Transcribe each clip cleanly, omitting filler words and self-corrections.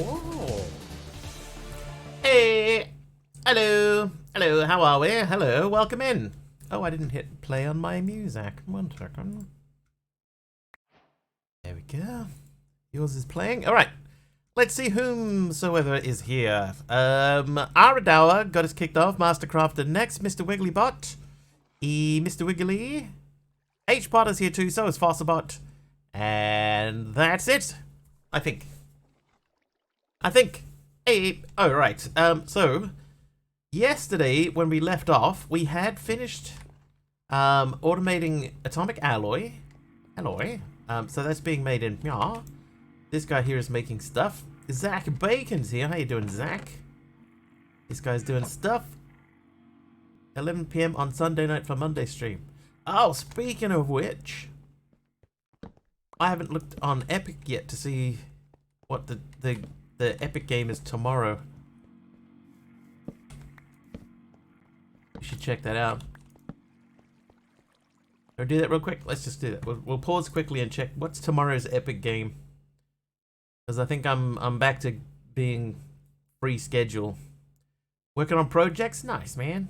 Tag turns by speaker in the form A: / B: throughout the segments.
A: Oh. Hey. Hello. Hello, how are we? Hello, welcome in. Oh, I didn't hit play on my music. 1 second. There we go. Yours is playing. Alright. Let's see whomsoever is here. Aradawa got us kicked off. Mastercrafter next. Mr. Wigglybot. Mr. Wiggly. H-Pot is here too, so is Fossilbot. And that's it. I think. Hey, oh right. So yesterday when we left off, we had finished automating atomic alloy. So that's being made in This guy here is making stuff. Zach Bacon's here. How you doing, Zach? This guy's doing stuff. 11 PM on Sunday night for Monday stream. Oh, speaking of which, I haven't looked on Epic yet to see what the Epic game is tomorrow. You should check that out. Or do that real quick. Let's just do that. We'll pause quickly and check what's tomorrow's Epic game. Because I think I'm back to being free schedule. Working on projects? Nice, man.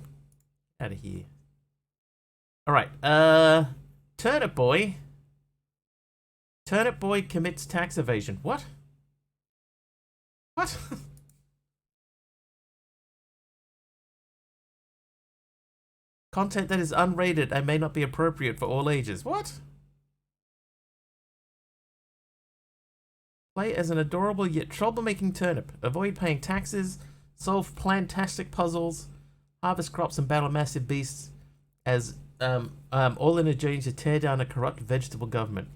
A: Out of here. Alright, Turnip Boy. Turnip Boy commits tax evasion. What? What? Content that is unrated and may not be appropriate for all ages. What? Play as an adorable yet troublemaking turnip. Avoid paying taxes. Solve plantastic puzzles. Harvest crops and battle massive beasts. As all in a journey to tear down a corrupt vegetable government.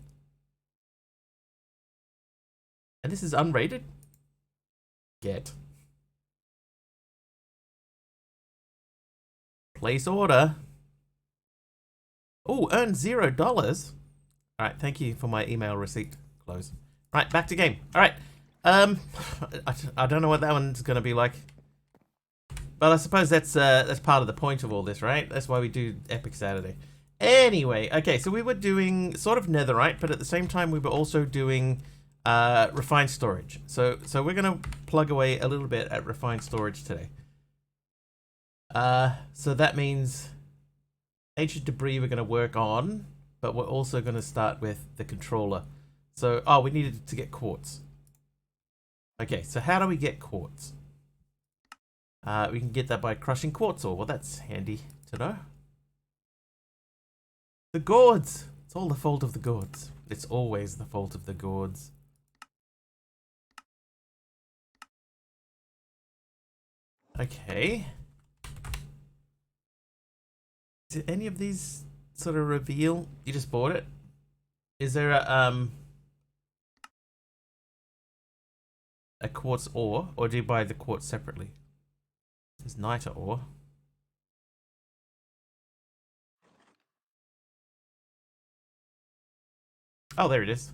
A: And this is unrated? Get. Place order. Oh, earn $0. Alright, thank you for my email receipt. Close. Alright, back to game. Alright. I don't know what that one's gonna be like. But I suppose that's part of the point of all this, right? That's why we do Epic Saturday. Anyway, okay, so we were doing sort of netherite, but at the same time we were also doing refined storage. So we're gonna plug away a little bit at refined storage today. So that means ancient debris we're gonna work on, but we're also gonna start with the controller. So we needed to get quartz. Okay, so how do we get quartz? We can get that by crushing quartz ore. Well, that's handy to know. The gourds! It's all the fault of the gourds. It's always the fault of the gourds. Okay. Did any of these sort of reveal? You just bought it? Is there a quartz ore, or do you buy the quartz separately? There's niter ore. Oh, there it is.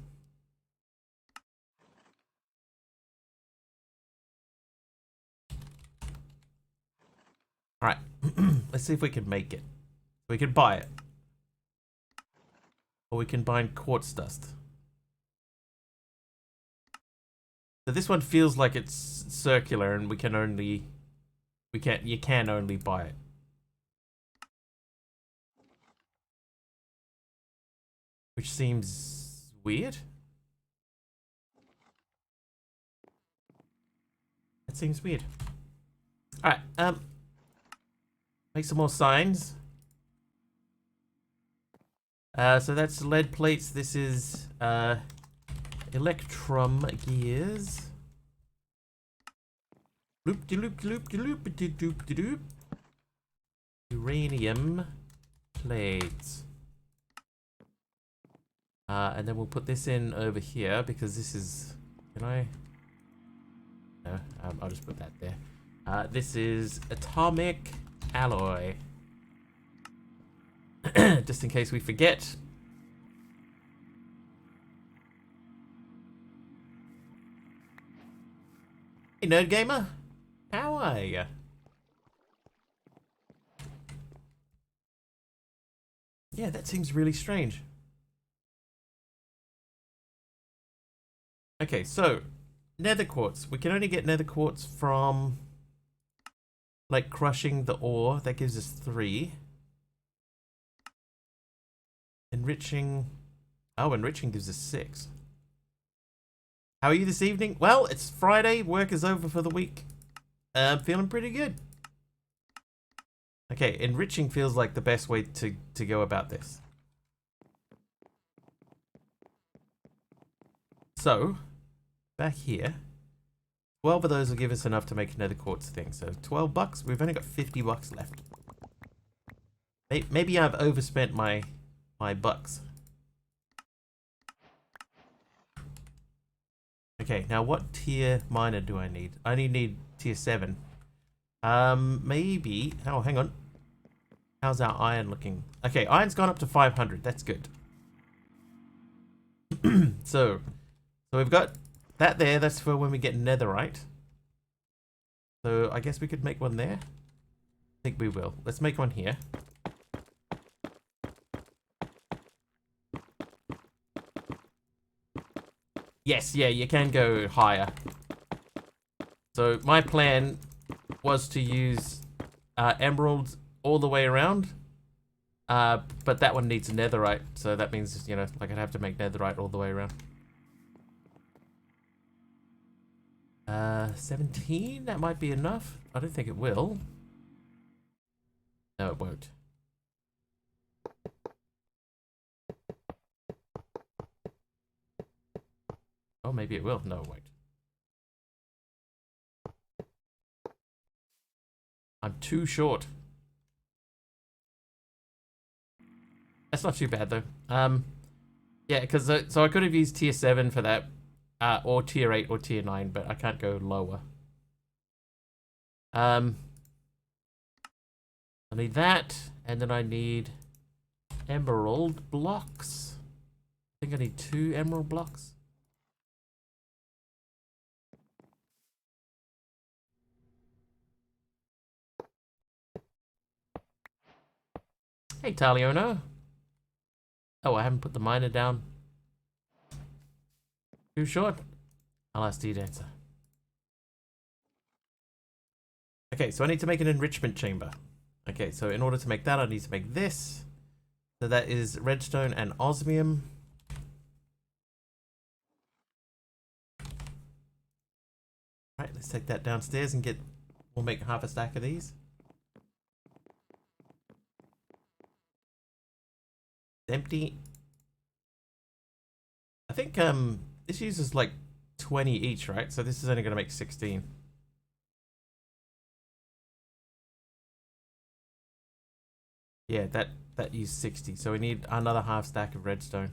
A: Alright. Let's see if we can make it. We can buy it. Or we can bind quartz dust. So this one feels like it's circular and you can only buy it. Which seems weird. That seems weird. Alright, make some more signs. So that's lead plates. This is electrum gears. Loop de loop de loop de loop de doop de doop. Uranium plates. And then we'll put this in over here because this is. Can I? No, I'll just put that there. This is atomic alloy. Just in case we forget. Hey, Nerd Gamer. How are ya? Yeah, that seems really strange. Okay, so nether quartz. We can only get nether quartz from like crushing the ore. That gives us 3. Enriching. Oh, enriching gives us 6. How are you this evening? Well, it's Friday. Work is over for the week. I'm feeling pretty good. Okay, enriching feels like the best way to go about this. So, back here, 12 of those will give us enough to make another quartz thing. So 12 bucks. We've only got 50 bucks left. Maybe I've overspent my bucks. Okay, now what tier miner do I need? I only need tier 7. Maybe. Oh, hang on. How's our iron looking? Okay, iron's gone up to 500. That's good. So we've got that there. That's for when we get netherite. So I guess we could make one there. I think we will. Let's make one here. Yes, yeah, you can go higher. So my plan was to use emeralds all the way around. But that one needs netherite, so that means, you know, like I'd have to make netherite all the way around. 17? That might be enough. I don't think it will. No, it won't. Oh, maybe it will. No, it won't. I'm too short. That's not too bad though. Yeah, because so I could have used tier 7 for that, or tier 8 or tier 9, but I can't go lower. I need that, and then I need emerald blocks. I think I need 2 emerald blocks. Hey, Taliono. Oh, I haven't put the miner down. Too short? I'll ask you to answer. Okay, so I need to make an enrichment chamber. Okay, so in order to make that, I need to make this. So that is redstone and osmium. Right, let's take that downstairs and we'll make half a stack of these. Empty. I think this uses like 20 each, right? So this is only going to make 16. Yeah, that used 60. So we need another half stack of redstone.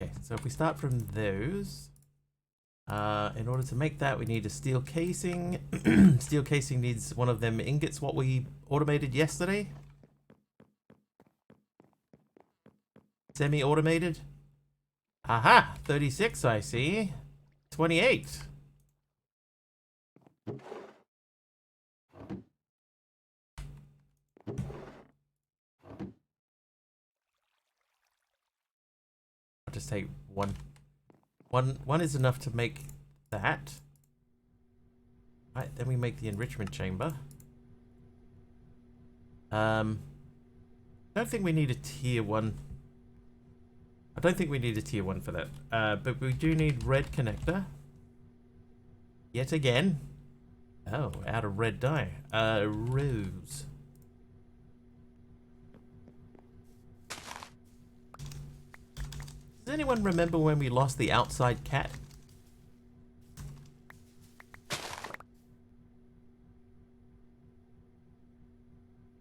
A: Okay, so if we start from those, in order to make that, we need a steel casing. Steel casing needs one of them ingots, what we automated yesterday. Semi-automated. Aha! 36, I see. 28. I'll just take one. One is enough to make that. Right, then we make the enrichment chamber. I don't think we need a tier 1. I don't think we need a tier 1 for that. But we do need red connector. Yet again. Oh, out of red dye. Rose. Does anyone remember when we lost the outside cat?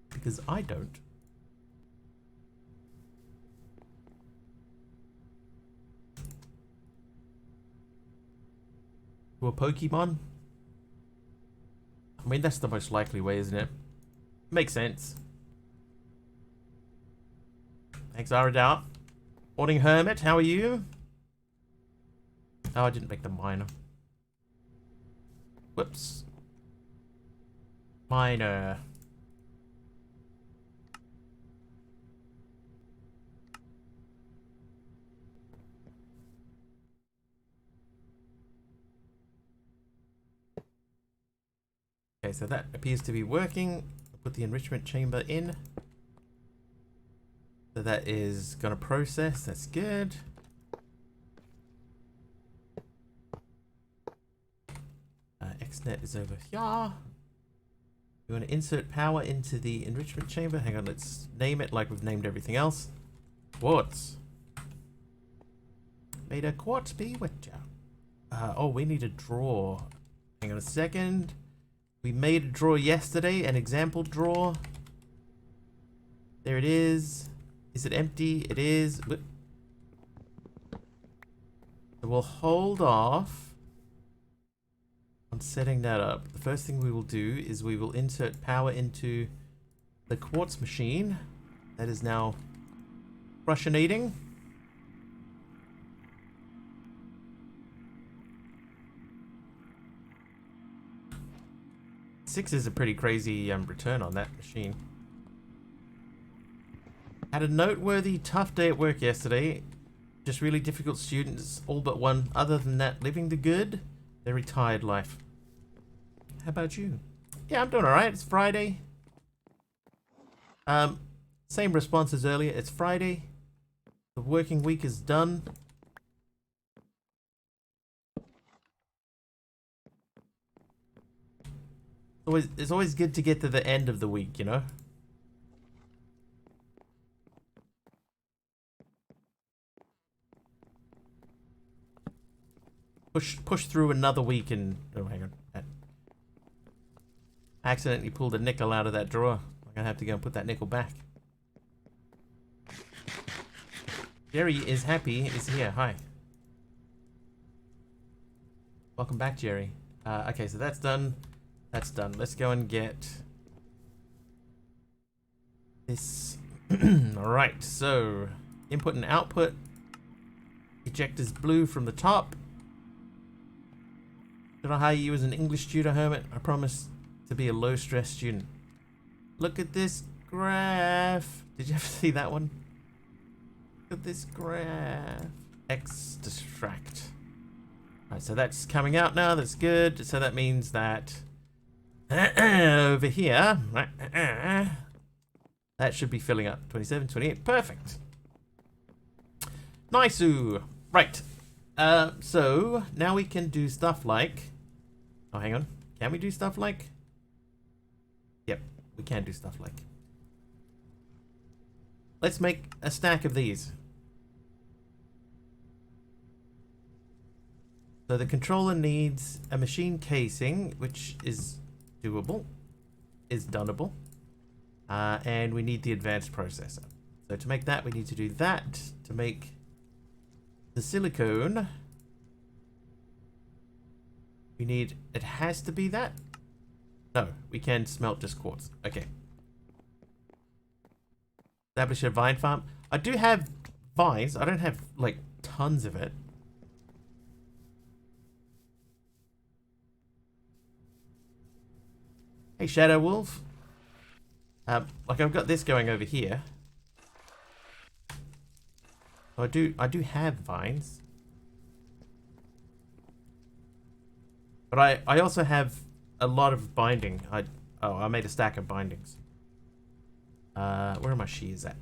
A: Because I don't. To a Pokemon? I mean, that's the most likely way, isn't it? Makes sense. Thanks, Aradar. Morning, Hermit. How are you? Oh, I didn't make the miner. Whoops. Miner. Okay, so that appears to be working. I'll put the enrichment chamber in. So that is gonna process, that's good. XNet is over here. We want to insert power into the enrichment chamber. Hang on, let's name it like we've named everything else. Quartz. Made a quartz be with ya. Oh, we need a drawer. Hang on a second. We made a drawer yesterday, an example drawer. There it is. Is it empty? It is. So we'll hold off on setting that up. The first thing we will do is we will insert power into the quartz machine. That is now crushinating. Six is a pretty crazy return on that machine. Had a noteworthy tough day at work yesterday. Just really difficult students, all but one. Other than that, living the good, their retired life. How about you? Yeah, I'm doing alright. It's Friday. Same response as earlier. It's Friday. The working week is done. It's always good to get to the end of the week, you know? Push through another week and... Oh, hang on. I accidentally pulled a nickel out of that drawer. I'm gonna have to go and put that nickel back. Jerry is happy. Is here. Hi. Welcome back, Jerry. Okay, so that's done. That's done. Let's go and get this. Alright, so input and output. Ejector's blue from the top. Should I hire you as an English tutor, Hermit? I promise to be a low-stress student. Look at this graph. Did you ever see that one? Look at this graph. X distract. Alright, so that's coming out now. That's good. So that means that over here, that should be filling up. 27, 28. Perfect. Nice-oo. Right. So now we can do stuff like... Oh, hang on. Can we do stuff like... Yep, we can do stuff like... Let's make a stack of these. So the controller needs a machine casing, which is doable, is doneable. And we need the advanced processor. So to make that, we need to do that. To make the silicone, we need... It has to be that? No, we can smelt just quartz. Okay. Establish a vine farm. I do have vines. I don't have, like, tons of it. Hey, Shadow Wolf. Like, I've got this going over here. So I do have vines. But I also have a lot of binding. I made a stack of bindings. Where are my shears at?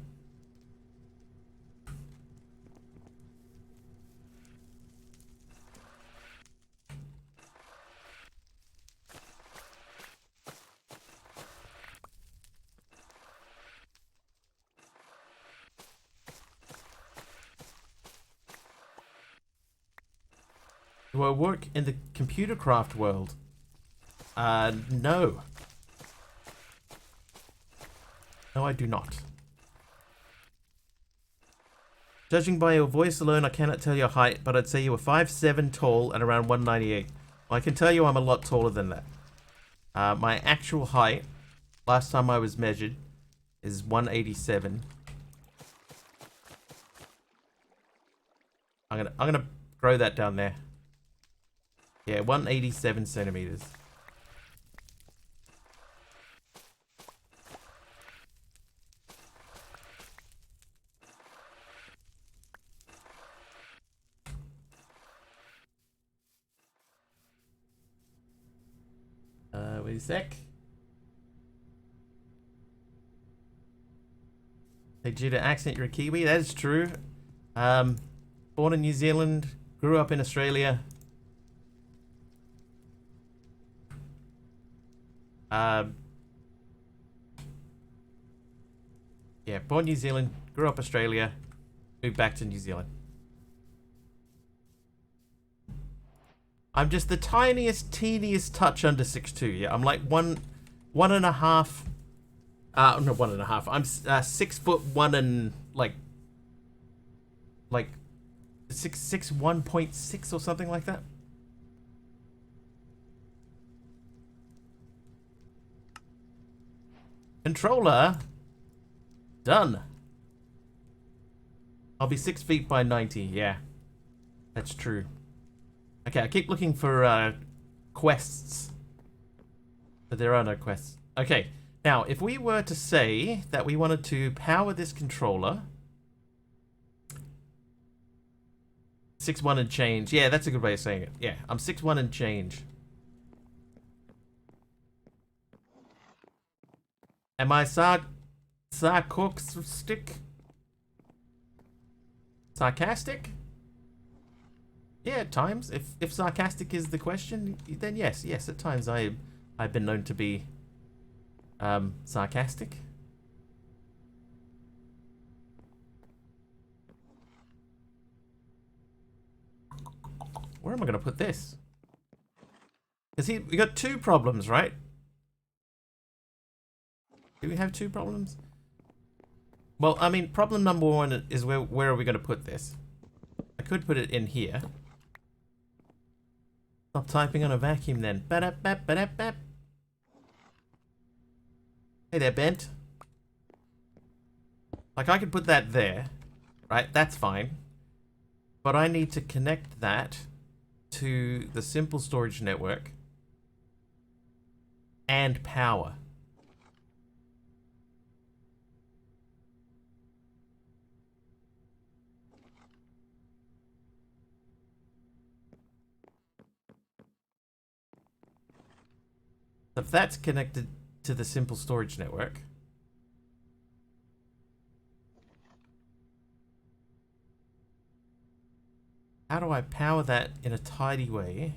A: Do I work in the computer craft world? No. No, I do not. Judging by your voice alone, I cannot tell your height, but I'd say you were 5'7" tall and around 198. Well, I can tell you I'm a lot taller than that. My actual height, last time I was measured, is 187. I'm gonna grow that down there. Yeah, 187 centimeters. Wait a sec. Hey, due to accent, you're a Kiwi. That is true. Born in New Zealand, grew up in Australia. Yeah, born New Zealand, grew up Australia, moved back to New Zealand. I'm just the tiniest, teeniest touch under 6'2". Yeah, I'm like one and a half. No, 1.5. I'm 6'1" and like 1.6 or something like that. Controller done. I'll be 6 feet by 90. Yeah, that's true. Okay, I keep looking for quests, but there are no quests. Okay, now if we were to say that we wanted to power this controller, 6'1" and change. Yeah, that's a good way of saying it. Yeah, I'm 6'1" and change. Am I sarcastic? Sarcastic? Yeah, at times. If sarcastic is the question, then yes, at times I've been known to be sarcastic. Where am I gonna put this? Because we got 2 problems, right? Do we have 2 problems? Well, I mean, problem number 1 is where are we gonna put this? I could put it in here. Stop typing on a vacuum then. Ba-da-ba-ba-da-ba. Hey there, Bent. Like, I could put that there, right? That's fine. But I need to connect that to the simple storage network and power. If that's connected to the simple storage network, how do I power that in a tidy way?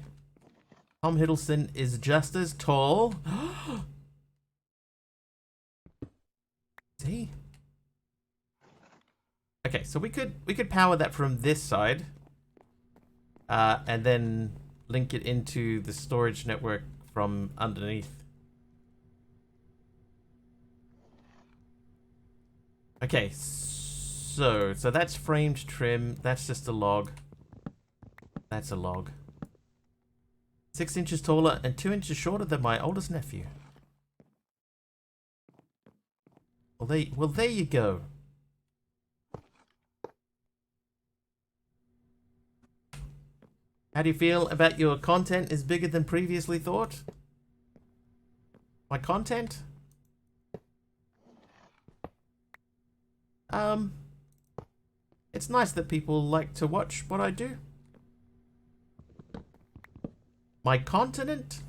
A: Tom Hiddleston is just as tall. Is he? Okay, so we could power that from this side, and then link it into the storage network from underneath. Okay, so that's framed trim. That's just a log. That's a log. 6 inches taller and 2 inches shorter than my oldest nephew. Well, there you go. How do you feel about your content is bigger than previously thought? My content? It's nice that people like to watch what I do. My continent?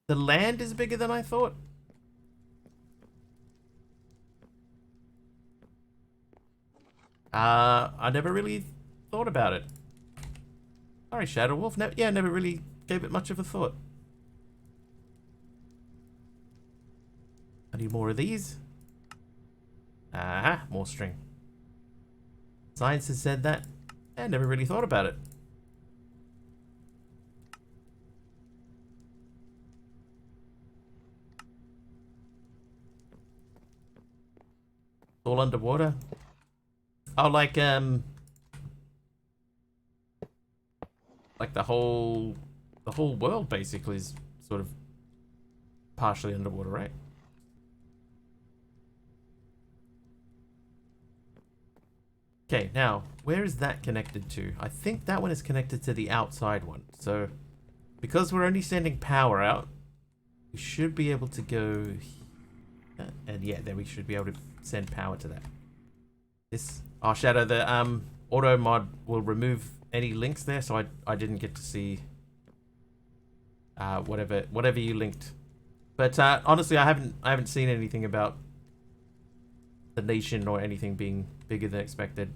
A: The land is bigger than I thought. I never really thought about it. Sorry, Shadow Wolf. Never really gave it much of a thought. I need more of these. Aha, more string. Science has said that. I never really thought about it. All underwater. Oh, like the whole world basically is sort of partially underwater, right? Okay, now where is that connected to? I think that one is connected to the outside one. So because we're only sending power out, we should be able to go here. And yeah, then we should be able to send power to that. This Shadow, the auto mod will remove any links there, so I didn't get to see whatever you linked. But honestly, I haven't seen anything about the nation or anything being bigger than expected.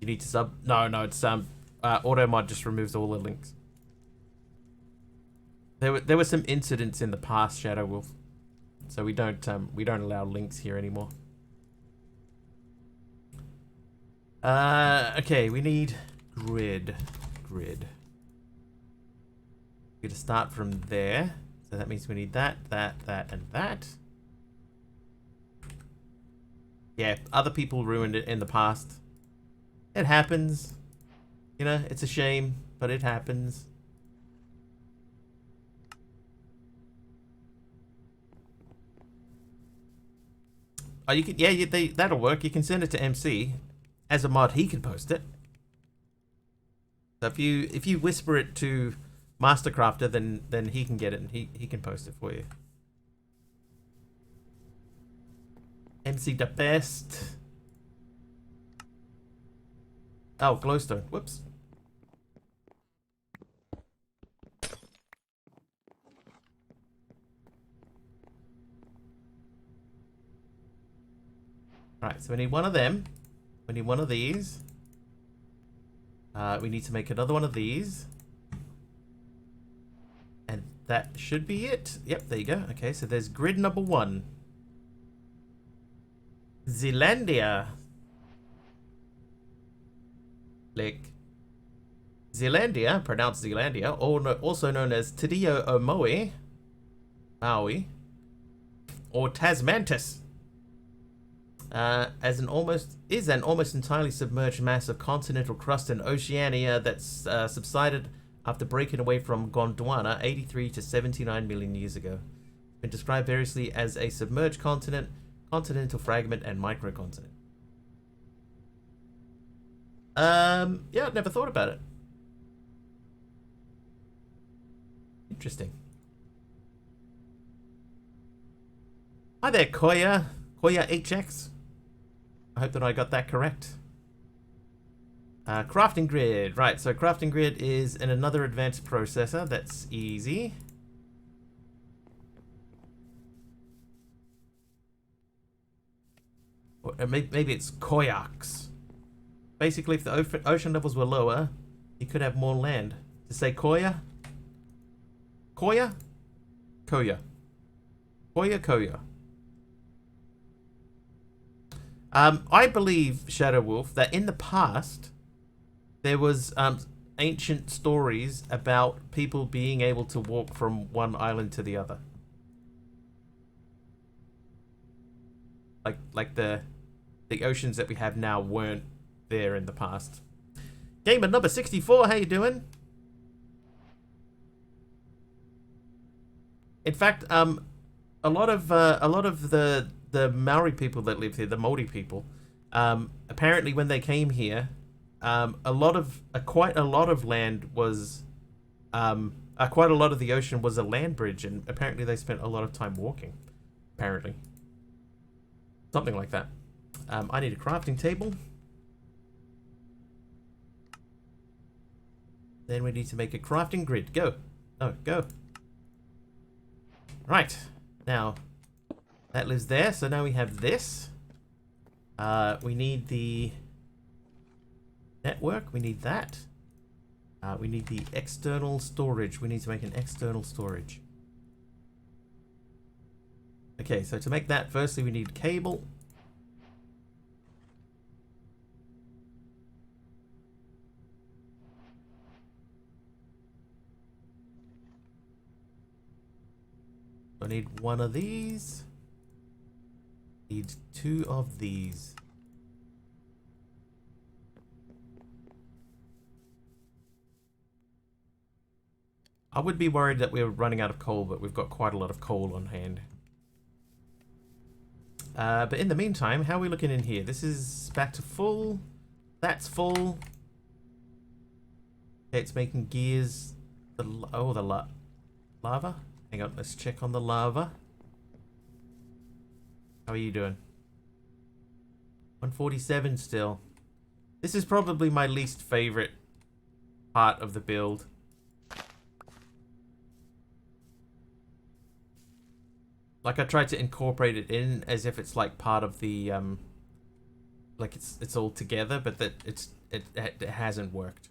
A: You need to sub. No, it's auto mod just removes all the links. There were some incidents in the past, Shadow Wolf, so we don't allow links here anymore. Okay, we need grid. We're gonna start from there, so that means we need that, and that. Yeah, other people ruined it in the past. It happens. You know, it's a shame, but it happens. Oh, you can, yeah, that'll work. You can send it to MC. As a mod, he can post it. So if you whisper it to Mastercrafter, then he can get it and he can post it for you. MC the best. Oh, glowstone. Whoops. Right, so we need one of them. We need one of these. We need to make another one of these. And that should be it. Yep, there you go. Okay, so there's grid number 1. Zealandia. Like Zealandia, pronounced Zealandia, also known as Tidio Omoe, Maui, or Tasmantis, is an almost entirely submerged mass of continental crust in Oceania that's subsided after breaking away from Gondwana 83 to 79 million years ago. It's been described variously as a submerged continent, continental fragment, and microcontinent. Yeah, I'd never thought about it. Interesting. Hi there, Koya HX. I hope that I got that correct. Crafting grid. Right, so crafting grid is in another advanced processor. That's easy. Or maybe it's Koyaks. Basically, if the ocean levels were lower, you could have more land. To say Koya? Koya? Koya. Koya. I believe, Shadow Wolf, that in the past, there was ancient stories about people being able to walk from one island to the other. Like the oceans that we have now weren't there in the past. Gamer number 64, how you doing? In fact, a lot of the Maori people that live here, the Maori people, apparently when they came here, quite a lot of land was, quite a lot of the ocean was a land bridge, and apparently they spent a lot of time walking. Apparently, something like that. I need a crafting table. Then we need to make a crafting grid. Go. Oh, go. Right. Now, that lives there. So now we have this. We need the network. We need that. We need the external storage. We need to make an external storage. Okay, so to make that, firstly we need cable. I need one of these. Need 2 of these. I would be worried that we're running out of coal, but we've got quite a lot of coal on hand. But in the meantime, how are we looking in here? This is back to full. That's full. Okay, it's making gears. The lava? Hang on, let's check on the lava. How are you doing? 147 still. This is probably my least favorite part of the build. Like I tried to incorporate it in as if it's like part of the like it's all together, but that it hasn't worked.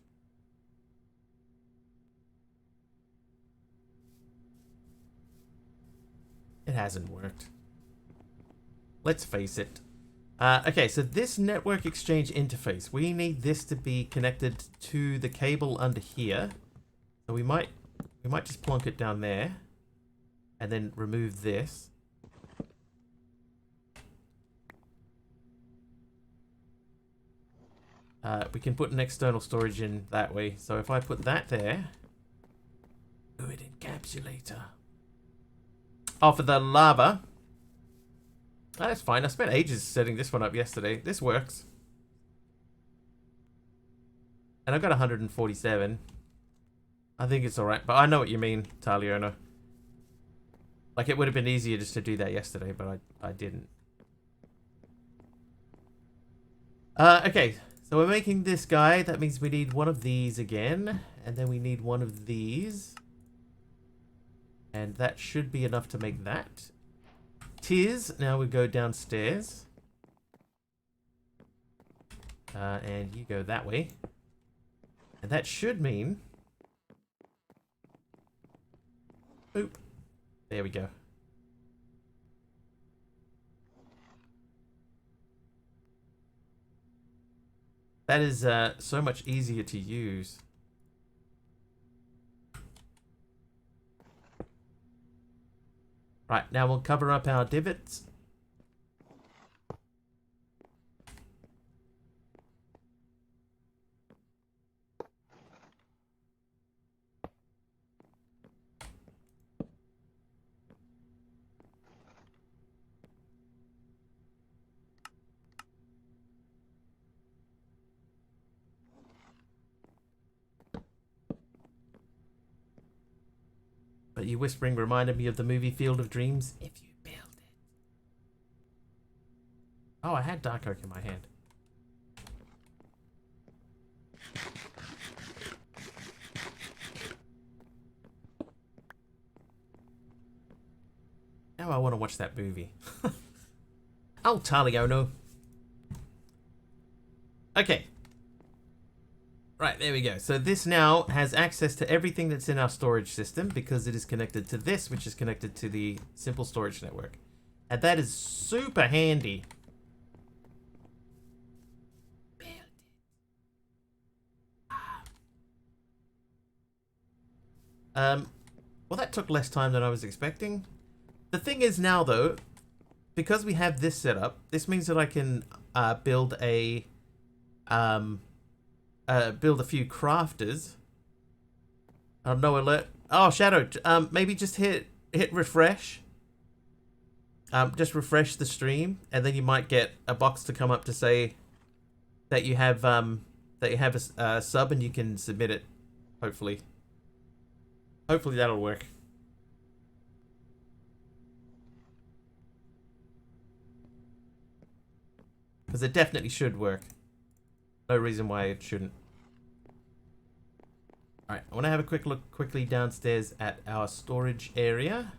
A: It hasn't worked. Let's face it. Okay, so this network exchange interface, we need this to be connected to the cable under here. So we might just plonk it down there, and then remove this. We can put an external storage in that way. So if I put that there, fluid encapsulator. Oh, for the lava. Oh, that's fine. I spent ages setting this one up yesterday. This works. And I've got 147. I think it's alright. But I know what you mean, Taliona. Like, it would have been easier just to do that yesterday, but I didn't. Okay. So we're making this guy. That means we need one of these again. And then we need one of these. And that should be enough to make that. Tis. Now we go downstairs. And you go that way. And that should mean... Boop. There we go. That is so much easier to use. Right, now we'll cover up our divots. But your whispering reminded me of the movie Field of Dreams. If you build it. Oh, I had dark oak in my hand. Now I want to watch that movie. Oh, Taliono. Okay. Right, there we go. So this now has access to everything that's in our storage system because it is connected to this, which is connected to the simple storage network. And that is super handy. Well, that took less time than I was expecting. The thing is now, though, because we have this set up, this means that I can build a few crafters. Oh, no alert. Oh, Shadow. Maybe just hit refresh. Just refresh the stream, and then you might get a box to come up to say that you have a sub, and you can submit it. Hopefully. Hopefully that'll work. Because it definitely should work. No reason why it shouldn't. Alright, I want to have a quick look quickly downstairs at our storage area.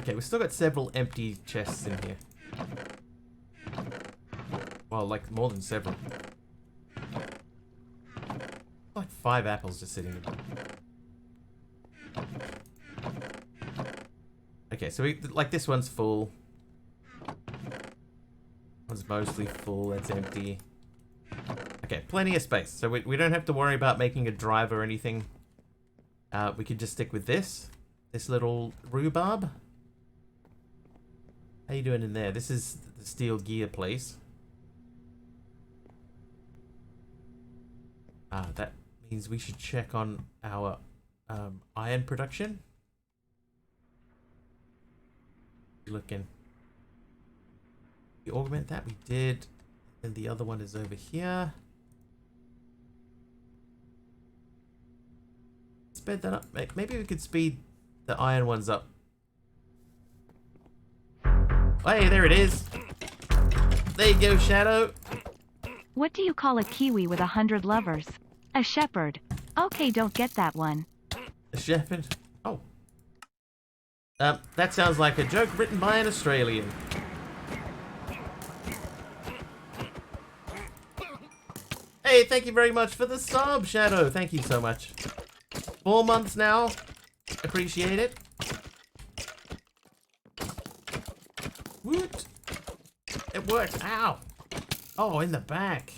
A: Okay, we've still got several empty chests in here. Well, like more than several. Like 5 apples just sitting in. Okay, so like this one's full. One's mostly full, that's empty. Okay, plenty of space. So we don't have to worry about making a drive or anything. We could just stick with this little rhubarb. How you doing in there? This is the steel gear place. That means we should check on our iron production. Looking. We augment that, we did. And the other one is over here. Speed that up. Maybe we could speed the iron ones up. Hey, there it is. There you go, Shadow.
B: What do you call a kiwi with 100 lovers? A shepherd. Okay, don't get that one.
A: A shepherd. Oh. That sounds like a joke written by an Australian. Hey, thank you very much for the sub, Shadow. Thank you so much. 4 months now. Appreciate it. Woot. It worked. Ow. Oh, in the back.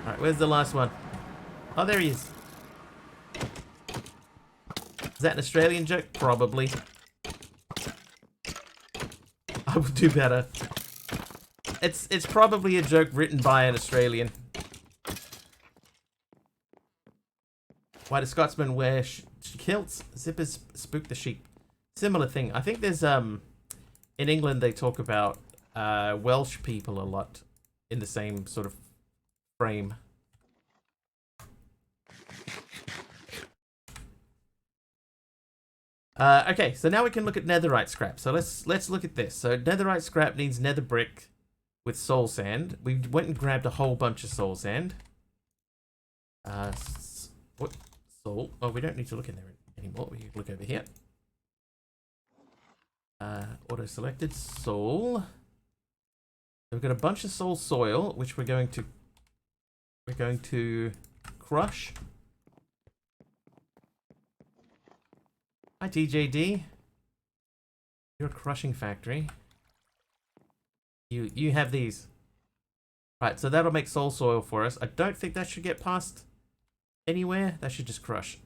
A: Alright, where's the last one? Oh, there he is. Is that an Australian joke? Probably. I would do better. It's probably a joke written by an Australian. Why do Scotsmen wear kilts? Zippers spook the sheep. Similar thing. I think there's in England they talk about Welsh people a lot in the same sort of frame. Okay, so now we can look at netherite scrap. So let's look at this. So netherite scrap needs nether brick with soul sand. We went and grabbed a whole bunch of soul sand. What soul? Oh, we don't need to look in there anymore. We can look over here. Auto selected soul. So we've got a bunch of soul soil, which we're going to crush. Hi TJD. You're a crushing factory. You have these. Right, so that'll make soul soil for us. I don't think that should get passed anywhere. That should just crush.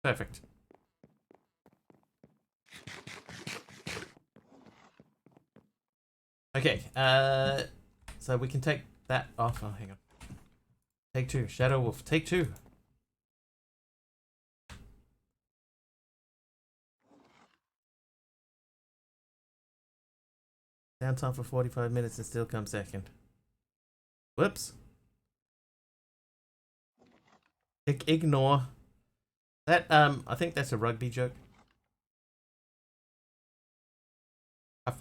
A: Perfect. Okay, so we can take that off. Oh, hang on. Take two. Shadow Wolf, take two. Downtime for 45 minutes and still come second. Whoops. Ignore. That, I think that's a rugby joke.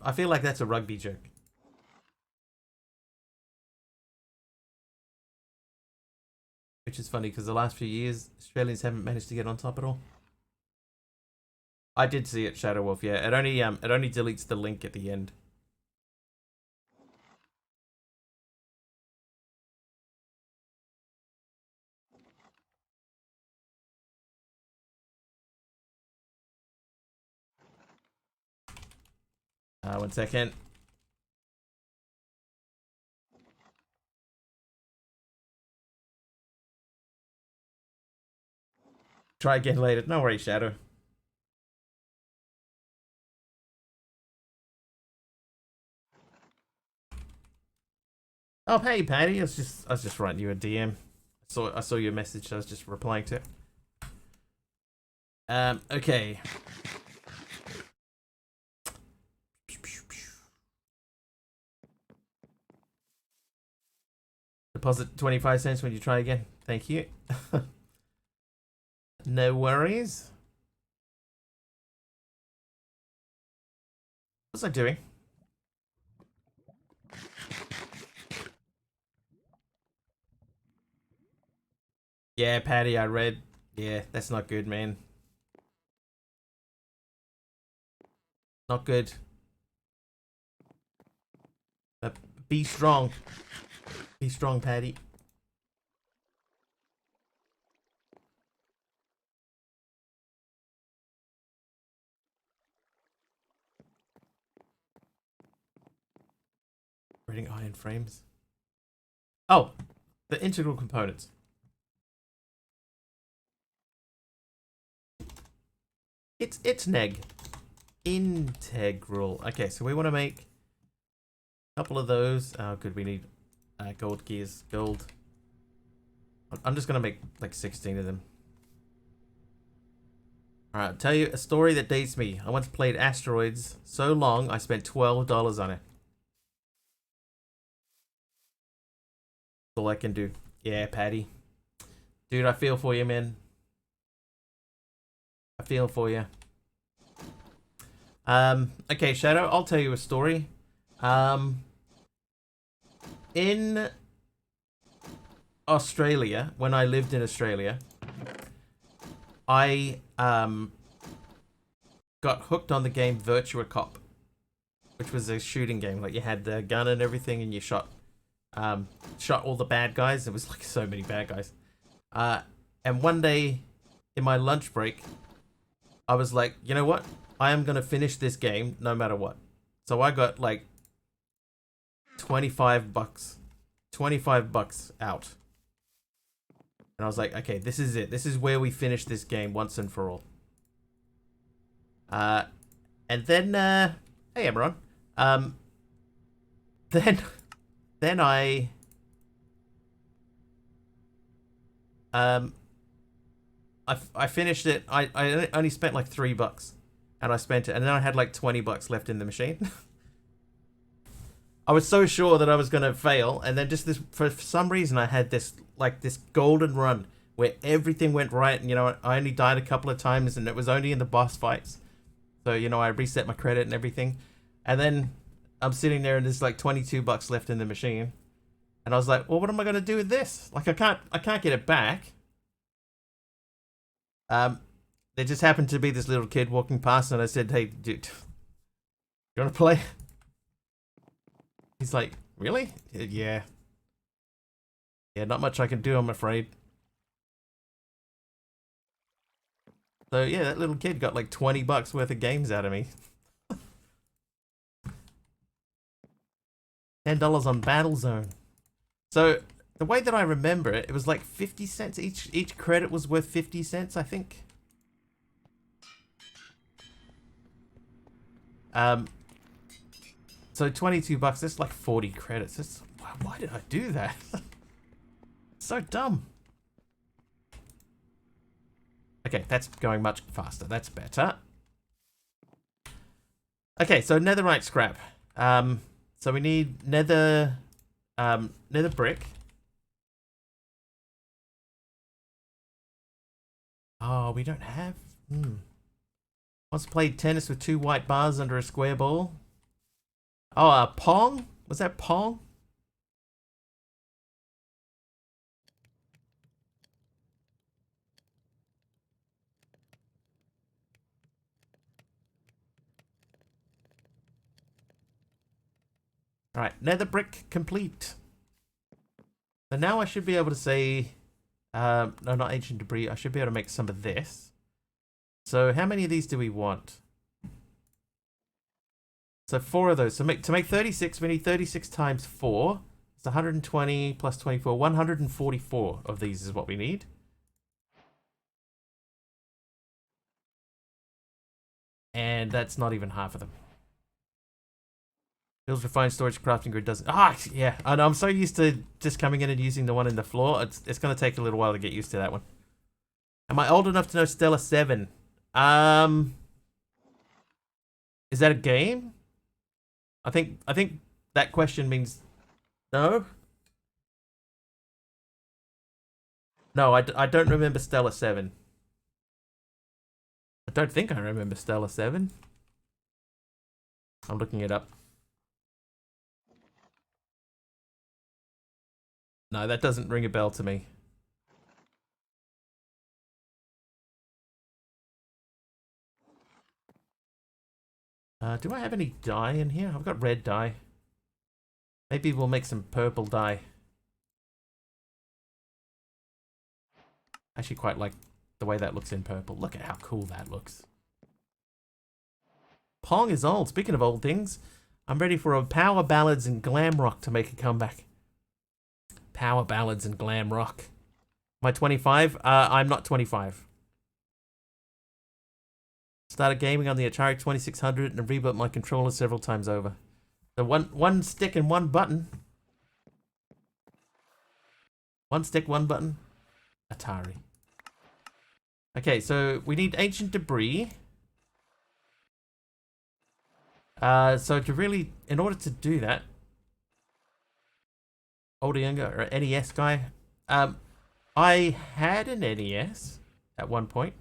A: I feel like that's a rugby joke. Which is funny because the last few years, Australians haven't managed to get on top at all. I did see it, Shadow Wolf, yeah. It only deletes the link at the end. One second. Try again later. No worries, Shadow. Oh, hey, Patty. I was just writing you a DM. I saw your message. So I was just replying to it. Okay. Deposit 25 cents when you try again. Thank you. No worries. What's I doing? Yeah, Patty, I read. Yeah, that's not good, man. Not good. Be strong. Be strong, Patty. Reading iron frames. Oh, the integral components. It's neg. Integral. Okay, so we want to make a couple of those. Oh, good. We need gold gears. Gold. I'm just gonna make like 16 of them. Alright, I'll tell you a story that dates me. I once played Asteroids so long I spent $12 on it. That's all I can do. Yeah, Patty. Dude, I feel for you, man. I feel for you. Okay, Shadow, I'll tell you a story. in Australia, when I lived in Australia, I got hooked on the game Virtua Cop, which was a shooting game. Like you had the gun and everything, and you shot all the bad guys. There was like so many bad guys. And one day in my lunch break, I was like, you know what? I am gonna finish this game no matter what. So I got like $25, $25 out. And I was like, okay, this is it. This is where we finish this game once and for all. And then, hey, Emron. Then I finished it. I only spent like $3, and I spent it, and then I had like $20 left in the machine. I was so sure that I was gonna fail, and then just this, for some reason, I had this golden run where everything went right, and I only died a couple of times, and it was only in the boss fights. So I reset my credit and everything, and then I'm sitting there, and there's like $22 left in the machine, and I was like, well, what am I gonna do with this? Like, I can't get it back. There just happened to be this little kid walking past, and I said, hey, dude, you wanna play? He's like, really? Yeah. Yeah, not much I can do, I'm afraid. So yeah, that little kid got like $20 worth of games out of me. $10 on Battlezone. So the way that I remember it, it was like 50 cents each credit was worth 50 cents, I think. So $22, that's like 40 credits. That's, why did I do that? So dumb. Okay, that's going much faster. That's better. Okay, so netherite scrap. So we need nether brick. Oh, we don't have. Once played tennis with 2 white bars under a square ball. Oh, Pong? Was that Pong? Alright, nether brick complete. So now I should be able to say... no, not ancient debris. I should be able to make some of this. So how many of these do we want? So 4 of those. So to make 36, we need 36 times 4. It's 120 plus 24. 144 of these is what we need. And that's not even half of them. Builds refined storage crafting grid doesn't. Yeah. And I'm so used to just coming in and using the one in the floor. It's going to take a little while to get used to that one. Am I old enough to know Stella 7? Is that a game? I think that question means no. No, I don't remember Stella 7. I don't think I remember Stella 7. I'm looking it up. No, that doesn't ring a bell to me. Do I have any dye in here? I've got red dye. Maybe we'll make some purple dye. I actually quite like the way that looks in purple. Look at how cool that looks. Pong is old. Speaking of old things, I'm ready for a power ballads and glam rock to make a comeback. Power ballads and glam rock. Am I 25? I'm not 25. Started gaming on the Atari 2600 and rebuilt my controller several times over. So one stick and one button. One stick, one button. Atari. Okay, so we need ancient debris. So in order to do that, older, younger, or NES guy. I had an NES at one point.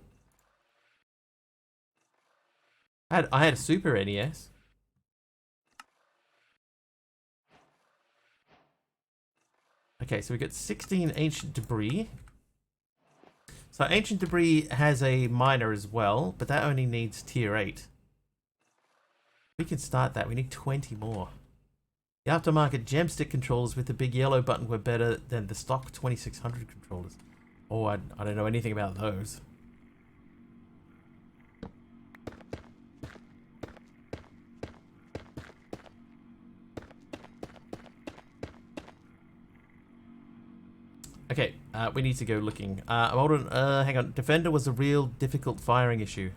A: I had a Super NES. Okay, so we got 16 ancient debris. So ancient debris has a miner as well, but that only needs tier 8. We can start that. We need 20 more. The aftermarket gemstick controllers with the big yellow button were better than the stock 2600 controllers. Oh, I don't know anything about those. Okay, we need to go looking. Hold on, hang on. Defender was a real difficult firing issue.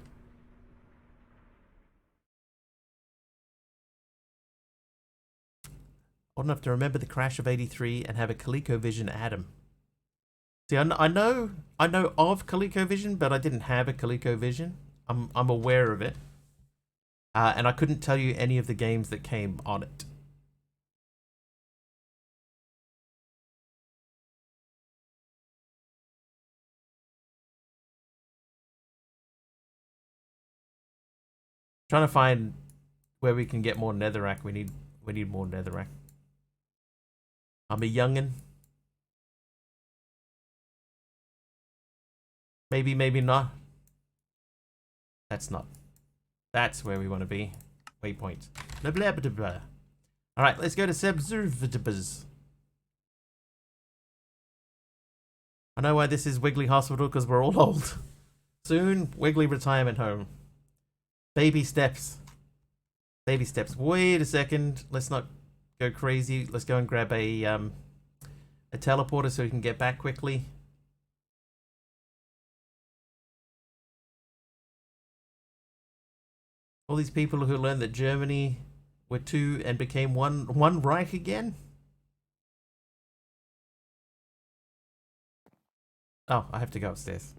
A: Old enough to remember the crash of 83 and have a ColecoVision Atom. See, I know of ColecoVision, but I didn't have a ColecoVision. I'm aware of it. And I couldn't tell you any of the games that came on it. Trying to find where we can get more netherrack. We need more netherrack. I'm a youngin. Maybe, maybe not. That's not. That's where we want to be. Waypoint. Blah blah blah blah. All right, let's go to subservatives. I know why this is Wiggly Hospital, because we're all old. Soon, Wiggly retirement home. Baby steps. Baby steps. Wait a second. Let's not go crazy. Let's go and grab a teleporter so we can get back quickly. All these people who learned that Germany were two and became one Reich again. Oh, I have to go upstairs.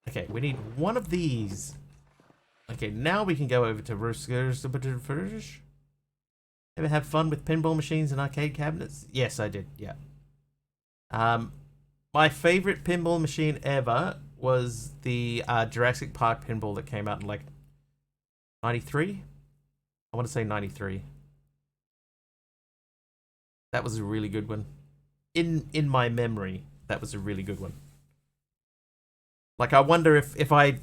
A: Okay, we need one of these. Okay, now we can go over to Ruskers. Ever have fun with pinball machines and arcade cabinets? Yes, I did. Yeah. My favorite pinball machine ever was the Jurassic Park pinball that came out in like 93. I want to say 93. That was a really good one. In my memory, that was a really good one. Like, I wonder if I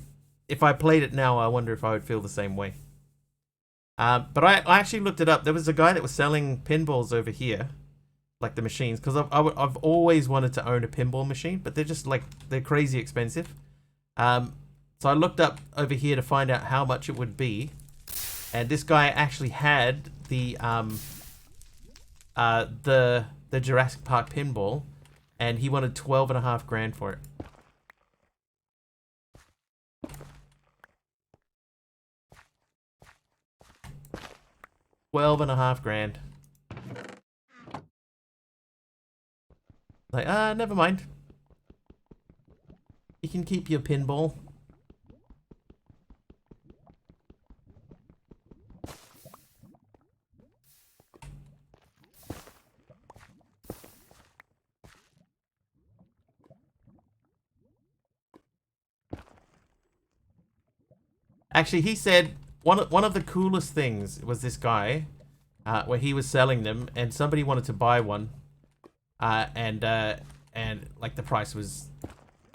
A: played it now, I wonder if I would feel the same way. But I actually looked it up. There was a guy that was selling pinballs over here, like the machines, because I've always wanted to own a pinball machine, but they're just like, they're crazy expensive. So I looked up over here to find out how much it would be, and this guy actually had the Jurassic Park pinball, and he wanted 12.5 grand for it. $12.5 grand. Like, never mind. You can keep your pinball. Actually, he said one of the coolest things was this guy, where he was selling them, and somebody wanted to buy one, and like the price was,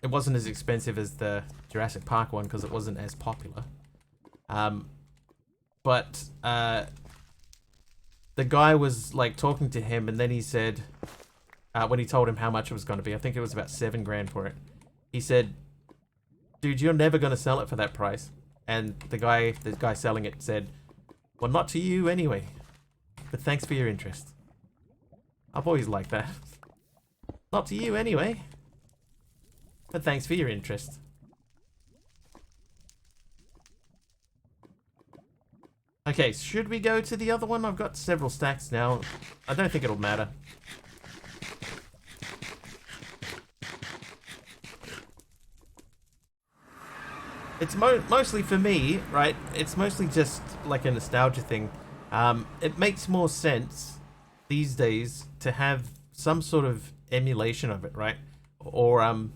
A: it wasn't as expensive as the Jurassic Park one because it wasn't as popular, but the guy was like talking to him, and then he said, when he told him how much it was going to be, I think it was about 7 grand for it. He said, "Dude, you're never going to sell it for that price." And the guy selling it said, "Well, not to you anyway, but thanks for your interest." I've always liked that. Not to you anyway, but thanks for your interest. Okay, should we go to the other one? I've got several stacks now. I don't think it'll matter. It's mostly for me, right? It's mostly just like a nostalgia thing. It makes more sense these days to have some sort of emulation of it, right? Or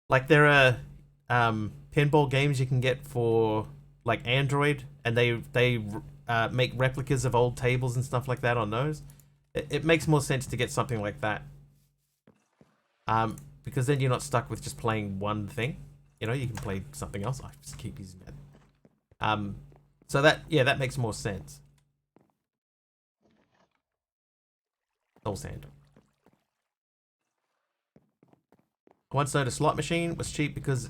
A: like there are pinball games you can get for like Android, and they make replicas of old tables and stuff like that on those. It makes more sense to get something like that. Because then you're not stuck with just playing one thing. You know, you can play something else. I just keep using that. So that, yeah, that makes more sense. Soul sand. I once known a slot machine was cheap because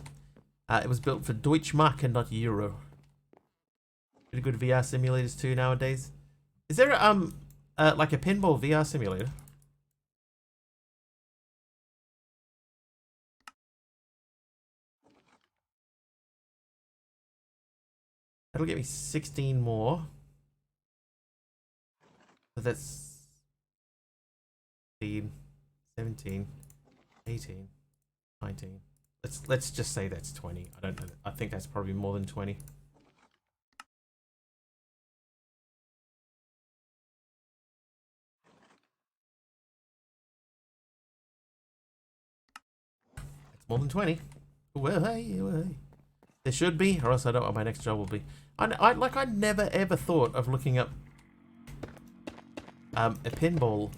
A: it was built for Deutschmark and not Euro. Pretty good VR simulators too nowadays. Is there like a pinball VR simulator? That'll get me 16 more. So that's 16, 17, 18, 19. Let's just say that's 20. I don't know. I think that's probably more than 20. It's more than 20. Well, hey. There should be, or else I don't know what my next job will be. I never ever thought of looking up a pinball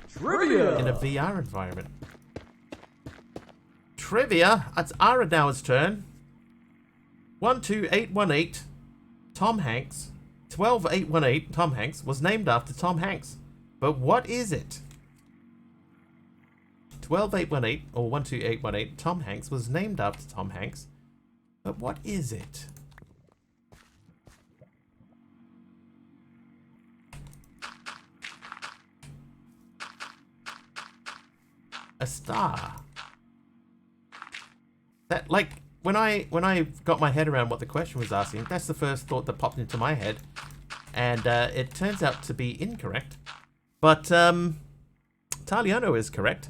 B: Trivia
A: in a VR environment. Trivia. It's Aradauer's turn. 12818. Tom Hanks. 12818. Tom Hanks was named after Tom Hanks. But what is it? 12818 or 12818. Tom Hanks was named after Tom Hanks. But what is it? A star. That, like, when I got my head around what the question was asking, that's the first thought that popped into my head, and it turns out to be incorrect. But Taliano is correct.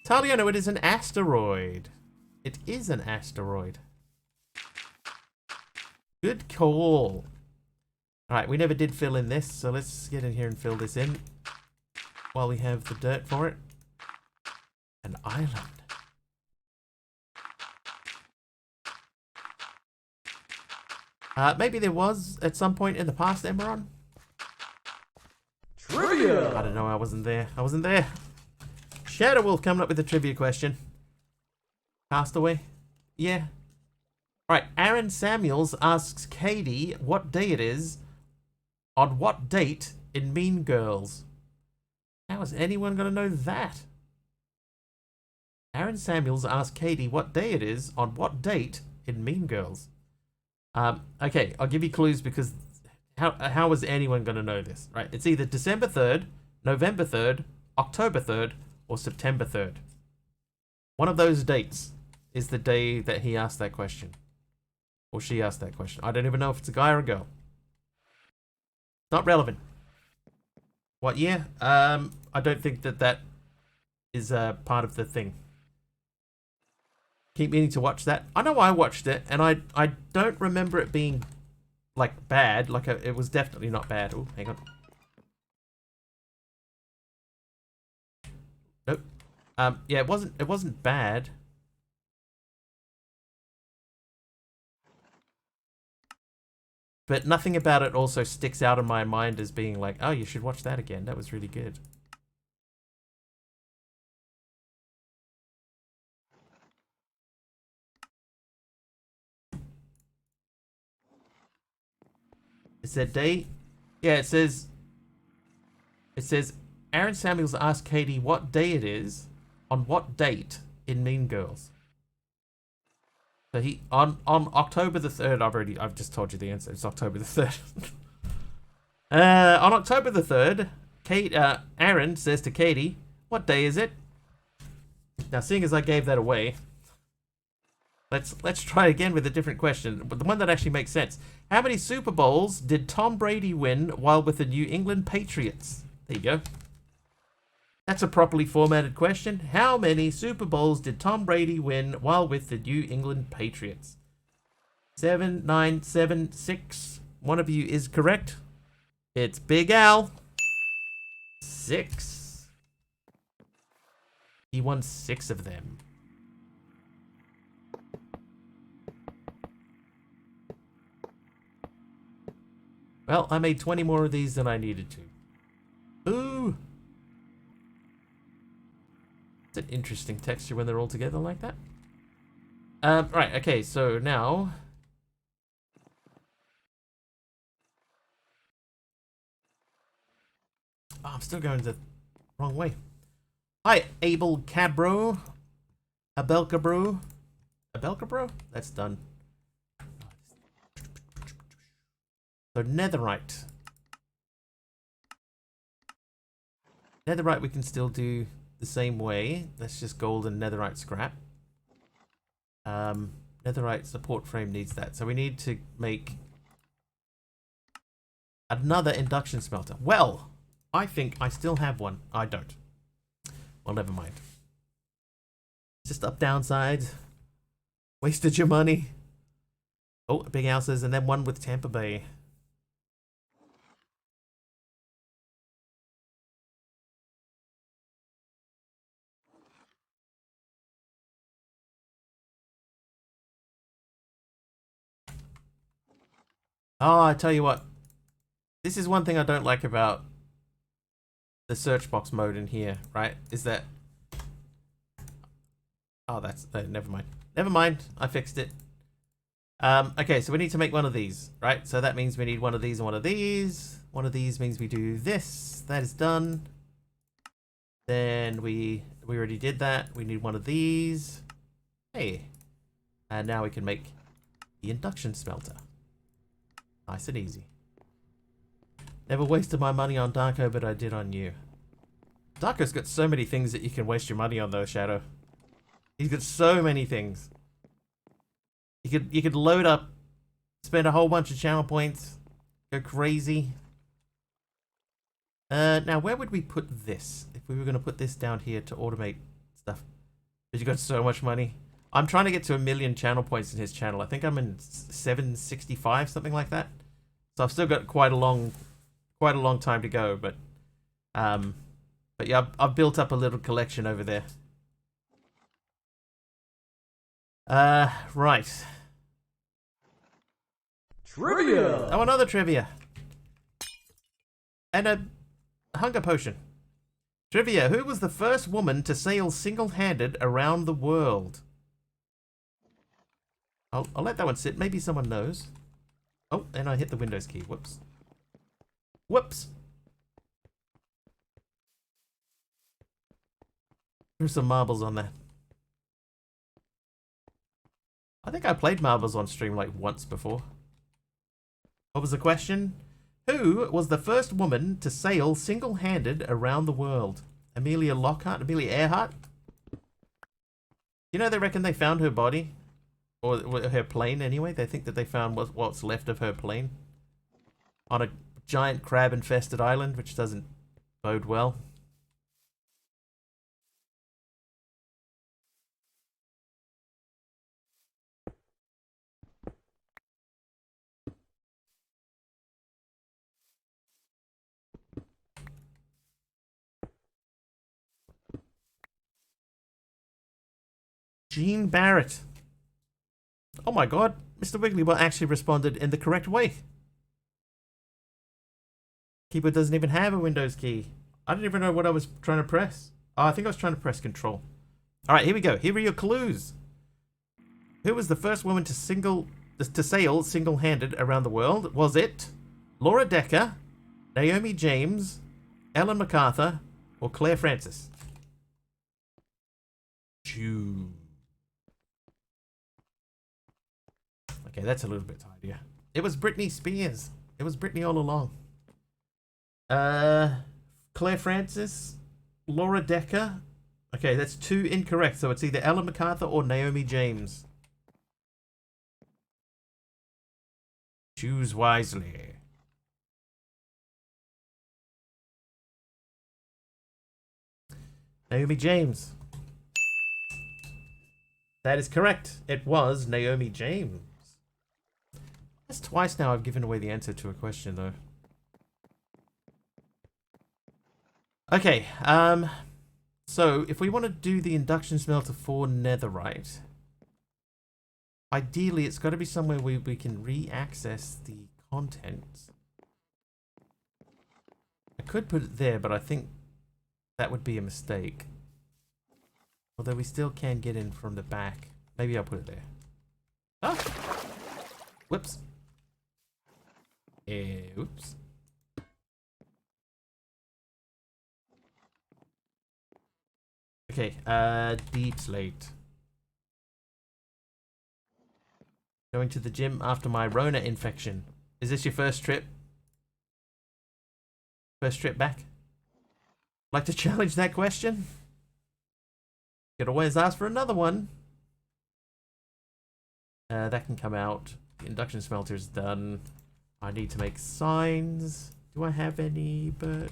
A: Taliano, it is an asteroid. It is an asteroid. Good call. Alright, we never did fill in this, so let's get in here and fill this in while we have the dirt for it. An island. Maybe there was at some point in the past, Emeron?
B: Trivia!
A: I don't know, I wasn't there. I wasn't there. Shadow Wolf coming up with a trivia question. Castaway? Yeah. Alright, Aaron Samuels asks Katie what day it is on what date in Mean Girls. How is anyone going to know that? Aaron Samuels asks Katie what day it is on what date in Mean Girls. Okay, I'll give you clues because how is anyone going to know this? Right, it's either December 3rd, November 3rd, October 3rd, or September 3rd. One of those dates is the day that he asked that question. Or she asked that question. I don't even know if it's a guy or a girl. Not relevant. What year? I don't think that is part of the thing. Keep meaning to watch that. I know I watched it, and I don't remember it being, like, bad. Like, it was definitely not bad. Oh, hang on. Nope. Yeah, it wasn't bad. But nothing about it also sticks out in my mind as being like, oh, you should watch that again. That was really good. It said day. Yeah, it says Aaron Samuels asked Katie what day it is on what date in Mean Girls. So he on October the 3rd, I've just told you the answer. It's October the 3rd. On October the 3rd, Aaron says to Katie, "What day is it?" Now, seeing as I gave that away, let's try again with a different question, but the one that actually makes sense. How many Super Bowls did Tom Brady win while with the New England Patriots? There you go. That's a properly formatted question. How many Super Bowls did Tom Brady win while with the New England Patriots? 7, 9, 7, 6. One of you is correct. It's Big Al. 6. He won 6 of them. Well, I made 20 more of these than I needed to. Ooh! It's an interesting texture when they're all together like that. Right, okay, so now... Oh, I'm still going the wrong way. Hi, Abel Cabro. Abelcabro. Abelcabro? That's done. So netherite. Netherite we can still do the same way. That's just gold and netherite scrap. Netherite support frame needs that. So we need to make another induction smelter. Well, I think I still have one. I don't. Well, never mind. Just up downside. Wasted your money. Oh, big houses, and then one with Tampa Bay. Oh, I tell you what. This is one thing I don't like about the search box mode in here, right? Is that... Oh, that's... never mind. Never mind. I fixed it. Okay, so we need to make one of these, right? So that means we need one of these and one of these. One of these means we do this. That is done. Then we already did that. We need one of these. Hey. And now we can make the induction smelter. Nice and easy. Never wasted my money on Darko, but I did on you. Darko's got so many things that you can waste your money on though, Shadow. He's got so many things. You could load up, spend a whole bunch of channel points, go crazy. Now where would we put this? If we were going to put this down here to automate stuff. Because you got so much money. I'm trying to get to 1 million channel points in his channel. I think I'm in 765, something like that. So I've still got quite a long time to go, but yeah, I've built up a little collection over there. Right.
B: Trivia!
A: Oh, another trivia. And a hunger potion. Trivia, who was the first woman to sail single-handed around the world? I'll let that one sit. Maybe someone knows. Oh, and I hit the Windows key. Whoops. Whoops. There's some marbles on there. I think I played marbles on stream like once before. What was the question? Who was the first woman to sail single-handed around the world? Amelia Lockhart? Amelia Earhart? You know, they reckon they found her body. Or her plane, anyway. They think that they found what's left of her plane. On a giant crab-infested island, which doesn't bode well. Jean Barrett. Oh my god, Mr. Wigglybot actually responded in the correct way. Keyboard doesn't even have a Windows key. I didn't even know what I was trying to press. Oh, I think I was trying to press Control. Alright, here we go. Here are your clues. Who was the first woman to sail single-handed around the world? Was it Laura Decker, Naomi James, Ellen MacArthur, or Claire Francis? Choose. Okay, that's a little bit tidier. It was Britney Spears. It was Britney all along. Claire Francis, Laura Decker. Okay, that's 2 incorrect. So it's either Ellen MacArthur or Naomi James. Choose wisely. Naomi James. That is correct. It was Naomi James. That's twice now I've given away the answer to a question, though. Okay, so if we want to do the induction smelter for netherite, ideally it's got to be somewhere where we can re-access the contents. I could put it there, but I think that would be a mistake. Although we still can get in from the back. Maybe I'll put it there. Ah! Whoops. Oops. Okay, deep slate. Going to the gym after my Rona infection. Is this your first trip? First trip back? Like to challenge that question? Could always ask for another one. That can come out. The induction smelter is done. I need to make signs. Do I have any birch?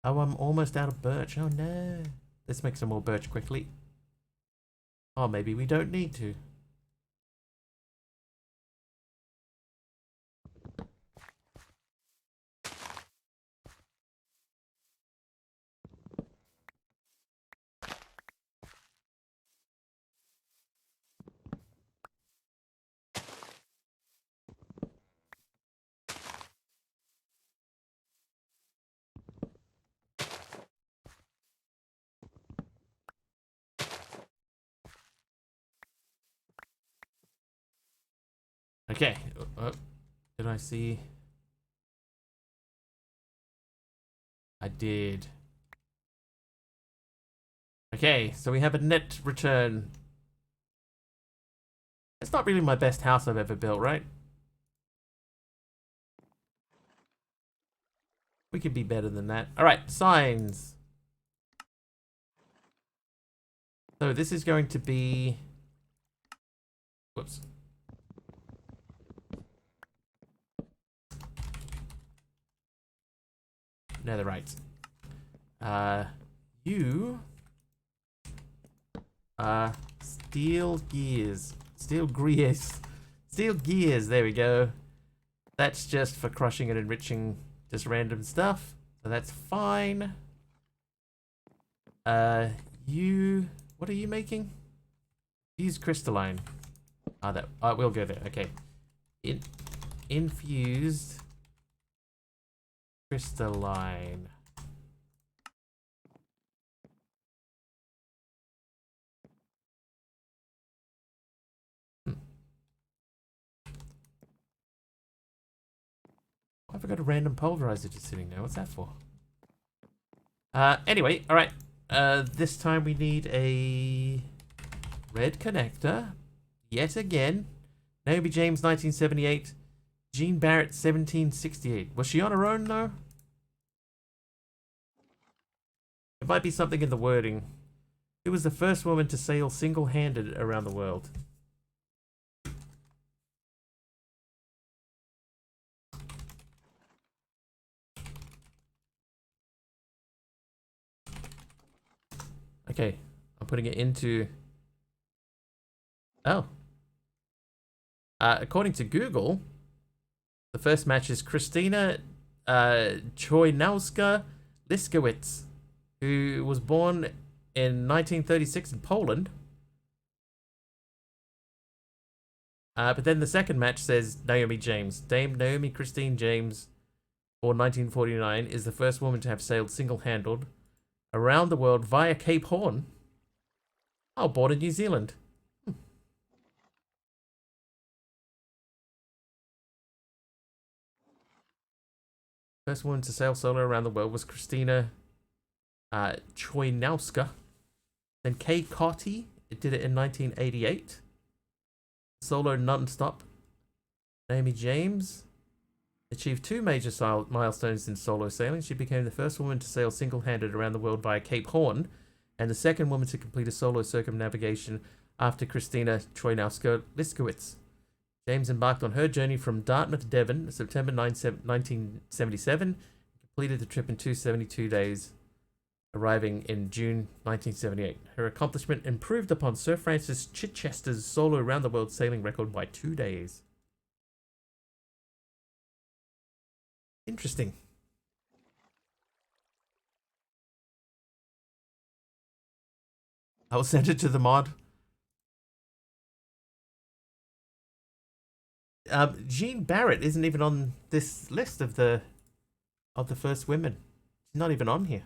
A: Oh, I'm almost out of birch. Oh no. Let's make some more birch quickly. Oh, maybe we don't need to. Okay. Did I see? I did. Okay, so we have a net return. It's not really my best house I've ever built, right? We could be better than that. Alright, signs. So this is going to be... Whoops. Netherite. You... Steel gears. Steel gears. Steel gears, there we go. That's just for crushing and enriching just random stuff. So that's fine. You... What are you making? Use crystalline. That we'll go there. Okay. Infused crystalline. I've got a random pulverizer just sitting there. What's that for? Anyway, alright. This time we need a red connector. Yet again. Naomi James, 1978. Jean Barrett, 1768. Was she on her own, though? It might be something in the wording. Who was the first woman to sail single-handed around the world? Okay, I'm putting it into... Oh. According to Google, the first match is Christina Chojnowska-Liskowicz, who was born in 1936 in Poland. But then the second match says Naomi James. Dame Naomi Christine James, born 1949, is the first woman to have sailed single-handed around the world via Cape Horn. Oh, born in New Zealand. First woman to sail solo around the world was Christina Chojnowska. Then Kay Cotty did it in 1988. Solo non-stop. Naomi James achieved 2 major milestones in solo sailing. She became the first woman to sail single-handed around the world via Cape Horn, and the second woman to complete a solo circumnavigation after Christina Chojnowska-Liskowicz. James embarked on her journey from Dartmouth, Devon, September 1977, and completed the trip in 272 days, arriving in June 1978. Her accomplishment improved upon Sir Francis Chichester's solo around-the-world sailing record by 2 days. Interesting. I will send it to the mod. Jean Barrett isn't even on this list of the of the first women. She's not even on here.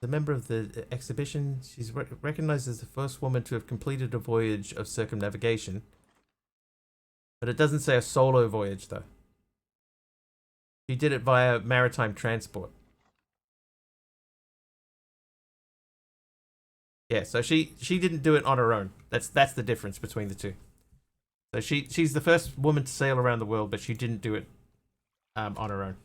A: The member of the exhibition, she's recognized as the first woman to have completed a voyage of circumnavigation. But it doesn't say a solo voyage, though. She did it via maritime transport. Yeah, so she didn't do it on her own. That's the difference between the two. So she's the first woman to sail around the world, but she didn't do it on her own.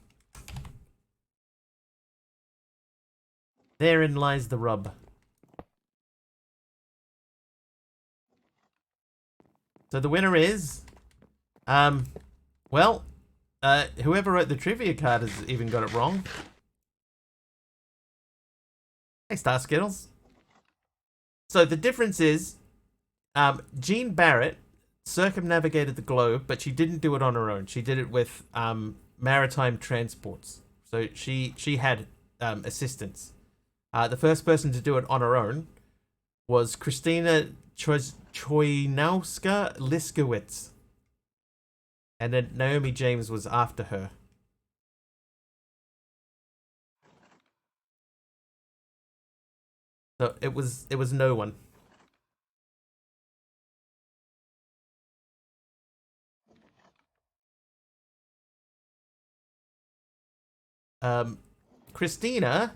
A: Therein lies the rub. So the winner is, well, whoever wrote the trivia card has even got it wrong. Hey, Star Skittles. So the difference is, Jean Barrett circumnavigated the globe, but she didn't do it on her own. She did it with maritime transports. So she had assistance. The first person to do it on her own was Christina Choinowska-Liskowitz. And then Naomi James was after her. So it was no one. Christina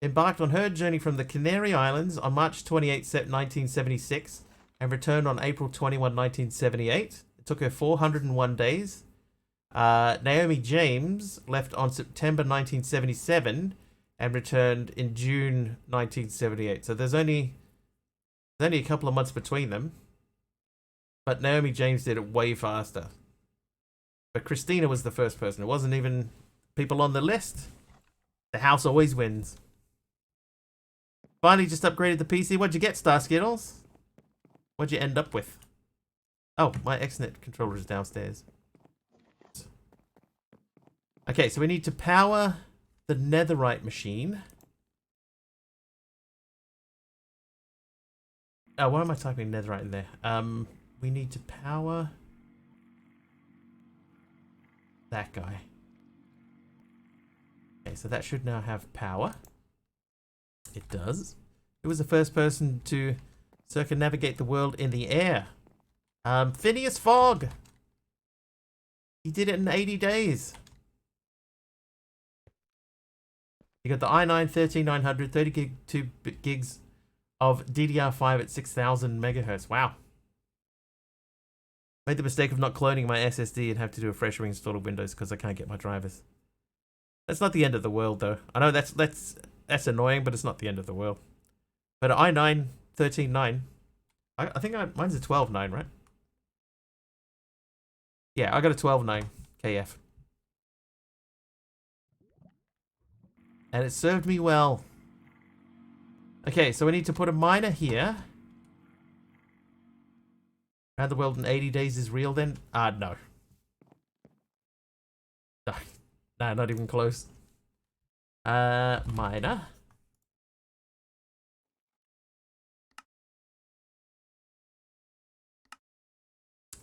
A: embarked on her journey from the Canary Islands on March 28, 1976 and returned on April 21, 1978. It took her 401 days. Naomi James left on September 1977 and returned in June 1978. So there's only a couple of months between them. But Naomi James did it way faster. But Christina was the first person. It wasn't even people on the list. The house always wins. Finally just upgraded the PC. What'd you get, Star Skittles? What'd you end up with? Oh, my XNet controller is downstairs. Okay, so we need to power the netherite machine. Oh, why am I typing netherite in there? We need to power that guy. Okay, so that should now have power. It does. Who was the first person to circumnavigate the world in the air? Phineas Fogg. He did it in 80 days. You got the i9 13900, 32 gigs of DDR5 at 6000 megahertz. Wow. Made the mistake of not cloning my SSD and have to do a fresh reinstall of Windows because I can't get my drivers. That's not the end of the world, though. I know that's annoying, but it's not the end of the world. But i9 139, I think mine's a 12.9, right? Yeah, I got a 12.9 KF. And it served me well. Okay, so we need to put a miner here. Around the world in 80 days is real then? No. No, not even close. Miner.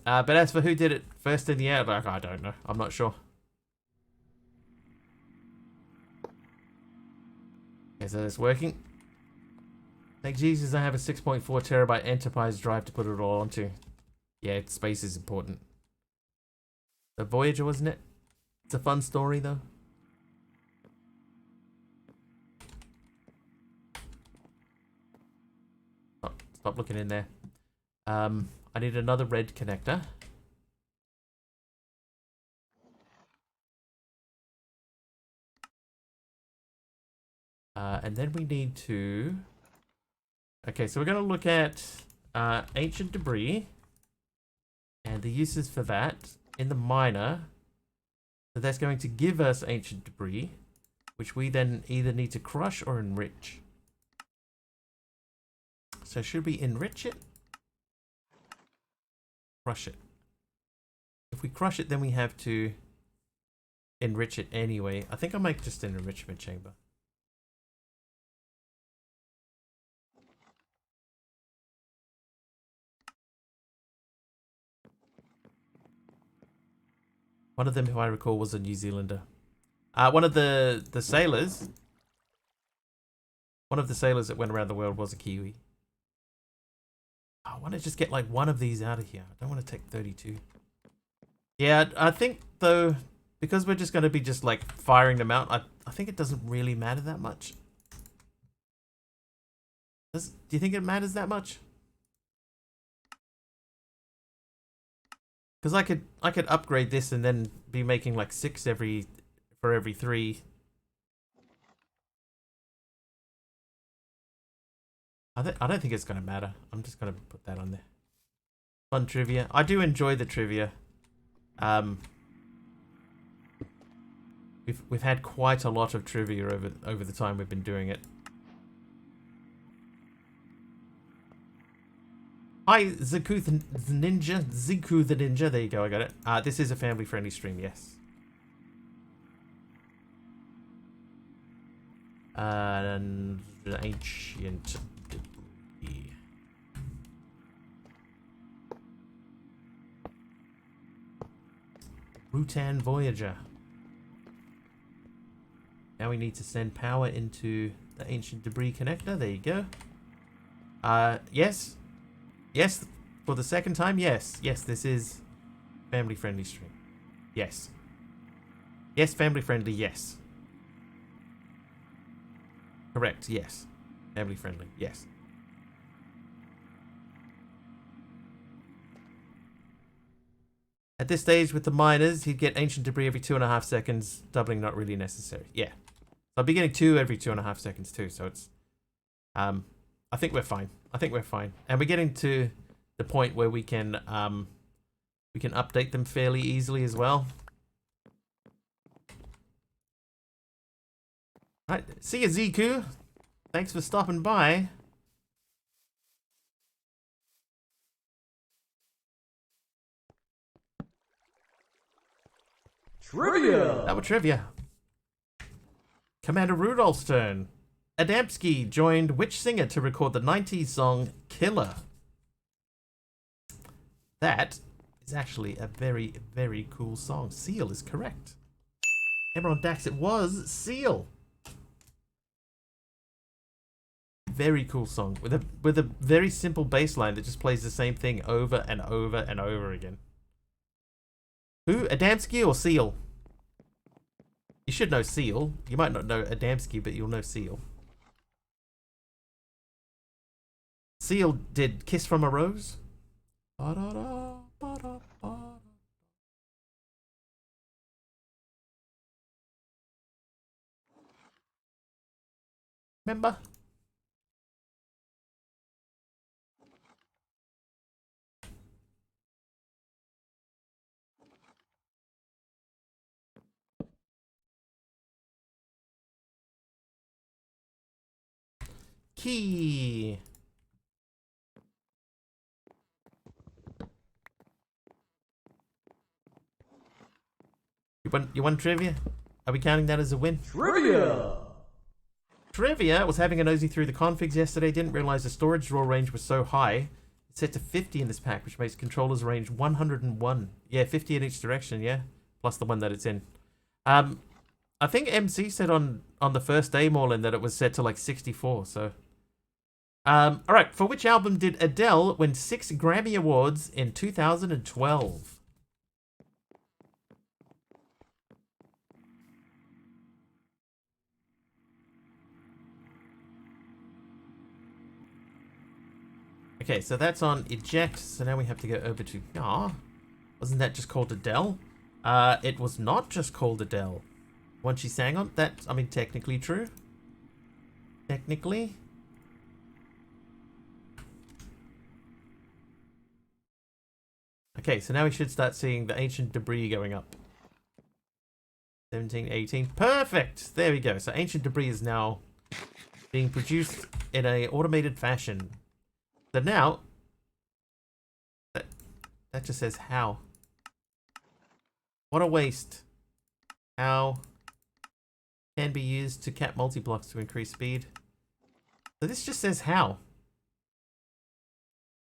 A: But as for who did it first in the air, like, I don't know. I'm not sure. Okay, so it's working. Thank Jesus I have a 6.4 terabyte enterprise drive to put it all onto. Yeah, space is important. The Voyager, wasn't it? It's a fun story, though. Oh, stop looking in there. I need another red connector. And then we need to... Okay, so we're going to look at ancient debris and the uses for that in the miner. So that's going to give us ancient debris, which we then either need to crush or enrich. So should we enrich it? Crush it. If we crush it, then we have to enrich it anyway. I think I might just an enrichment chamber. One of them, if I recall, was a New Zealander. One of the sailors. One of the sailors that went around the world was a Kiwi. I want to just get like one of these out of here. I don't want to take 32. Yeah, I think though, because we're just going to be just like firing them out, I think it doesn't really matter that much. Do you think it matters that much? Because I could upgrade this and then be making like 6 for every 3. I don't think it's gonna matter. I'm just gonna put that on there. Fun trivia. I do enjoy the trivia. We've had quite a lot of trivia over the time we've been doing it. Hi, Ziku the Ninja. Ziku the Ninja. There you go. I got it. This is a family-friendly stream. Yes. And ancient debris. Rutan Voyager. Now we need to send power into the ancient debris connector. There you go. Yes. Yes, for the second time, yes. Yes, this is family-friendly stream. Yes. Yes, family-friendly, yes. Correct, yes. Family-friendly, yes. At this stage, with the miners, he'd get ancient debris every 2.5 seconds, doubling not really necessary. Yeah. So I'll be getting 2 every 2.5 seconds too, so it's... I think we're fine. I think we're fine. And we're getting to the point where we can update them fairly easily as well. Alright, see ya, Ziku. Thanks for stopping by.
B: Trivia!
A: Double trivia. Commander Rudolph's turn. Adamski joined which singer to record the 90s song Killer? That is actually a very, very cool song. Seal is correct. Everyone Dax, it was Seal. Very cool song with a very simple bass line that just plays the same thing over and over and over again. Who? Adamski or Seal? You should know Seal. You might not know Adamski, but you'll know Seal. Seal did Kiss from a Rose. Ba-da-da, ba-da-ba. Remember? Key. You won trivia? Are we counting that as a win?
B: Trivia!
A: Trivia was having a nosy through the configs yesterday. Didn't realize the storage draw range was so high. It's set to 50 in this pack, which makes controllers range 101. Yeah, 50 in each direction, yeah. Plus the one that it's in. I think MC said on the first day, Morlin, that it was set to like 64, so... Alright, for which album did Adele win 6 Grammy Awards in 2012? Okay, so that's on eject, so now we have to go over to... Ah, wasn't that just called Adele? It was not just called Adele. One she sang on? That's, I mean, technically true. Technically. Okay, so now we should start seeing the ancient debris going up. 17, 18. Perfect! There we go. So ancient debris is now being produced in a automated fashion. So now, that just says how. What a waste. How can be used to cap multi-blocks to increase speed. So this just says how.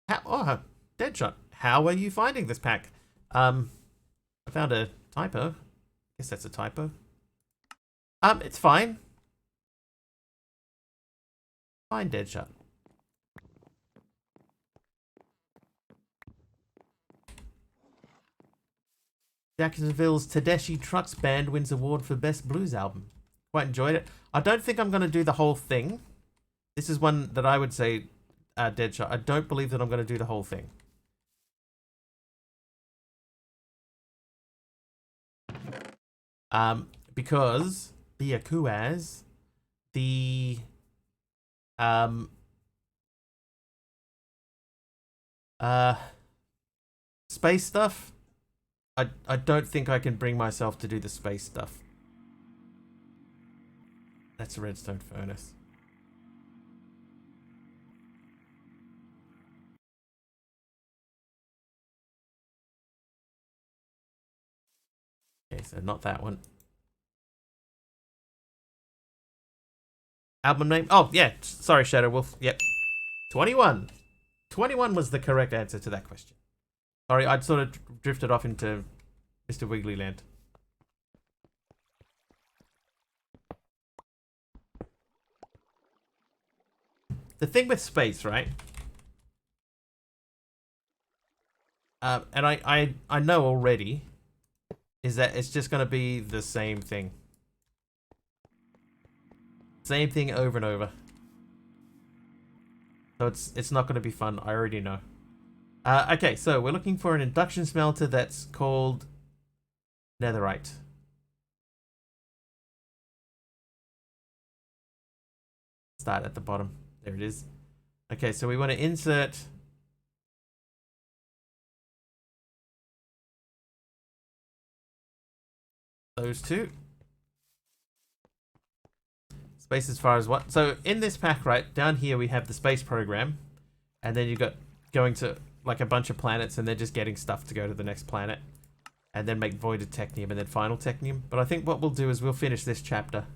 A: How? Oh, Deadshot. How are you finding this pack? I found a Typo. Guess that's a typo. It's fine. Fine, Deadshot. Jacksonville's Tedeschi Trucks Band wins award for Best Blues Album. Quite enjoyed it. I don't think I'm going to do the whole thing. This is one that I would say, Deadshot. I don't believe that I'm going to do the whole thing. Because the Akuaz, the space stuff, I don't think I can bring myself to do the space stuff. That's a redstone furnace. Okay, so not that one. Album name? Oh, yeah. Sorry, Shadow Wolf. Yep. 21. 21 was the correct answer to that question. Sorry, I'd sort of drifted off into Mr. Wiggly Land. The thing with space, right? And I know already, is that it's just going to be the same thing. Same thing over and over. So it's not going to be fun. I already know. Okay, so we're looking for an induction smelter that's called netherite. Start at the bottom. There it is. Okay, so we want to insert those two. Space as far as what? So in this pack, right, down here we have the space program. And then you've got going to like a bunch of planets and they're just getting stuff to go to the next planet. And then make voided technium and then final technium. But I think what we'll do is we'll finish this chapter.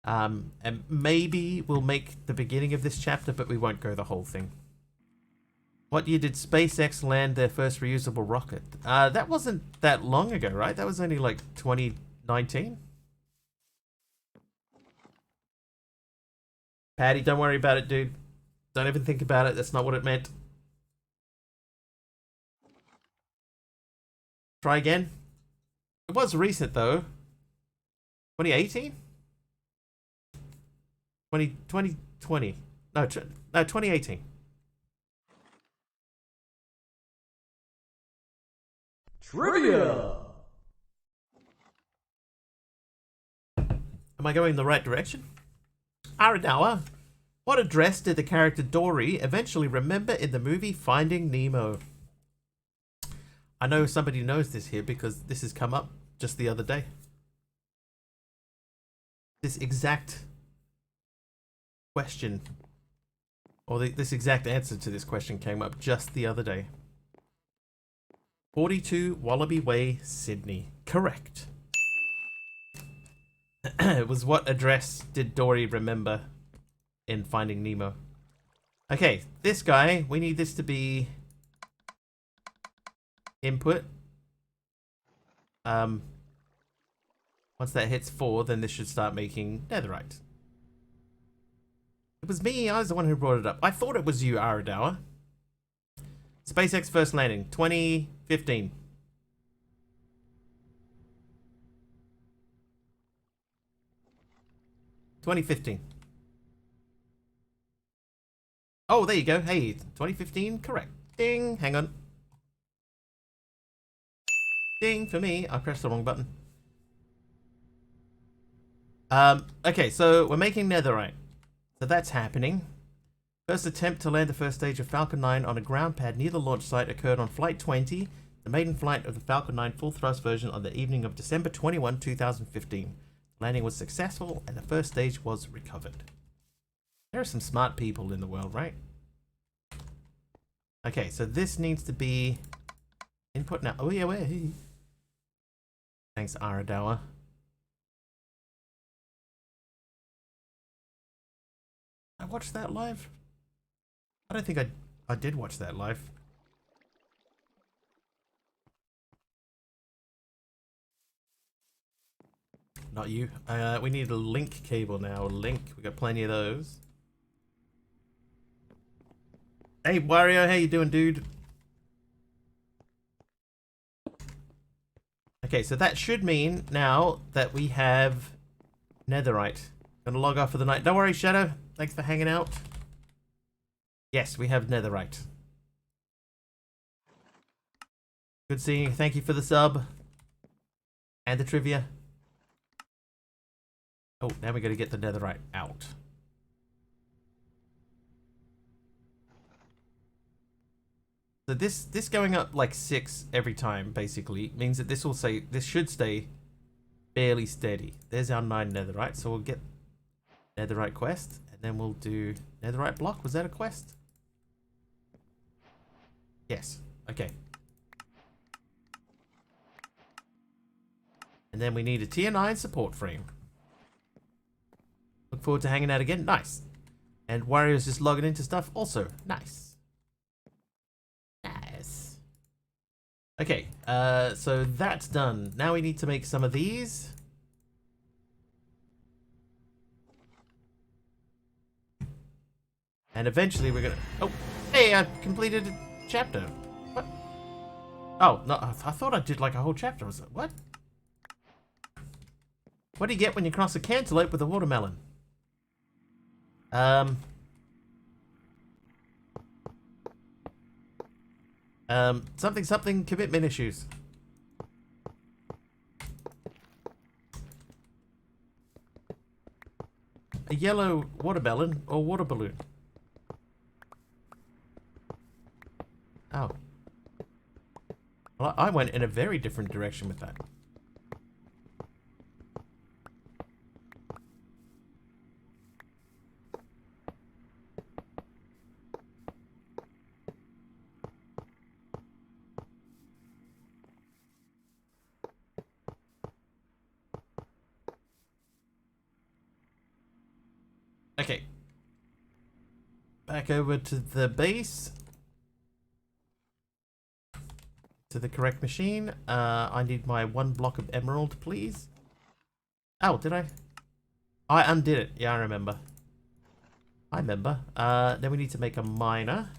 A: And maybe we'll make the beginning of this chapter, but we won't go the whole thing. What year did SpaceX land their first reusable rocket? That wasn't that long ago, right? That was only like 2019. Patty, don't worry about it, dude. Don't even think about it. That's not what it meant. Try again. It was recent, though. 2018? 2020. No, 2018.
B: Trivia!
A: Am I going in the right direction? Aradawa, what address did the character Dory eventually remember in the movie Finding Nemo? I know somebody knows this here because this has come up just the other day. This exact question, or this exact answer to this question came up just the other day. 42 Wallaby Way, Sydney. Correct. It was what address did Dory remember in Finding Nemo? Okay, this guy, we need this to be input. Once that hits 4, then this should start making netherite. It was me, I was the one who brought it up. I thought it was you, Aradawa. SpaceX first landing, 2015. Oh, there you go. Hey, 2015, correct. Ding, hang on. Ding, for me. I pressed the wrong button. Okay, so we're making netherite. So that's happening. First attempt to land the first stage of Falcon 9 on a ground pad near the launch site occurred on Flight 20, the maiden flight of the Falcon 9 full thrust version on the evening of December 21, 2015. Landing was successful and the first stage was recovered. There are some smart people in the world, right? Okay, so this needs to be input now. Oh yeah, wait. Thanks, Aradawa. I watched that live? I don't think I did watch that live. not you. We need a link cable now. A link. We got plenty of those. Hey, Wario, how you doing, dude? Okay, so that should mean now that we have netherite. Gonna log off for the night. Don't worry, Shadow. Thanks for hanging out. Yes, we have netherite. Good seeing you. Thank you for the sub. And the trivia. Oh, now we gotta get the netherite out. So this going up like 6 every time basically means that this should stay fairly steady. There's our 9 netherite, so we'll get netherite quest and then we'll do netherite block. Was that a quest? Yes. Okay. And then we need a tier 9 support frame. Look forward to hanging out again. Nice. And Wario's just logging into stuff. Also, nice. Nice. Okay, so that's done. Now we need to make some of these. And eventually we're gonna... Oh, hey, I completed a chapter. What? Oh, no, I thought I did like a whole chapter. Was it? What? What do you get when you cross a cantaloupe with a watermelon? Something commitment issues. A yellow watermelon or water balloon? Oh. Well, I went in a very different direction with that. Okay. Back over to the base. To the correct machine. I need my 1 block of emerald, please. Oh, did I? I undid it. Yeah, I remember. Then we need to make a miner.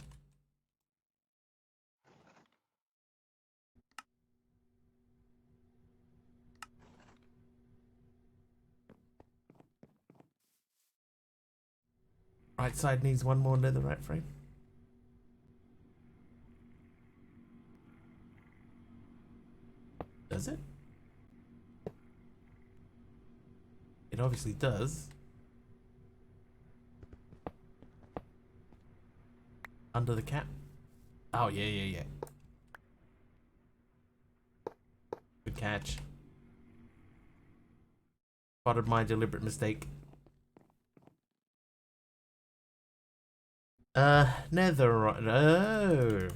A: Right side needs 1 more netherite frame. Does it? It obviously does. Under the cap. Oh, yeah. Good catch. Spotted my deliberate mistake. Netherite.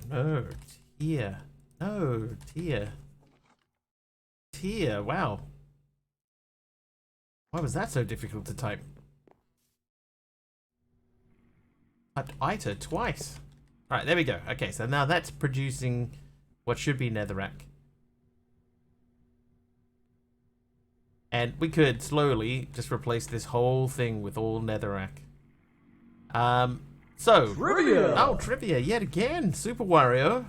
A: No. Tier. No. Tier. Wow. Why was that so difficult to type? Typed ITER twice. Alright, there we go. Okay, so now that's producing what should be netherrack. And we could slowly just replace this whole thing with all netherrack. So...
B: Trivia!
A: Oh, trivia yet again. Super Wario.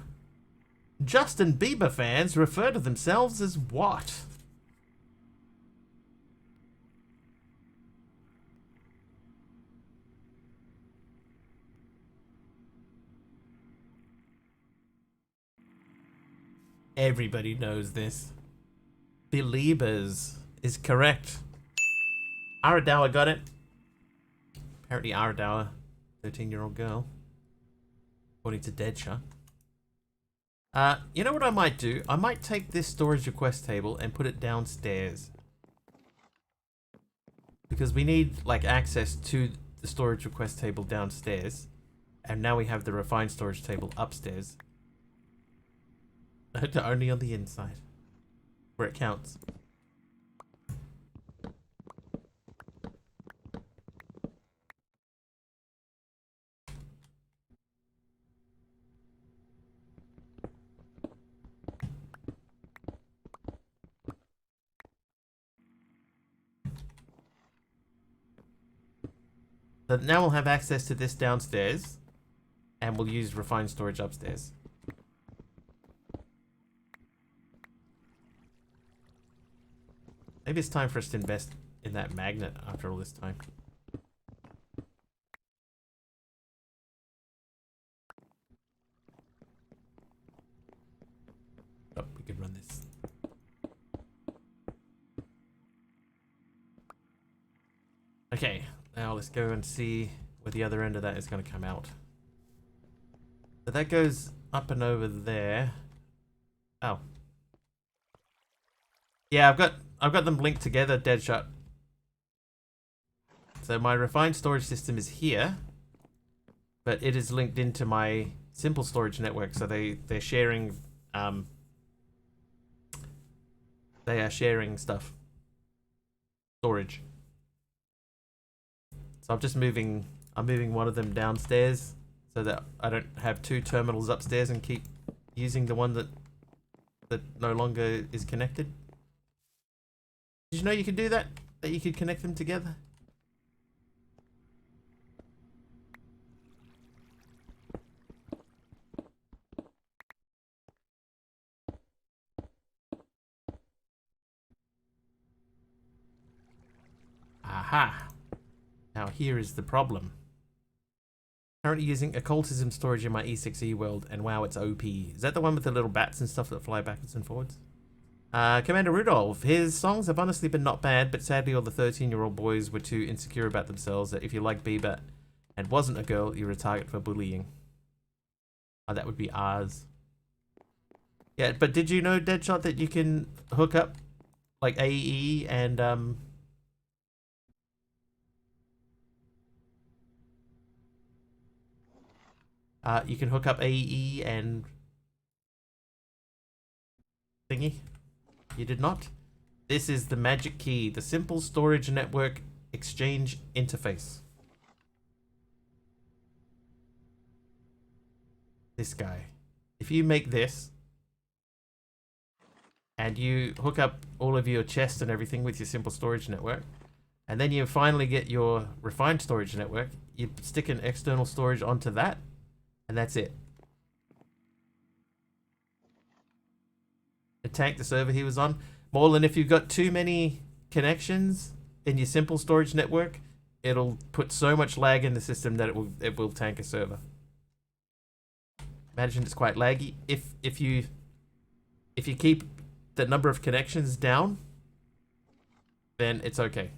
A: Justin Bieber fans refer to themselves as what? Everybody knows this. Beliebers is correct. Aradawa got it. Apparently Aradawa, 13-year-old girl. According to Deadshot. You know what I might do? I might take this storage request table and put it downstairs. Because we need, like, access to the storage request table downstairs. And now we have the refined storage table upstairs. Only on the inside. Where it counts. So now we'll have access to this downstairs, and we'll use refined storage upstairs. Maybe it's time for us to invest in that magnet after all this time. Oh, we could run this. Okay, now let's go and see where the other end of that is going to come out. So that goes up and over there. Oh. Yeah, I've got them linked together, Deadshot. So my refined storage system is here, but it is linked into my simple storage network. So they're sharing they are sharing stuff. Storage. So I'm moving one of them downstairs so that I don't have two terminals upstairs and keep using the one that no longer is connected. Did you know you could do that? That you could connect them together? Aha! Now here is the problem. Currently using occultism storage in my E6E world, and wow, it's OP. Is that the one with the little bats and stuff that fly backwards and forwards? Commander Rudolph, his songs have honestly been not bad, but sadly all the 13-year-old boys were too insecure about themselves that if you like Bieber and wasn't a girl, you were a target for bullying. Oh, that would be ours. Yeah, but did you know, Deadshot, that you can hook up like AE and you can hook up AE and thingy? You did not? This is the magic key, the simple storage network exchange interface. This guy. If you make this and you hook up all of your chests and everything with your simple storage network, and then you finally get your refined storage network, you stick an external storage onto that, and that's it. To tank the server he was on. More than if you've got too many connections in your simple storage network, it'll put so much lag in the system that it will tank a server. Imagine it's quite laggy. If you keep the number of connections down, then it's okay.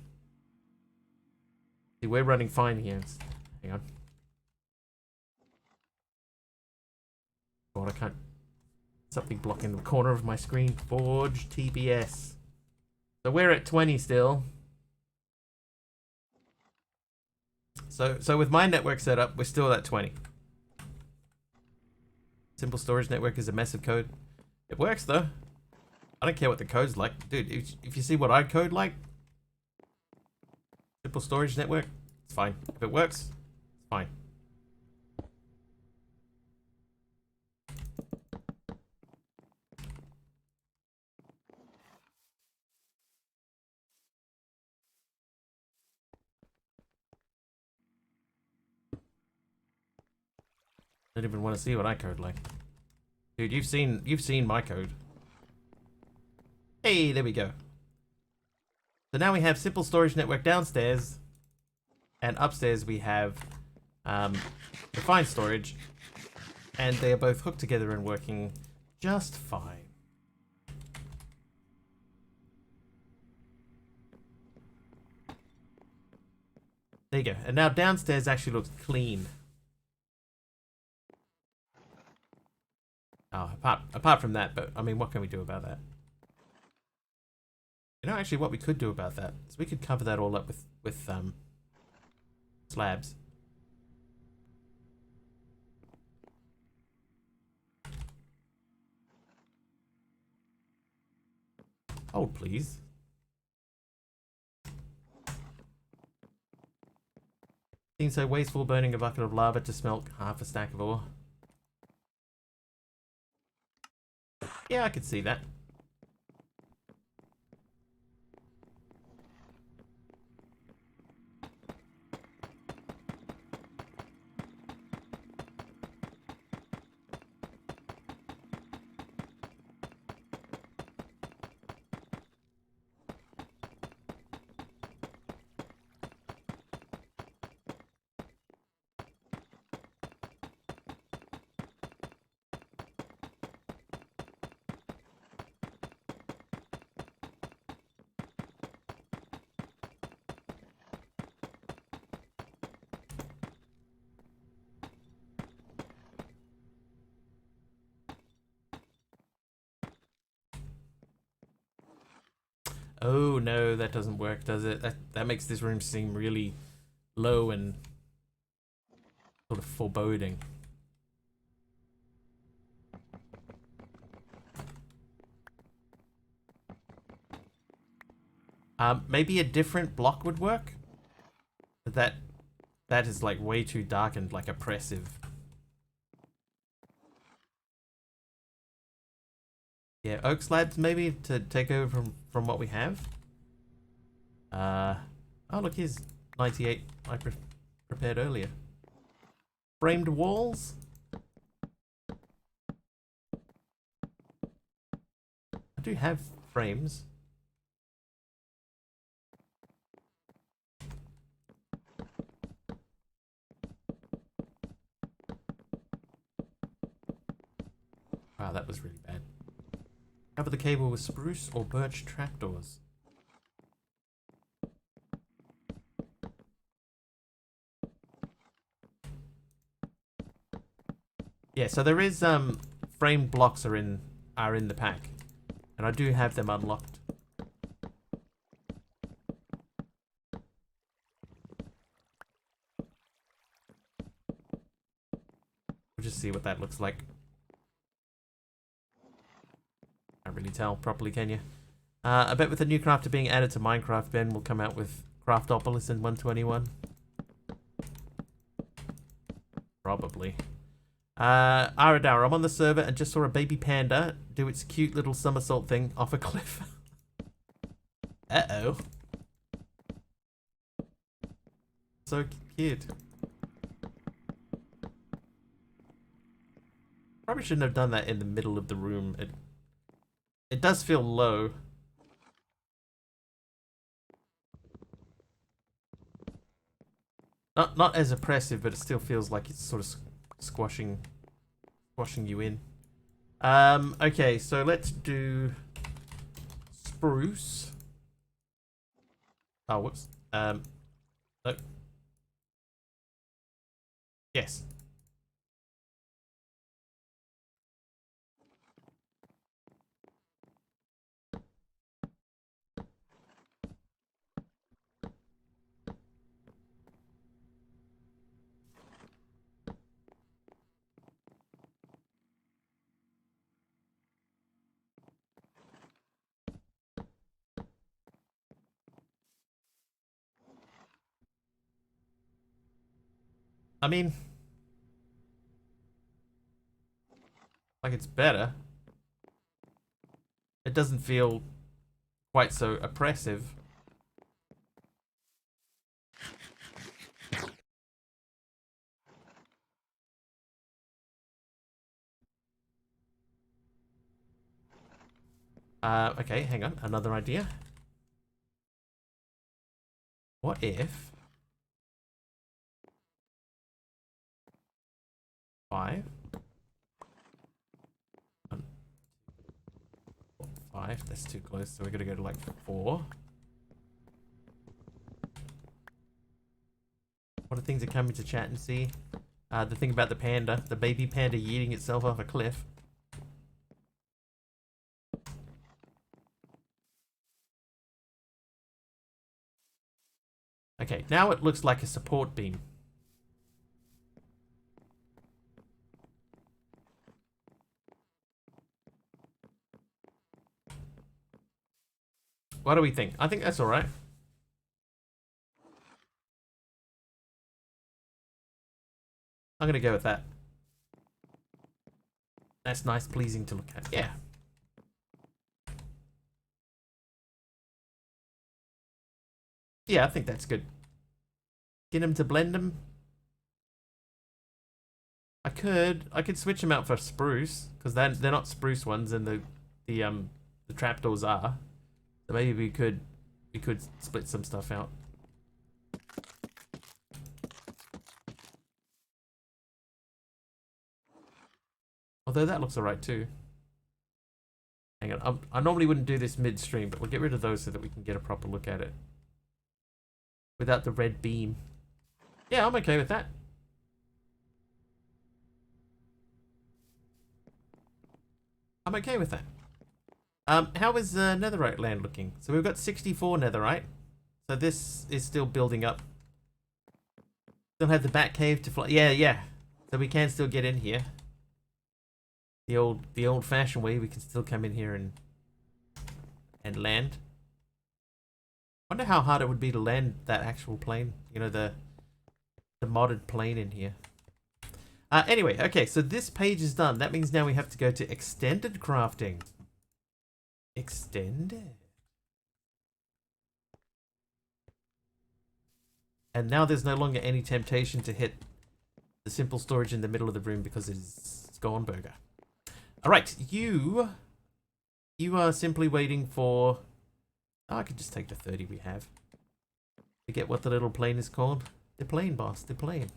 A: See, we're running fine here. Hang on. God, I can't. Something blocking the corner of my screen. Forge TBS. So we're at 20 still. So with my network setup, we're still at 20. Simple storage network is a mess of code. It works though. I don't care what the code's like. Dude, if you see what I code like, simple storage network, it's fine. If it works, it's fine. Don't even want to see what I code like. Dude, you've seen my code. Hey, there we go. So now we have simple storage network downstairs, and upstairs we have refined storage, and they are both hooked together and working just fine. There you go. And now downstairs actually looks clean. Oh, apart from that, but I mean, what can we do about that? You know, actually, what we could do about that is we could cover that all up with slabs. Hold, please. Seems so wasteful burning a bucket of lava to smelt half a stack of ore. Yeah, I could see that. Oh no, that doesn't work, does it? That makes this room seem really low and sort of foreboding. Maybe a different block would work. That is like way too dark and like oppressive. Yeah, oak slabs maybe to take over from what we have. Oh look, here's 98 I prepared earlier. Framed walls. I do have frames. Wow, that was really bad. Cover the cable with spruce or birch trapdoors. Yeah, so there is framed blocks are in the pack, and I do have them unlocked. We'll just see what that looks like. Can't really tell properly, can you? I bet with the new crafter being added to Minecraft, Ben will come out with Techopolis in 121. Probably. Aradar, I'm on the server and just saw a baby panda do its cute little somersault thing off a cliff. Uh-oh. So cute. Probably shouldn't have done that in the middle of the room. It does feel low. Not as oppressive, but it still feels like it's sort of squashing you in. Okay, so let's do spruce. Oh, whoops. No. Yes. I mean, like it's better. It doesn't feel quite so oppressive. Okay, hang on. Another idea. What if 5, 5, that's too close, so we're gonna go to like 4. What are things that come into chat and see? The thing about the panda, the baby panda yeeting itself off a cliff. Okay, now it looks like a support beam. What do we think? I think that's alright. I'm gonna go with that. That's nice, pleasing to look at. Yeah. Yeah, I think that's good. Get him to blend them. I could switch them out for spruce because they're not spruce ones, and the trapdoors are. So maybe we could split some stuff out. Although that looks alright too. Hang on, I normally wouldn't do this midstream, but we'll get rid of those so that we can get a proper look at it without the red beam. Yeah, I'm okay with that. I'm okay with that. How is netherite land looking? So we've got 64 netherite. So this is still building up. Still have the bat cave to fly. Yeah, yeah. So we can still get in here. The old-fashioned way, we can still come in here and land. Wonder how hard it would be to land that actual plane. You know, the modded plane in here. Anyway, okay, so this page is done. That means now we have to go to extended crafting. Extended. And now there's no longer any temptation to hit the simple storage in the middle of the room because it's gone burger. Alright, you are simply waiting for... Oh, I could just take the 30 we have. Forget what the little plane is called. The plane, boss. The plane.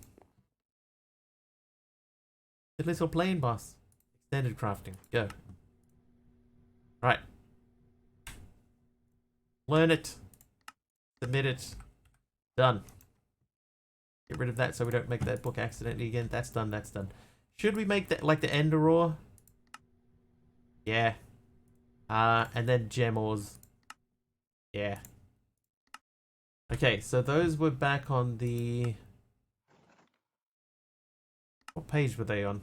A: The little plane, boss. Extended crafting. Go. Right. Learn it. Submit it. Done. Get rid of that so we don't make that book accidentally again. That's done. That's done. Should we make that like the ender ore? Yeah. And then gem ores. Yeah. Okay, so those were back on the... What page were they on?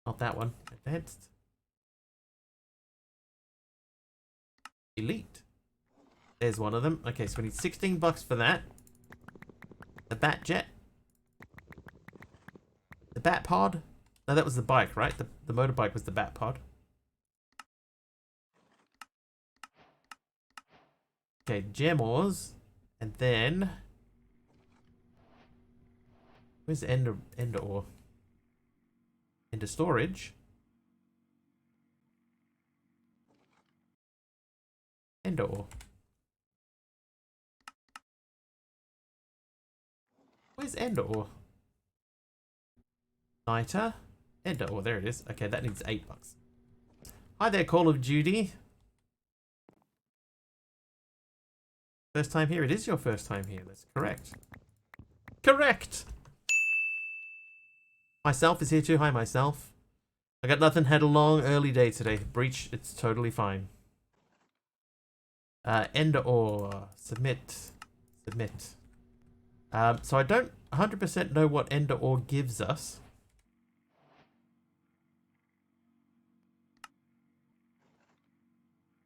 A: Not that one. Advanced. Elite. There's one of them. Okay, so we need 16 bucks for that. The bat jet. The bat pod. No, that was the bike, right? The motorbike was the bat pod. Okay, gem ores. And then... Where's ender ore? Ender storage. Ender ore. Where's ender ore? Niter. Ender ore, there it is. Okay, that needs 8 bucks. Hi there, Call of Duty. First time here? It is your first time here. That's correct. Correct! Myself is here too. Hi, myself. I got nothing. Had a long, early day today. Breach, it's totally fine. Ender ore. Submit. Submit. So I don't 100% know what ender ore gives us.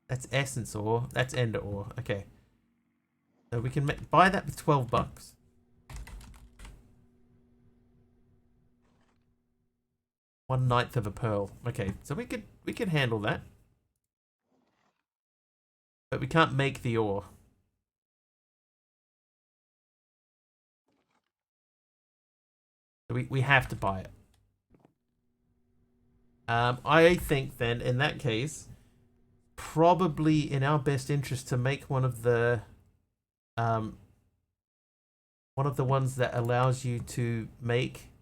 A: That's essence ore. That's ender ore. Okay. So we can buy that with 12 bucks. One ninth of a pearl. Okay, so we could handle that. But we can't make the ore. So we have to buy it. I think then in that case, probably in our best interest to make one of the ones that allows you to make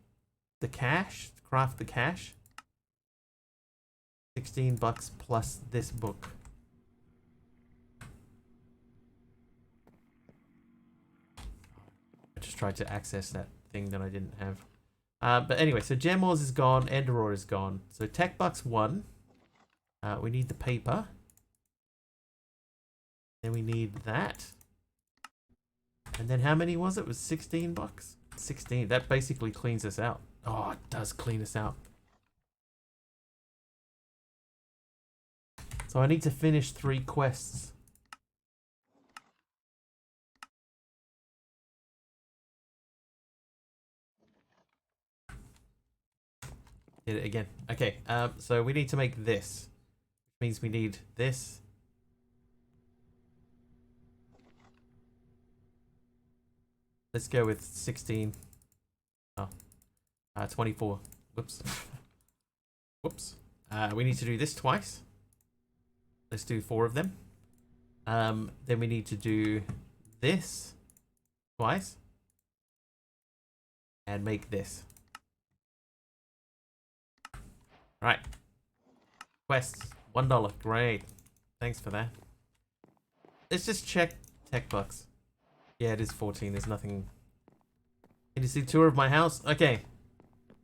A: the cash, craft the cash. 16 bucks plus this book. I just tried to access that thing that I didn't have. But anyway, so gem ores is gone, ender ore is gone. So tech bucks 1. We need the paper. Then we need that. And then how many was it? It was 16 bucks? 16. That basically cleans us out. Oh, it does clean us out. So I need to finish 3 quests. Did it again. Okay, so we need to make this. Which means we need this. Let's go with 16. Oh. 24. Whoops. Whoops. We need to do this twice. Let's do 4 of them. Then we need to do this twice. And make this. Right. Quests. $1. Great. Thanks for that. Let's just check tech bucks. Yeah, it is 14. There's nothing. Can you see tour of my house? Okay.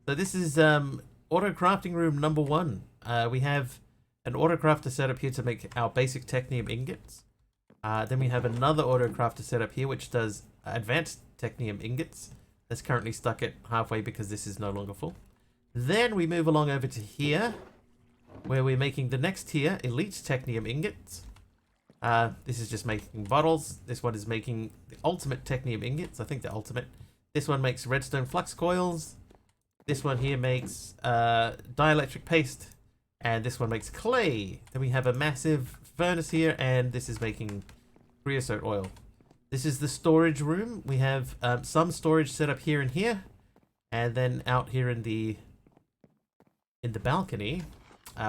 A: So this is auto crafting room number 1. We have an autocrafter set up here to make our basic technium ingots. Then we have another autocrafter set up here which does advanced technium ingots. That's currently stuck at halfway because this is no longer full. Then we move along over to here, where we're making the next tier, elite technium ingots. This is just making bottles. This one is making the ultimate technium ingots. I think the ultimate. This one makes redstone flux coils. This one here makes dielectric paste. And this one makes clay. Then we have a massive furnace here, and this is making creosote oil. This is the storage room. We have some storage set up here and here. And then out here in the balcony,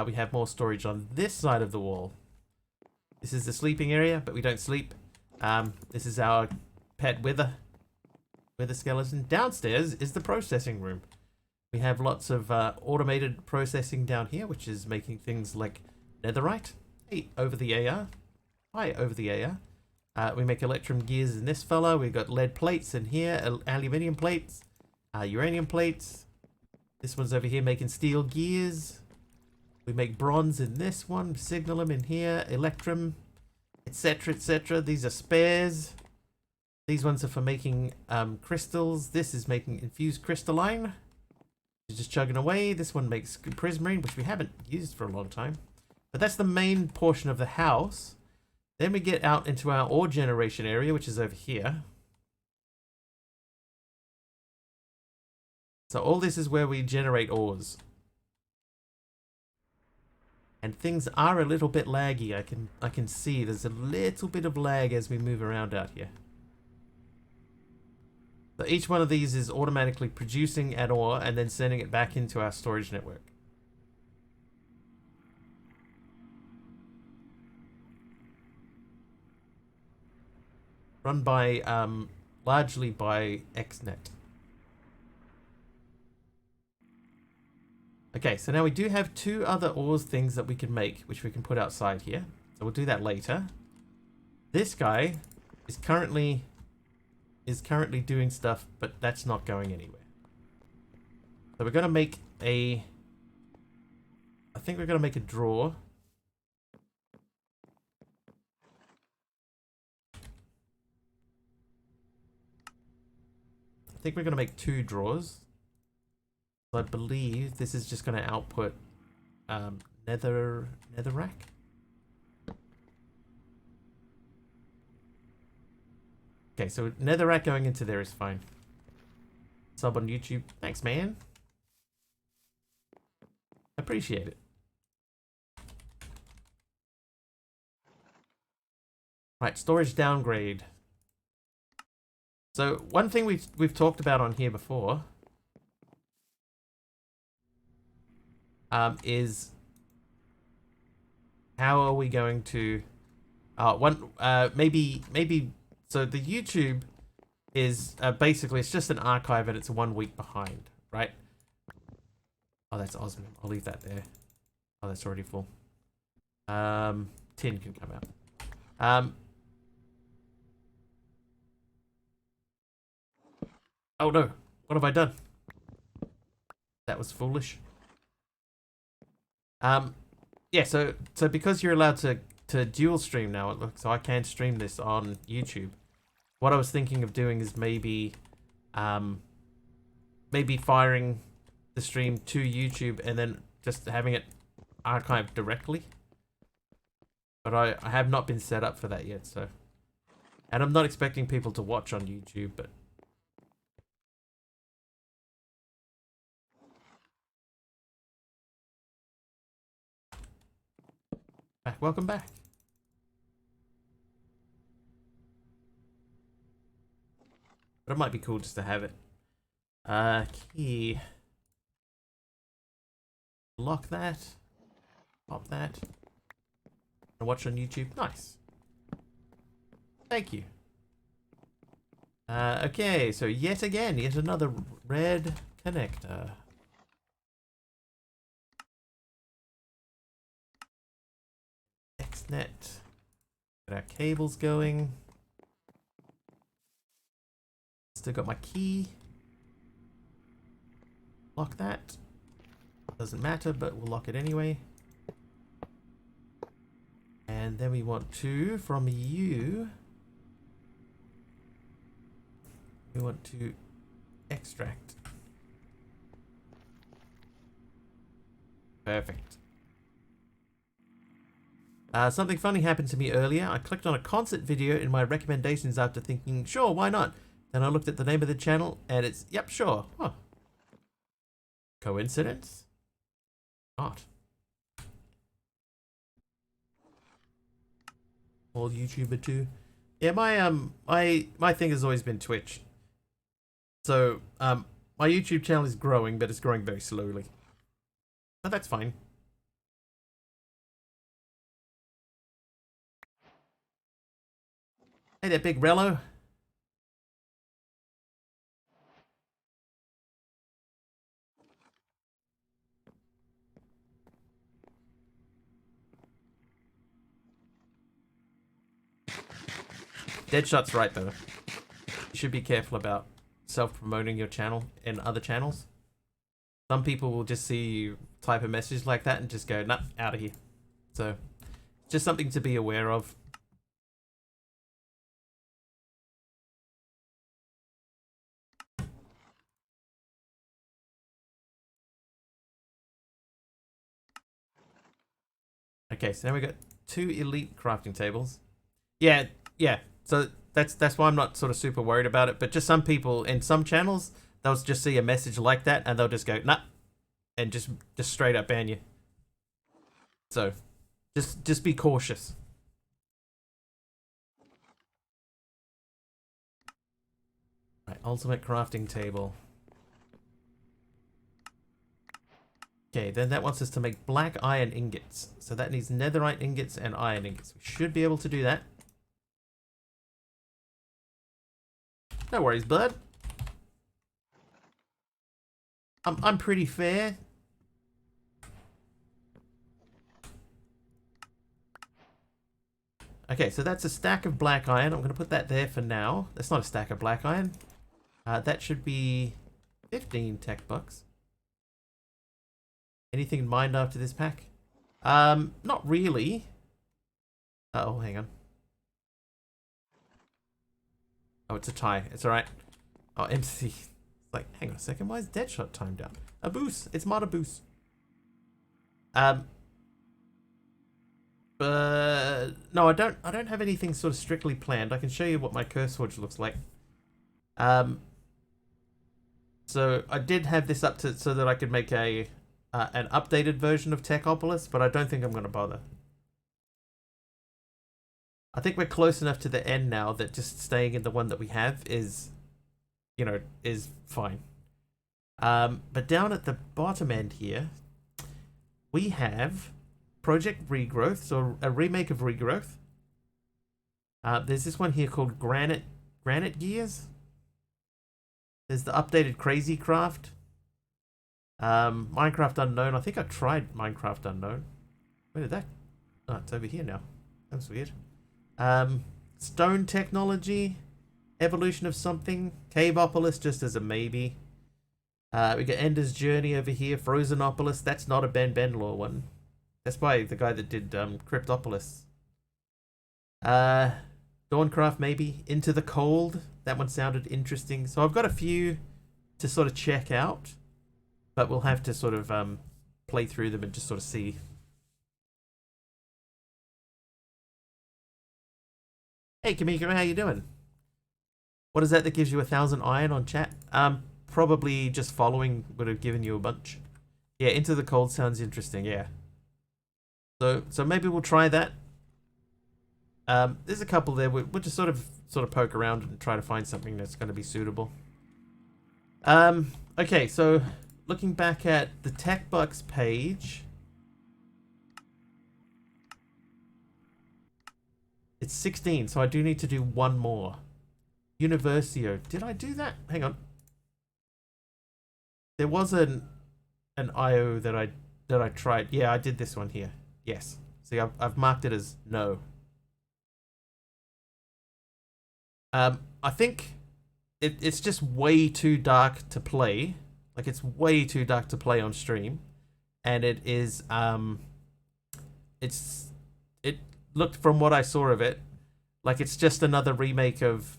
A: we have more storage on this side of the wall. This is the sleeping area, but we don't sleep. This is our pet wither skeleton. Downstairs is the processing room. We have lots of automated processing down here, which is making things like netherite. Hey, over the AR. Hi, over the AR. We make electrum gears in this fella. We've got lead plates in here, aluminium plates, uranium plates. This one's over here making steel gears. We make bronze in this one, signalum in here, electrum, etc, etc. These are spares. These ones are for making crystals. This is making infused crystalline. It's just chugging away. This one makes prismarine, which we haven't used for a long time. But that's the main portion of the house. Then we get out into our ore generation area, which is over here. So all this is where we generate ores. And things are a little bit laggy. I can see there's a little bit of lag as we move around out here. So each one of these is automatically producing an ore and then sending it back into our storage network. Run by, largely by XNet. Okay, so now we do have two other ores things that we can make, which we can put outside here. So we'll do that later. This guy is currently doing stuff, but that's not going anywhere. So we're gonna make I think we're gonna make a drawer. I think we're gonna make two drawers. So I believe this is just gonna output netherrack. Okay, so netherrack going into there is fine. Sub on YouTube. Thanks, man. Appreciate it. Right, storage downgrade. So one thing we've talked about on here before is how are we going to maybe so the YouTube is basically it's just an archive and it's 1 week behind, right? Oh, that's awesome. I'll leave that there. Oh, that's already full. 10 can come out. Oh no, what have I done? That was foolish. Yeah, so because you're allowed to dual stream now, it looks so I can stream this on YouTube. What I was thinking of doing is maybe firing the stream to YouTube and then just having it archived directly. But I have not been set up for that yet, so. And I'm not expecting people to watch on YouTube, but. Welcome back. But it might be cool just to have it. Key. Lock that. Pop that. And watch on YouTube. Nice. Thank you. Okay, so yet another red connector. XNet. Got our cables going. Still got my key. Lock that. Doesn't matter, but we'll lock it anyway. And then we want to, from you, we want to extract. Perfect. Something funny happened to me earlier. I clicked on a concert video in my recommendations after thinking, sure, why not? Then I looked at the name of the channel and it's, yep, sure. Huh. Coincidence? Not. All YouTuber too. Yeah, my thing has always been Twitch. So, my YouTube channel is growing, but it's growing very slowly. But that's fine. Hey there, Big Rello. Deadshot's right, though. You should be careful about self-promoting your channel in other channels. Some people will just see you type a message like that and just go, nah, out of here. So, just something to be aware of. Okay, so now we got 2 elite crafting tables. Yeah. So that's why I'm not sort of super worried about it. But just some people in some channels, they'll just see a message like that and they'll just go, nah, and just straight up ban you. So, just be cautious. Right, ultimate crafting table. Okay, then that wants us to make black iron ingots. So that needs netherite ingots and iron ingots. We should be able to do that. No worries, bud. I'm pretty fair. Okay, so that's a stack of black iron. I'm going to put that there for now. That's not a stack of black iron. That should be 15 tech bucks. Anything in mind after this pack? Not really. Oh, hang on. Oh, it's a tie. It's alright. Oh, MC. Like, hang on a second. Why is Deadshot timed out? A boost. It's not a boost. No, I don't have anything sort of strictly planned. I can show you what my curse forge looks like. So I did have this up to so that I could make a an updated version of Techopolis, but I don't think I'm going to bother. I think we're close enough to the end now that just staying in the one that we have is, you know, is fine. But down at the bottom end here, we have Project Regrowth, so a remake of Regrowth. There's this one here called Granite Gears. There's the updated Crazy Craft. Minecraft Unknown. I think I tried Minecraft Unknown. Where did that? Oh, it's over here now. That's weird. Stone Technology. Evolution of something. Caveopolis just as a maybe. We got Ender's Journey over here. Frozenopolis. That's not a Ben Law one. That's by the guy that did Cryptopolis. Dawncraft maybe. Into the Cold. That one sounded interesting. So I've got a few to sort of check out. But we'll have to sort of play through them and just sort of see. Hey Kamiko, how you doing? What is that gives you 1,000 iron on chat? Probably just following would have given you a bunch. Yeah, Into the Cold sounds interesting, yeah. So maybe we'll try that. There's a couple there. We'll just sort of poke around and try to find something that's going to be suitable. Okay, so looking back at the Tech Bucks page, it's 16, so I do need to do one more. Universio. Did I do that? Hang on. There was an IO that I tried. Yeah, I did this one here. Yes. See, I've marked it as no. I think it's just way too dark to play. Like, it's way too dark to play on stream. And it is, looked from what I saw of it, like it's just another remake of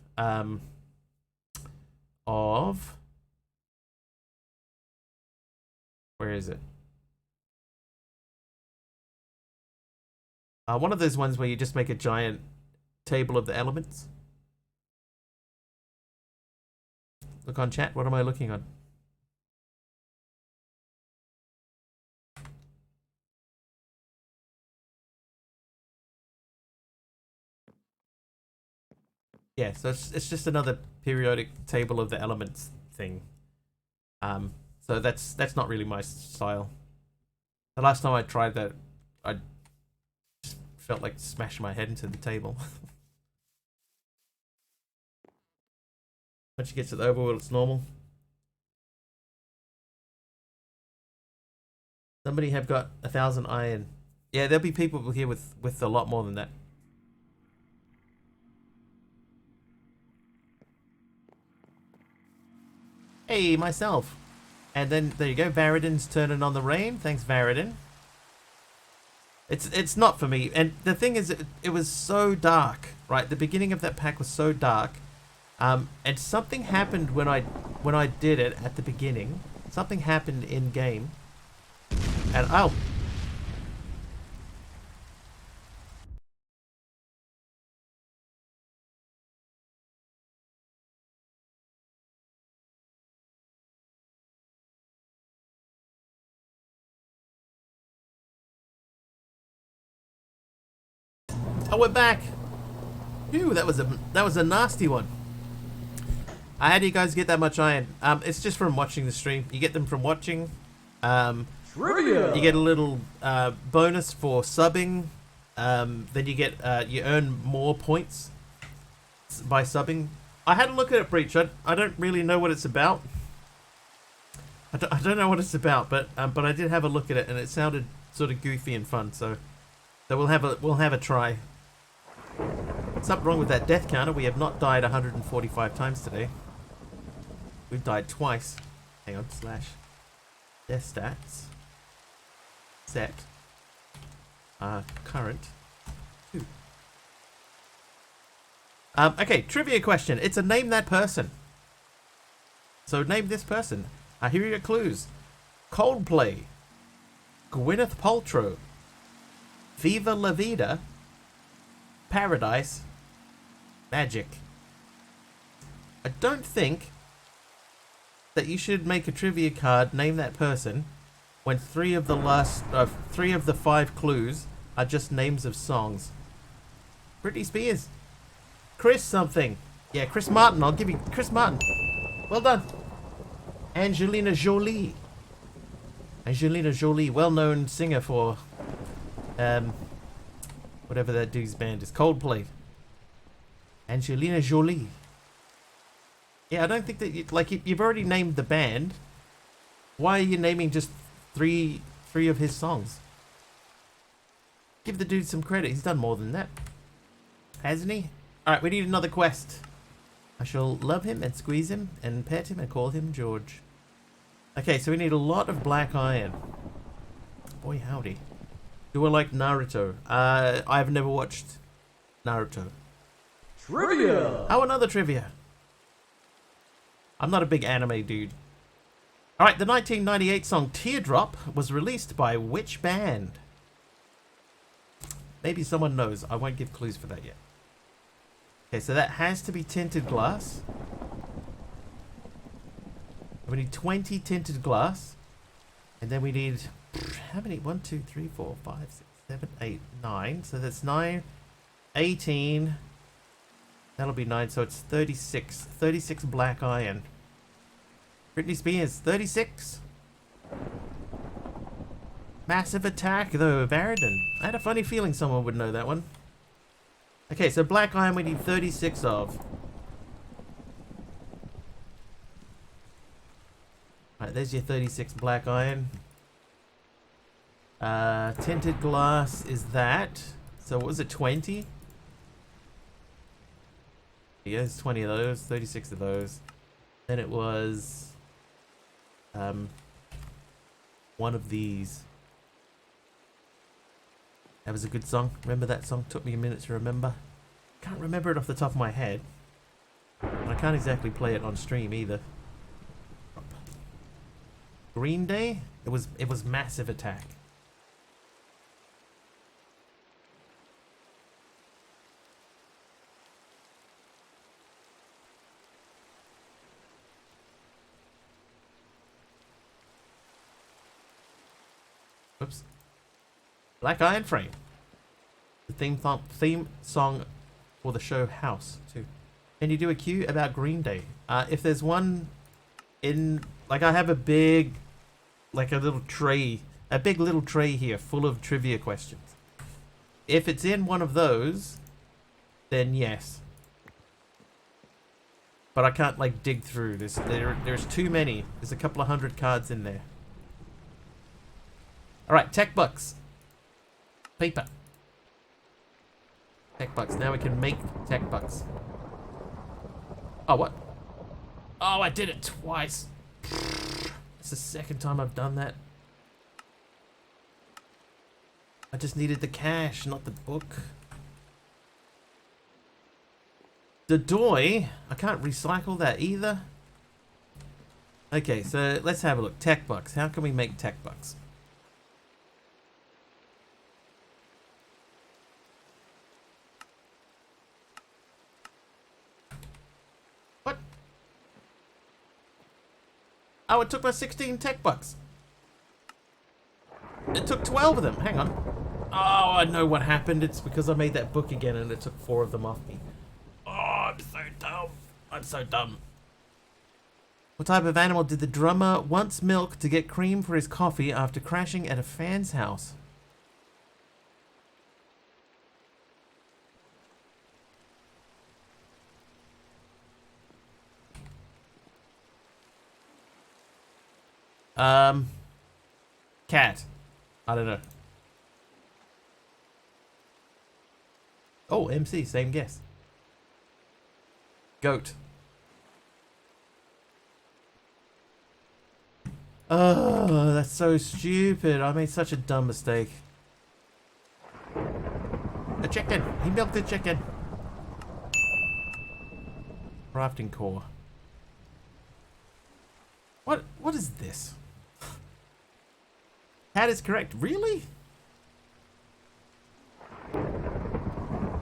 A: where is it? One of those ones where you just make a giant table of the elements. Look on chat. What am I looking on? Yeah, so it's just another periodic table of the elements thing. So that's not really my style. The last time I tried that, I just felt like smashing my head into the table. Once you get to the overworld, it's normal. Somebody have got 1,000 iron. Yeah, there'll be people here with a lot more than that. Hey, myself. And then there you go. Varadin's turning on the rain. Thanks, Varadin. It's not for me. And the thing is, it was so dark, right? The beginning of that pack was so dark. And something happened when I did it at the beginning. Something happened in game. And oh. Oh, we're back. Phew, that was a nasty one. How do you guys get that much iron? It's just from watching the stream. You get them from watching.
B: Trivia.
A: You get a little bonus for subbing. Then you get you earn more points by subbing. I had a look at it, Breach. I don't really know what it's about. I don't know what it's about, but I did have a look at it, and it sounded sort of goofy and fun. So we'll have a try. What's up wrong with that death counter? We have not died 145 times today. We've died twice. Hang on, slash death stats set current 2. Okay, trivia question. It's a name that person. So name this person. Here are your clues: Coldplay, Gwyneth Paltrow, Viva La Vida, Paradise, Magic. I don't think that you should make a trivia card, name that person, when 3 of the 5 clues are just names of songs. Britney Spears, Chris something. Yeah, Chris Martin. I'll give you Chris Martin. Well done. Angelina Jolie. Angelina Jolie, well-known singer for whatever that dude's band is. Coldplay. Angelina Jolie. Yeah, I don't think that you've already named the band. Why are you naming just three of his songs? Give the dude some credit. He's done more than that, hasn't he? All right, we need another quest. I shall love him and squeeze him and pet him and call him George. Okay, so we need a lot of black iron. Boy, howdy. Do I like Naruto? I've never watched Naruto.
B: Trivia.
A: Oh, another trivia. I'm not a big anime dude. Alright, the 1998 song Teardrop was released by which band? Maybe someone knows. I won't give clues for that yet. Okay, so that has to be tinted glass. We need 20 tinted glass. And then we need... how many? 1, 2, 3, 4, 5, 6, 7, 8, 9. So that's 9, 18. That'll be 9, so it's 36. 36 black iron. Britney Spears, 36. Massive attack, though, Varadin. I had a funny feeling someone would know that one. Okay, so black iron we need 36 of. Alright, there's your 36 black iron. Tinted glass is that. So what was it, 20? Yeah, there's 20 of those, 36 of those. Then it was one of these. That was a good song. Remember that song? Took me a minute to remember. Can't remember it off the top of my head. And I can't exactly play it on stream either. Green Day? It was Massive Attack. Whoops. Black Iron Frame. The theme song for the show House too. Can you do a queue about Green Day? If there's one in, like, I have a big, like a little little tray here full of trivia questions. If it's in one of those, then yes. But I can't like dig through this. There's too many. There's a couple of 100 cards in there. All right, tech bucks. Paper. Tech bucks. Now we can make tech bucks. Oh, what? Oh, I did it twice. It's the second time I've done that. I just needed the cash, not the book. The doy. I can't recycle that either. Okay, so let's have a look. Tech bucks. How can we make tech bucks? What? Oh, it took my 16 tech bucks. It took 12 of them. Hang on. Oh, I know what happened. It's because I made that book again and it took 4 of them off me. Oh, I'm so dumb. I'm so dumb. What type of animal did the drummer once milk to get cream for his coffee after crashing at a fan's house? Cat. I don't know. Oh, MC, same guess. Goat. Oh, that's so stupid. I made such a dumb mistake. A chicken. He milked a chicken. Crafting core. What is this? Cat is correct. Really?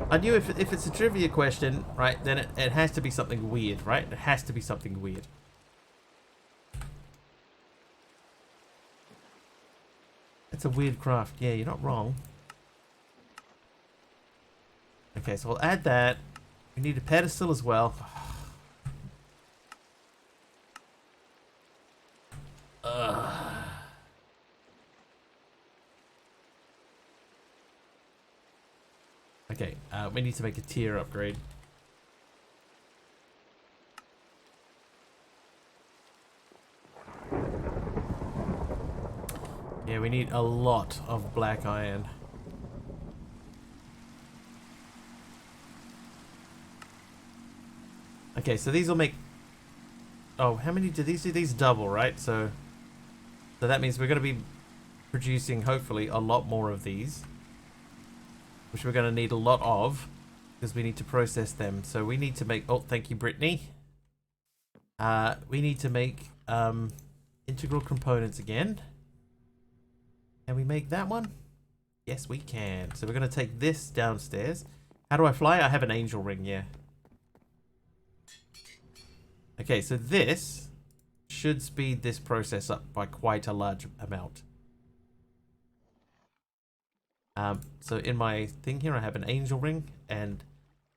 A: I knew if it's a trivia question, right, then it has to be something weird, right? It has to be something weird. That's a weird craft. Yeah, you're not wrong. Okay, so I'll add that. We need a pedestal as well. Okay, we need to make a tier upgrade. Yeah, we need a lot of black iron. Okay, so these will make... Oh, how many do these do? These double, right? So that means we're going to be producing, hopefully, a lot more of these. Which we're going to need a lot of, because we need to process them. So we need to make... Oh, thank you, Brittany. We need to make integral components again. Can we make that one? Yes, we can. So we're going to take this downstairs. How do I fly? I have an angel ring, yeah. Okay, so this should speed this process up by quite a large amount. So in my thing here, I have an angel ring, and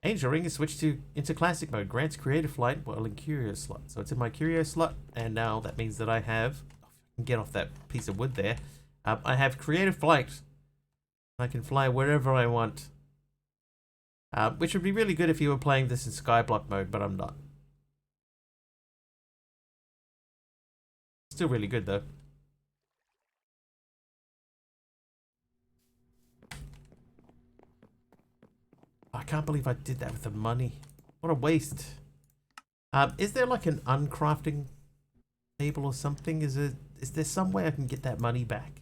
A: angel ring is switched into classic mode. Grants creative flight while in curio slot. So it's in my curio slot, and now that means that I have... Get off that piece of wood there. I have creative flight. I can fly wherever I want. Which would be really good if you were playing this in skyblock mode, but I'm not. Still really good though. I can't believe I did that with the money. What a waste. Is there like an uncrafting table or something? Is there some way I can get that money back?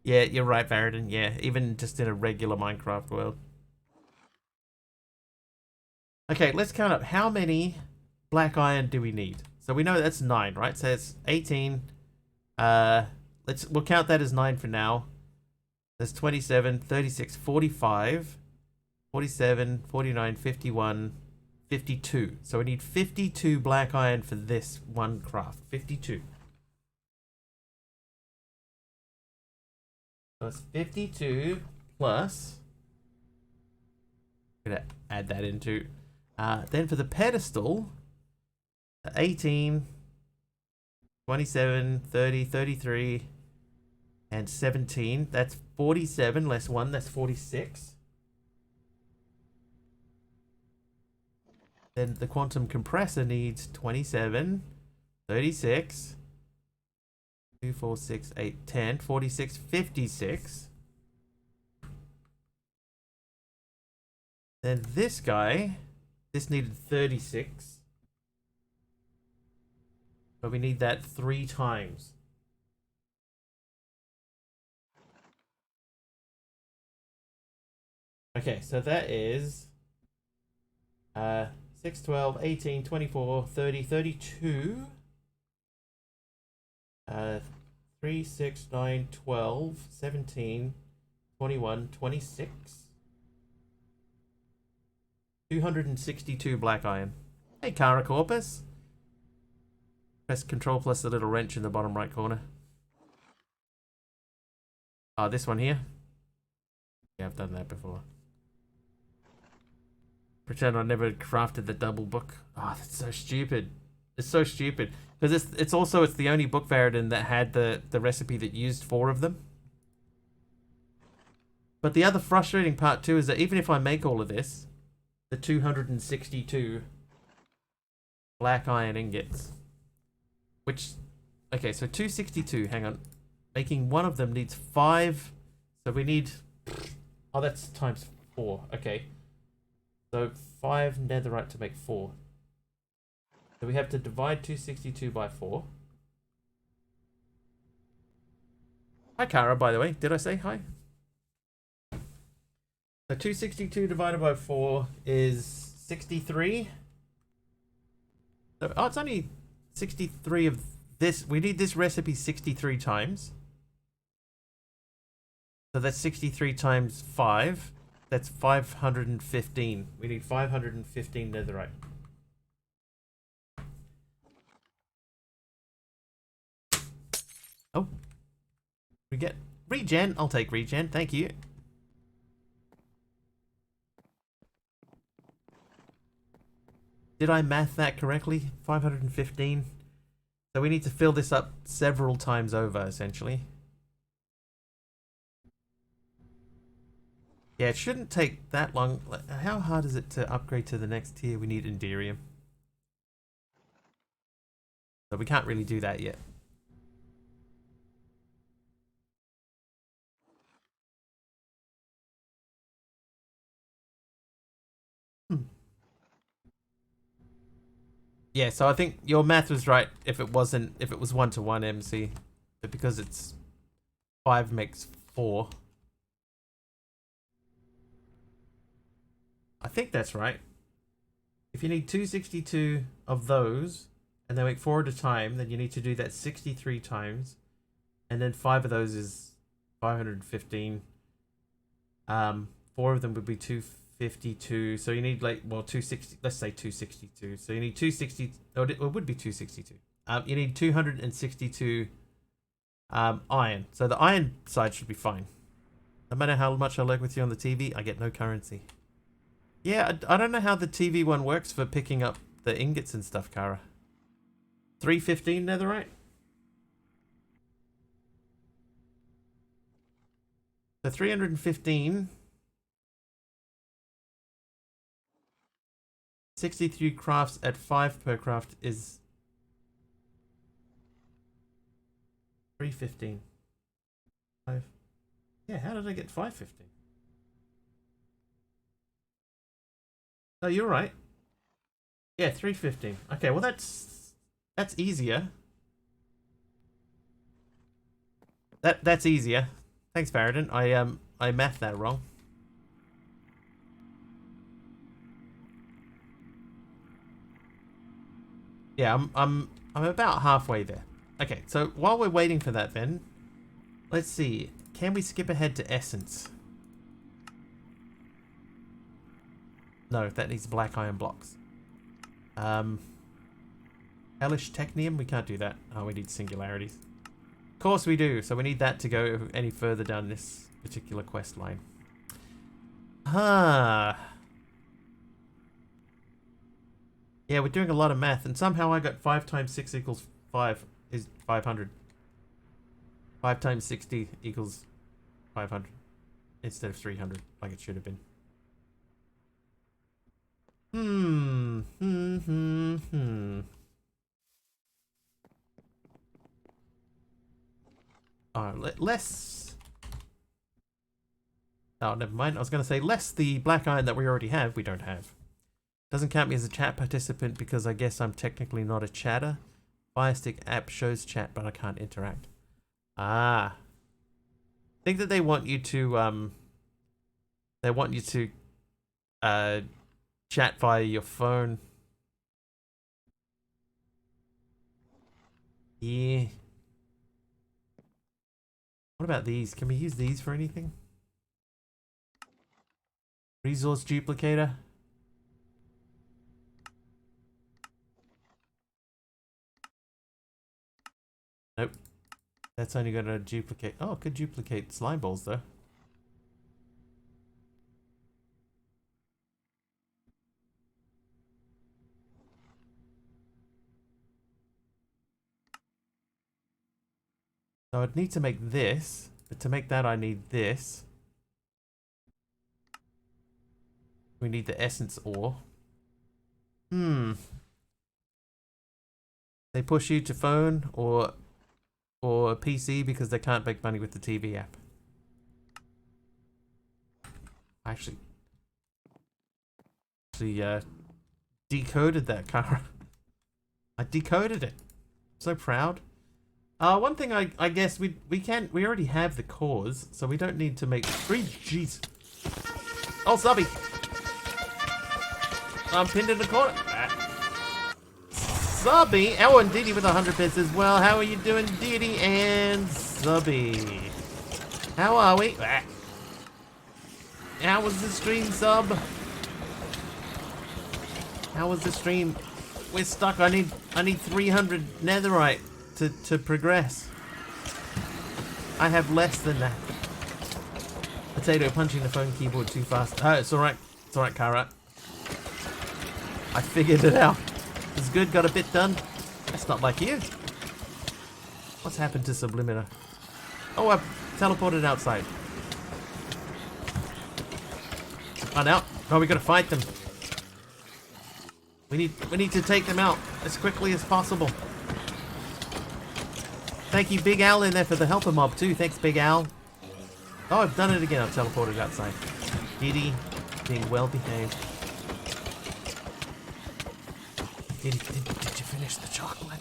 A: Yeah, you're right, Varadin. Yeah, even just in a regular Minecraft world. Okay, let's count up how many black iron do we need. So we know that's 9, right? So it's 18. We'll count that as 9 for now. There's 27, 36, 45, 47, 49, 51, 52. So we need 52 black iron for this one craft. 52. So it's 52 plus. I'm gonna add that into. Then for the pedestal, 18, 27, 30, 33, and 17. That's 47 less 1. That's 46. Then the quantum compressor needs 27, 36, 2, 4, 6, 8, 10, 46, 56. Then this guy, this needed 36. But we need that 3 times. Okay, so that is 6, 12, 18, 24, 30, 32. 3, 6, 9, 12, 17, 21, 26. 262 black iron. Hey, Kara Corpus. Press Control plus the little wrench in the bottom right corner. Oh, this one here. Yeah, I've done that before. Pretend I never crafted the double book. Oh, that's so stupid. It's so stupid. Because it's the only book Varadin that had the recipe that used 4 of them. But the other frustrating part too is that even if I make all of this, the 262 black iron ingots. Which, okay, so 262, hang on. Making one of them needs 5. So we need, oh, that's times 4, okay. So 5 netherite to make 4. So we have to divide 262 by 4. Hi, Kara, by the way. Did I say hi? So 262 divided by 4 is 63. So, oh, it's only 63 of this. We need this recipe 63 times. So that's 63 times 5. That's 515. We need 515 netherite. Oh. We get regen. I'll take regen. Thank you. Did I math that correctly? 515. So we need to fill this up several times over, essentially. Yeah, it shouldn't take that long. How hard is it to upgrade to the next tier? We need Enderium. So we can't really do that yet. Yeah, so I think your math was right if it was 1-to-1 MC. But because it's 5 makes 4. I think that's right. If you need 262 of those, and they make 4 at a time, then you need to do that 63 times. And then 5 of those is 515. 4 of them would be 252. So you need 260. Let's say 262. So you need 260. Oh, it would be 262. You need 262 iron. So the iron side should be fine. No matter how much I work with you on the TV, I get no currency. Yeah, I don't know how the TV one works for picking up the ingots and stuff, Kara. 315 netherite? So 315. 63 crafts at 5 per craft is 315. 5. Yeah, how did I get 515? Oh, you're right. Yeah, 315. Okay, well that's easier. That's easier. Thanks, Paradin. I mathed that wrong. Yeah, I'm about halfway there. Okay, so while we're waiting for that then, let's see. Can we skip ahead to Essence? No, that needs black iron blocks. Hellish Technium, we can't do that. Oh, we need singularities. Of course we do, so we need that to go any further down this particular quest line. Huh. Yeah, we're doing a lot of math, and somehow I got 5 times 6 equals 5 is 500. 5 times 60 equals 500 instead of 300, like it should have been. Less. Oh, never mind. I was going to say less the black iron that we already have. We don't have. Doesn't count me as a chat participant because I guess I'm technically not a chatter. Firestick app shows chat, but I can't interact. Ah. I think that they want you to chat via your phone. Yeah. What about these? Can we use these for anything? Resource duplicator. Nope. That's only going to duplicate. Oh, it could duplicate slime balls though. So I'd need to make this, but to make that I need this. We need the essence ore. They push you to phone or PC because they can't make money with the TV app. I actually decoded that, Kara. I decoded it. I'm so proud. One thing I guess we already have the cores, so we don't need to make 3. Jeez. Oh, Subby. I'm pinned in the corner. Subby. Oh, and Diddy with 100 bits as well. How are you doing, Diddy and Subby? How are we? How was the stream, Sub? How was the stream? We're stuck. I need 300 netherite to progress. I have less than that. Potato punching the phone keyboard too fast. Oh, it's alright. It's alright, Kara. I figured it out. It's good, got a bit done. That's not like you. What's happened to Sublimina? Oh, I've teleported outside. Run out. Oh, we gotta fight them. We need to take them out as quickly as possible. Thank you, Big Al, in there for the helper mob too. Thanks, Big Al. Oh, I've done it again. I've teleported outside. Diddy, being well behaved. Did you finish the chocolate?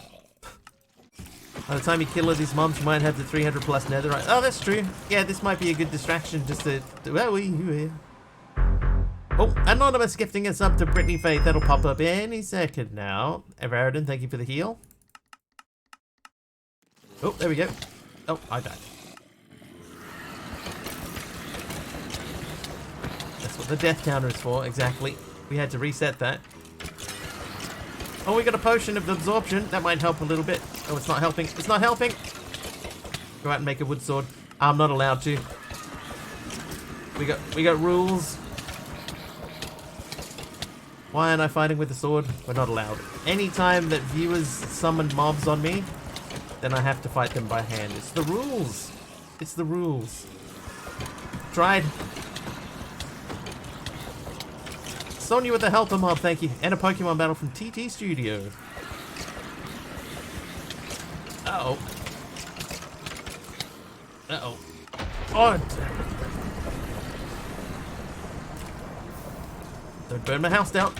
A: By the time you kill all these mobs, you might have the 300 plus netherite. Oh, that's true. Yeah, this might be a good distraction just to oh, anonymous gifting us up to Brittany Faith. That'll pop up any second now. Everardin, thank you for the heal. Oh, there we go. Oh, I died. That's what the death counter is for, exactly. We had to reset that. Oh, we got a potion of absorption. That might help a little bit. Oh, it's not helping. It's not helping. Go out and make a wood sword. I'm not allowed to. We got rules. Why aren't I fighting with the sword? We're not allowed. Anytime that viewers summon mobs on me, then I have to fight them by hand. It's the rules. It's the rules. Tried. Sonya with the helper mob, thank you. And a Pokemon battle from TT Studio. Uh-oh. Uh-oh. Oh, don't burn my house down.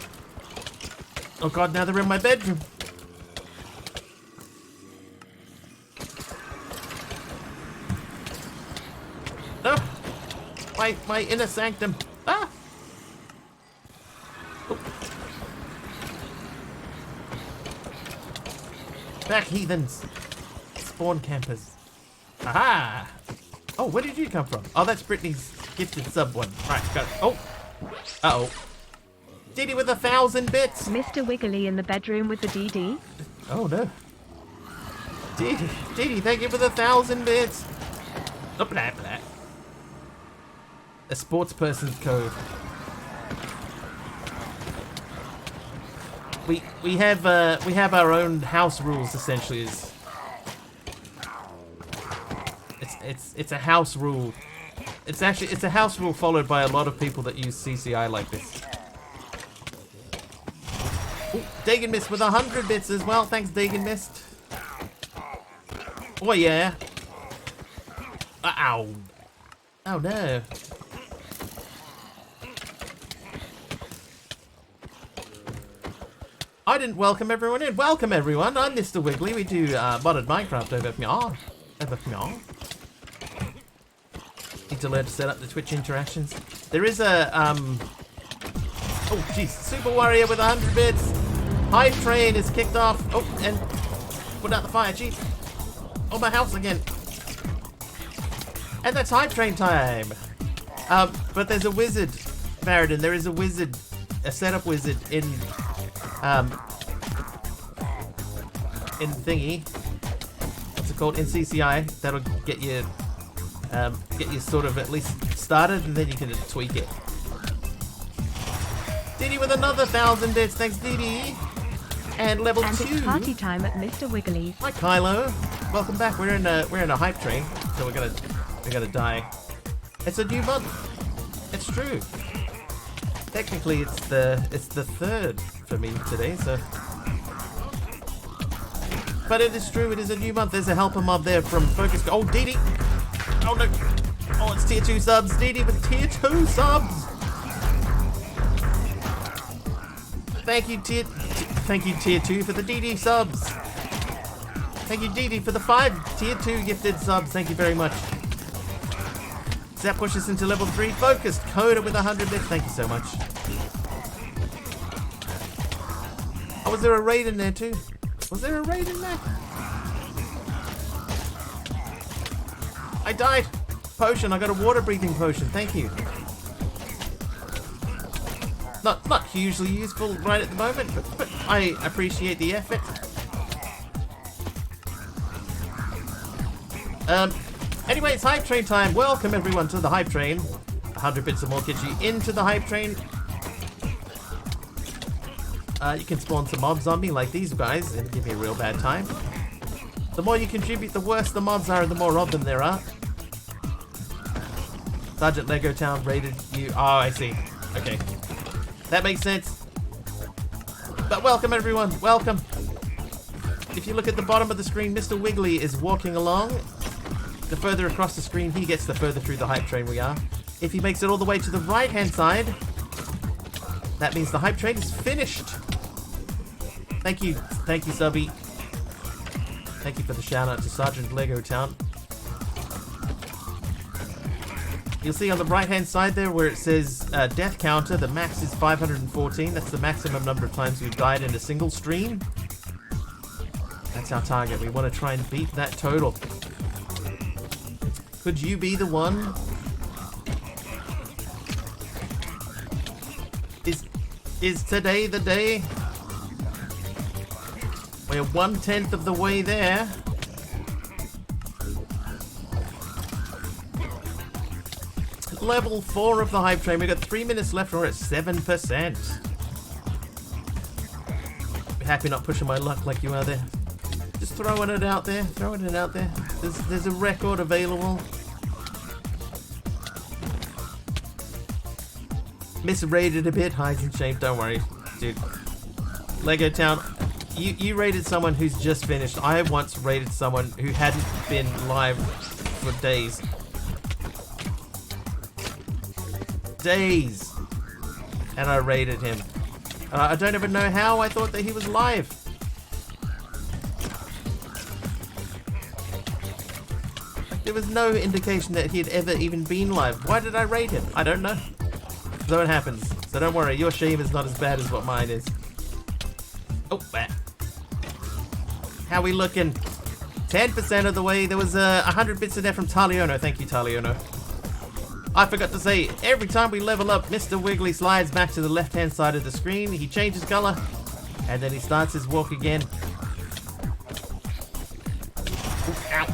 A: Oh god, now they're in my bedroom. My inner sanctum. Ah! Oh. Back, heathens. Spawn campers. Aha! Oh, where did you come from? Oh, that's Brittany's gifted sub one. Right, got it. Oh! Uh-oh. Diddy with 1,000 bits!
C: Mr. Wiggly in the bedroom with the DD.
A: Oh, no. Diddy, thank you for the 1,000 bits! Oh, blah, blah. A sports person's code. We have our own house rules, essentially. It's a house rule. It's a house rule followed by a lot of people that use CCI like this. Ooh, Dagon Mist with 100 bits as well. Thanks, Dagon Mist. Oh yeah. Ow. Oh no. I didn't welcome everyone in. Welcome everyone. I'm Mr. Wiggly. We do modded Minecraft over here. Need to learn to set up the Twitch interactions. There is a oh jeez, Super Warrior with 100 bits. Hive Train is kicked off. Oh, and put out the fire. Jeez. Oh, my house again. And that's Hive Train time. But there's a wizard, Faradin. There is a wizard, a setup wizard in thingy. What's it called? In CCI. That'll get you sort of at least started, and then you can tweak it. Didi with another 1,000 bits. Thanks, Didi. And level 2.
C: And it's party time at Mr. Wiggly's.
A: Hi, Kylo. Welcome back. We're in a hype train, so we're gonna die. It's a new month. It's true. Technically, it's the 3rd for me today, so. But it is true. It is a new month. There's a helper mob there from Focus. Oh, Didi. Oh no. Oh, it's tier 2 subs. Didi with tier 2 subs. Thank you, tier 2 for the DD subs. Thank you, DD, for the 5 tier 2 gifted subs. Thank you very much. That pushes into level 3. Focused Coda with 100 bits. Thank you so much. Oh, was there a raid in there too? Was there a raid in there? I died. Potion. I got a water breathing potion. Thank you. Not hugely useful right at the moment, but I appreciate the effort. Anyway, it's Hype Train time. Welcome everyone to the Hype Train. 100 bits or more gets you into the Hype Train. You can spawn some mobs on me like these guys and give me a real bad time. The more you contribute, the worse the mobs are and the more of them there are. Sergeant Lego Town raided you. Oh, I see. Okay. That makes sense. But welcome everyone, welcome. If you look at the bottom of the screen, Mr. Wiggly is walking along. The further across the screen he gets, the further through the hype train we are. If he makes it all the way to the right hand side, that means the hype train is finished. Thank you, Subby. Thank you for the shout out to Sergeant Lego Town. You'll see on the right hand side there where it says death counter, the max is 514. That's the maximum number of times we've died in a single stream. That's our target. We want to try and beat that total. Could you be the one? Is today the day? We're 1/10 of the way there. Level 4 of the hype train. We've got 3 minutes left. We're at 7%. Happy not pushing my luck like you are there. Just throwing it out there. Throwing it out there. There's a record available. Misrated a bit. Hides and shame. Don't worry, dude. Lego Town. You rated someone who's just finished. I once rated someone who hadn't been live for days. And I rated him. I don't even know how I thought that he was live. There was no indication that he had ever even been live. Why did I raid him? I don't know. So it happens. So don't worry, your shame is not as bad as what mine is. Oh, how we looking? 10% of the way. There was 100 bits in there from Taliono. Thank you, Taliono. I forgot to say, every time we level up, Mr. Wiggly slides back to the left-hand side of the screen. He changes color, and then he starts his walk again. Ooh, ow.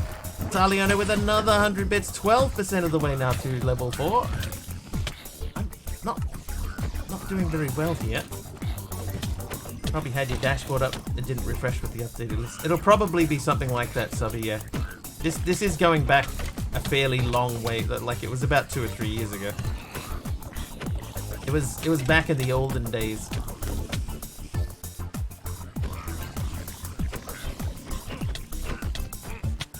A: Taliono with another 100 bits, 12% of the way now to level 4. I'm not doing very well here. Probably had your dashboard up. It didn't refresh with the updated list. It'll probably be something like that, Subby, yeah. This is going back a fairly long way. Like, it was about 2 or 3 years ago. It was back in the olden days.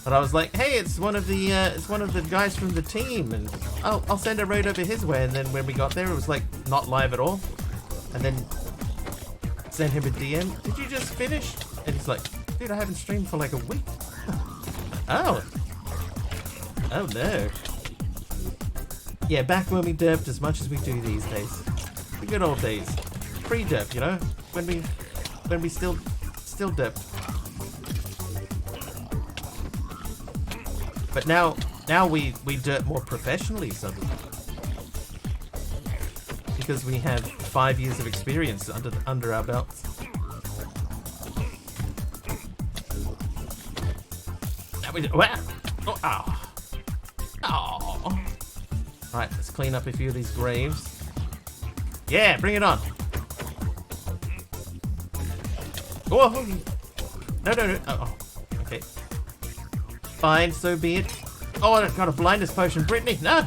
A: But I was like, hey, it's one of the guys from the team, and I'll send a raid over his way. And then when we got there, it was like not live at all. And then sent him a DM. Did you just finish? And he's like, dude, I haven't streamed for like a week. Oh no. Yeah, back when we derped as much as we do these days. The good old days. Pre-derp, you know, when we still derped. But now we derp more professionally suddenly. Because we have 5 years of experience under our belts. Now we wow. Oh. Right, let's clean up a few of these graves. Yeah, bring it on. Oh, no. Oh, okay. Fine, so be it. Oh, I got a blindness potion, Brittany. No.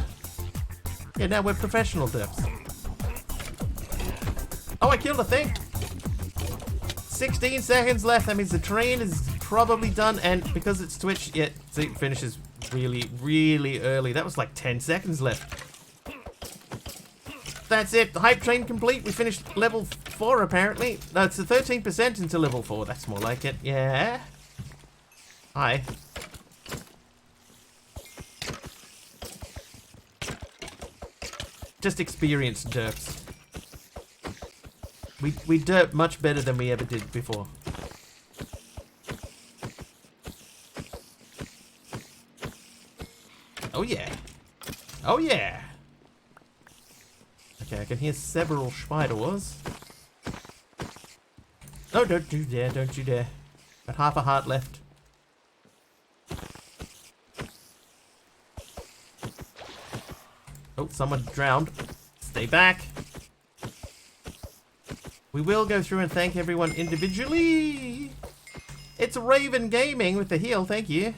A: Yeah, now we're professional derps. Oh, I killed a thing. 16 seconds left. That means the train is probably done. And because it's Twitch, yeah, see, it finishes really, really early. That was like 10 seconds left. That's it. The hype train complete. We finished level 4, apparently. No, it's the 13% into level 4. That's more like it. Yeah. Hi. Just experienced derps. We derp much better than we ever did before. Oh yeah. Oh yeah. Okay, I can hear several spiders. No, don't you dare, don't you dare. Got half a heart left. Oh, someone drowned. Stay back. We will go through and thank everyone individually. It's Raven Gaming with the heal, thank you.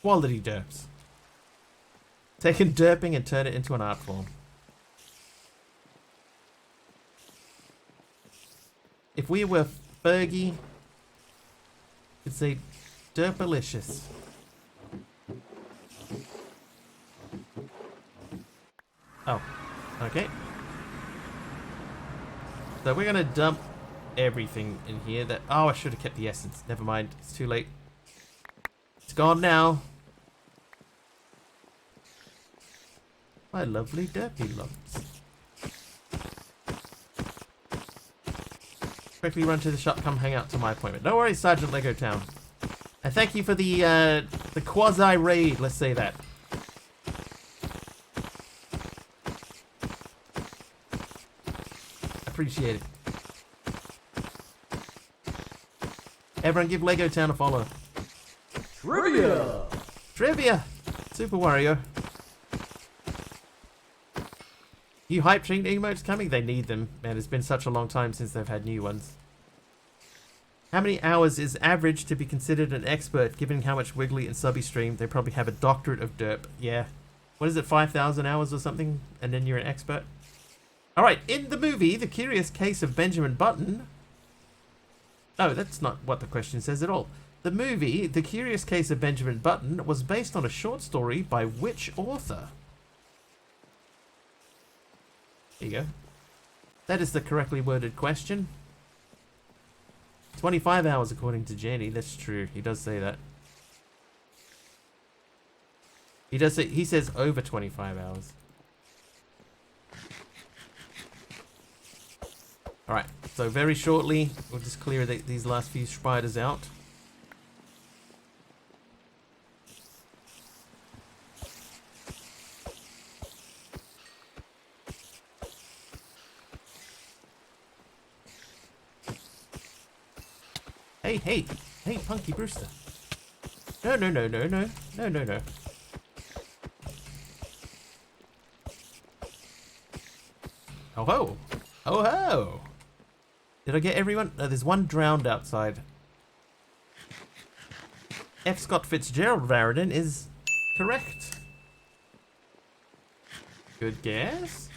A: Quality derps. Taking derping and turn it into an art form. If we were Fergie, you'd say derpalicious. Oh, okay. So we're gonna dump everything in here that... Oh, I should have kept the essence. Never mind, it's too late. It's gone now. My lovely derpy lumps. Quickly run to the shop, come hang out to my appointment. No worries, Sergeant Lego Town. And thank you for the quasi-raid, let's say that. Appreciate it. Everyone give Lego Town a follow.
B: Trivia!
A: Trivia! Super Wario. New hype train emotes coming? They need them. Man, it's been such a long time since they've had new ones. How many hours is average to be considered an expert, given how much Wiggly and Subby stream? They probably have a doctorate of derp. Yeah. What is it, 5,000 hours or something? And then you're an expert? Alright, in the movie, The Curious Case of Benjamin Button... Oh, that's not what the question says at all. The movie, The Curious Case of Benjamin Button, was based on a short story by which author? There you go. That is the correctly worded question. 25 hours according to Jenny. That's true. He does say that. He does say, he says over 25 hours. Alright, so very shortly, we'll just clear these last few spiders out. Hey, Punky Brewster. No. Oh ho! Oh ho! Did I get everyone? No, there's one drowned outside. F. Scott Fitzgerald Varidan is correct. Good guess.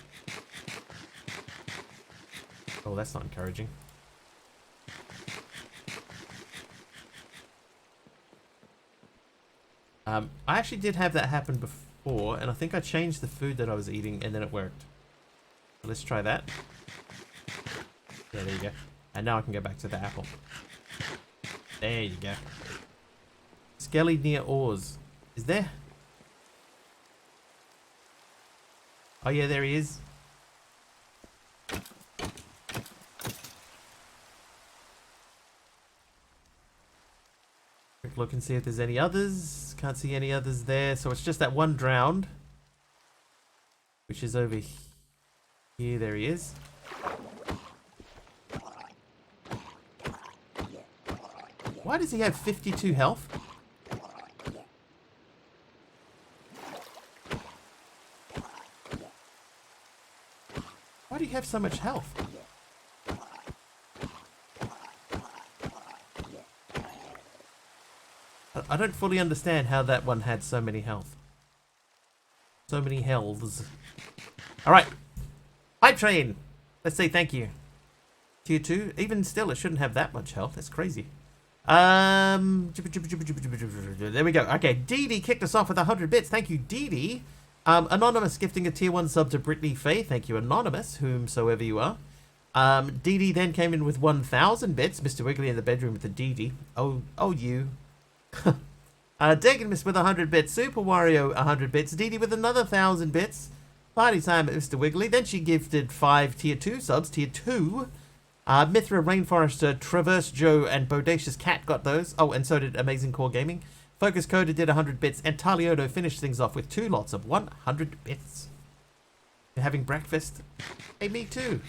A: Oh, that's not encouraging. I actually did have that happen before, and I think I changed the food that I was eating, and then it worked. So let's try that. Yeah, there you go. And now I can go back to the apple. There you go. Skelly near Oars. Is there? Oh yeah, there he is. Quick look and see if there's any others. Can't see any others there. So it's just that one drowned. Which is over here. There he is. Why does he have 52 health? Why do you have so much health? I don't fully understand how that one had so many health. So many healths. Alright. Hype train. Let's say thank you. Tier 2. Even still, it shouldn't have that much health. That's crazy. There we go. Okay, Dee Dee kicked us off with 100 bits. Thank you, Dee Dee. Anonymous gifting a tier 1 sub to Brittany Faye. Thank you, Anonymous, whomsoever you are. Dee Dee then came in with 1,000 bits. Mr. Wiggly in the bedroom with the Dee Dee. Oh, you. Degenmus with 100 bits. Super Wario 100 bits. Dee Dee with another 1,000 bits. Party time at Mr. Wiggly. Then she gifted 5 tier 2 subs. Tier 2. Mithra, Rainforester, Traverse Joe, and Bodacious Cat got those. Oh, and so did Amazing Core Gaming. Focus Coder did 100 bits, and Taliodo finished things off with 2 lots of 100 bits. You're having breakfast? Hey, me too.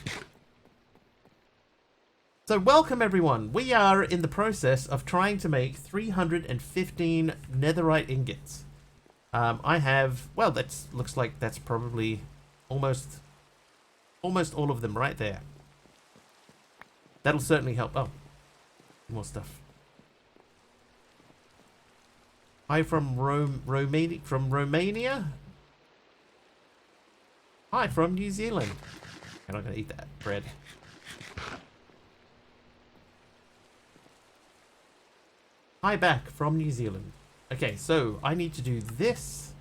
A: So welcome everyone. We are in the process of trying to make 315 netherite ingots. I have, well, that looks like that's probably almost all of them right there. That'll certainly help. Oh, more stuff. Hi from Romania. Hi from New Zealand. I'm not gonna eat that bread. Hi back from New Zealand. Okay, so I need to do this.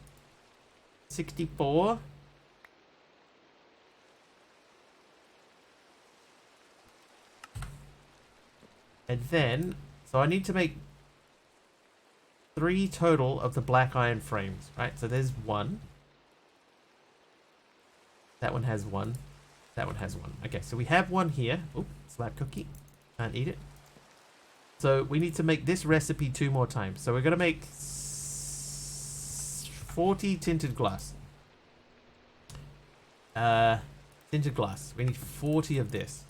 A: 64. And then, so I need to make 3 total of the black iron frames, right? So there's 1. That one has 1. That one has 1. Okay, so we have 1 here. Oh, slab cookie. Can't eat it. So we need to make this recipe 2 more times. So we're going to make 40 tinted glass. Tinted glass. We need 40 of this.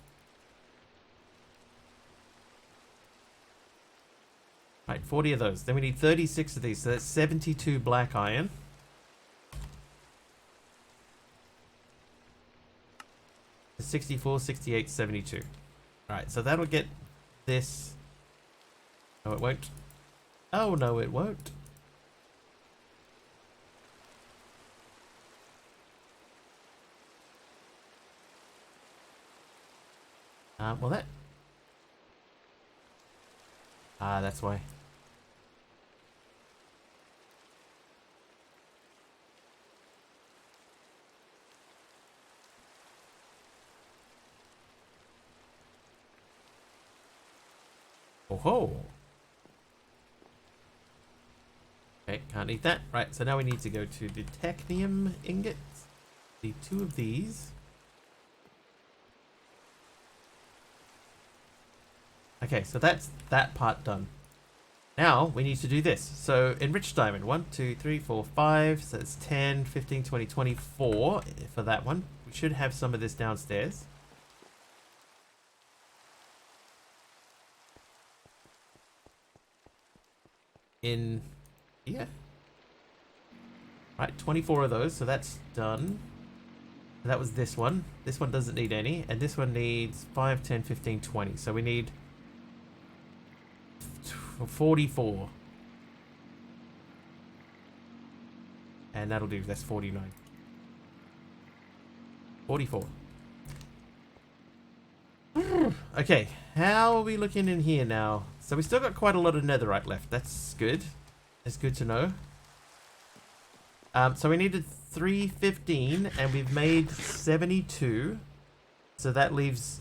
A: Right, 40 of those. Then we need 36 of these. So that's 72 black iron. So 64, 68, 72. Alright, so that'll get this. No, it won't. Oh, no, it won't. Well, that. That's why. Oh ho. Okay, can't eat that. Right, so now we need to go to the technium ingots. Need 2 of these. Okay, so that's that part done. Now we need to do this. So enriched diamond, 1, 2, 3, 4, 5. So it's 10, 15, 20, 24 for that one. We should have some of this downstairs. In here. Right, 24 of those, so that's done. That was this one. This one doesn't need any, and this one needs 5, 10, 15, 20. So we need 44. And that'll do, that's 49. 44. Okay, how are we looking in here now? So we still got quite a lot of netherite left. That's good. That's good to know. So we needed 315 and we've made 72. So that leaves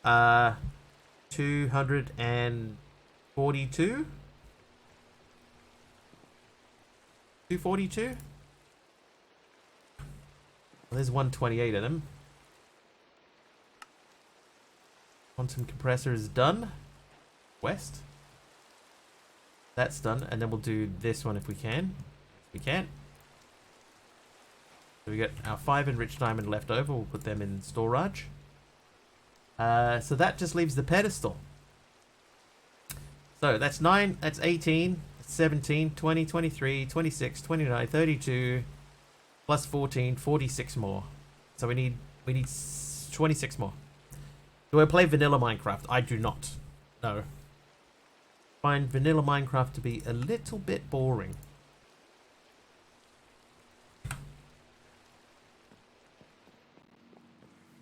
A: 242. 242? Well, there's 128 of them. Quantum compressor is done. West. That's done, and then we'll do this one if we can. We can. So we got our 5 enriched diamond left over. We'll put them in storage. So that just leaves the pedestal. So that's 9, that's 18, 17, 20, 23, 26, 29, 32, plus 14, 46 more. So we need 26 more. Do I play vanilla Minecraft? I do not. No. Find vanilla Minecraft to be a little bit boring.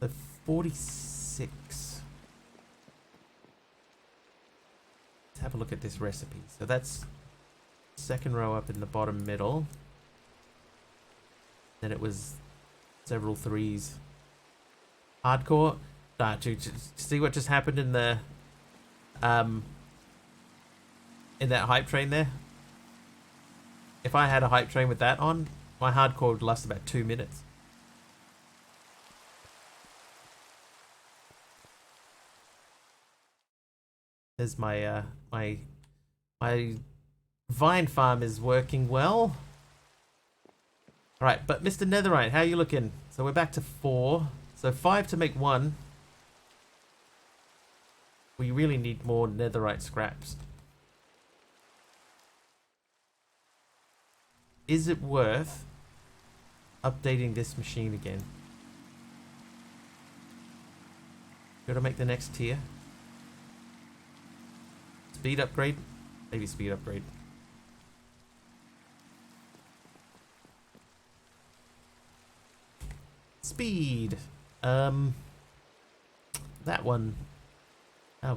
A: So 46. Let's have a look at this recipe. So that's second row up in the bottom middle. Then it was several 3s. Hardcore. To see what just happened in the in that hype train there. If I had a hype train with that on, my hardcore would last about 2 minutes. There's my my vine farm is working well. Alright, but Mr. Netherite, how are you looking? So we're back to 4. So 5 to make 1. We really need more netherite scraps. Is it worth updating this machine again? Gotta make the next tier. Speed upgrade? Maybe speed upgrade. Speed. That one.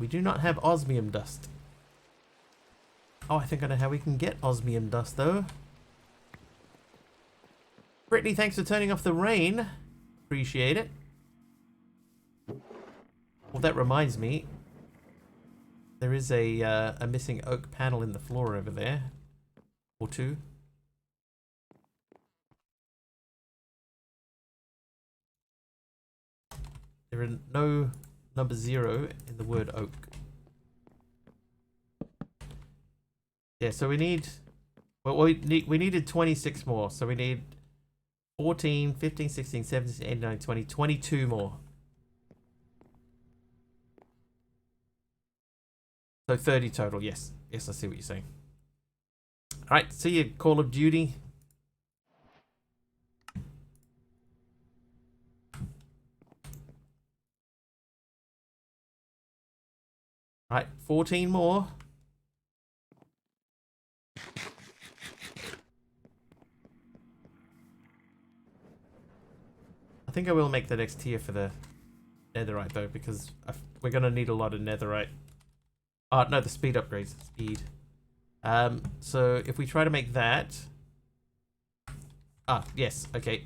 A: We do not have osmium dust. Oh, I think I know how we can get osmium dust, though. Brittany, thanks for turning off the rain. Appreciate it. Well, that reminds me. There is a missing oak panel in the floor over there. Or 2. There are no number 0 in the word oak. Yeah, so we need... Well, we needed 26 more. So we need 14, 15, 16, 17, 18, 19, 20, 22 more. So 30 total, yes. Yes, I see what you're saying. Alright, see you, Call of Duty. Alright, 14 more. I think I will make the next tier for the netherite, though, because we're going to need a lot of netherite. Oh, no, the speed upgrades. Speed. So if we try to make that... Ah, yes, okay.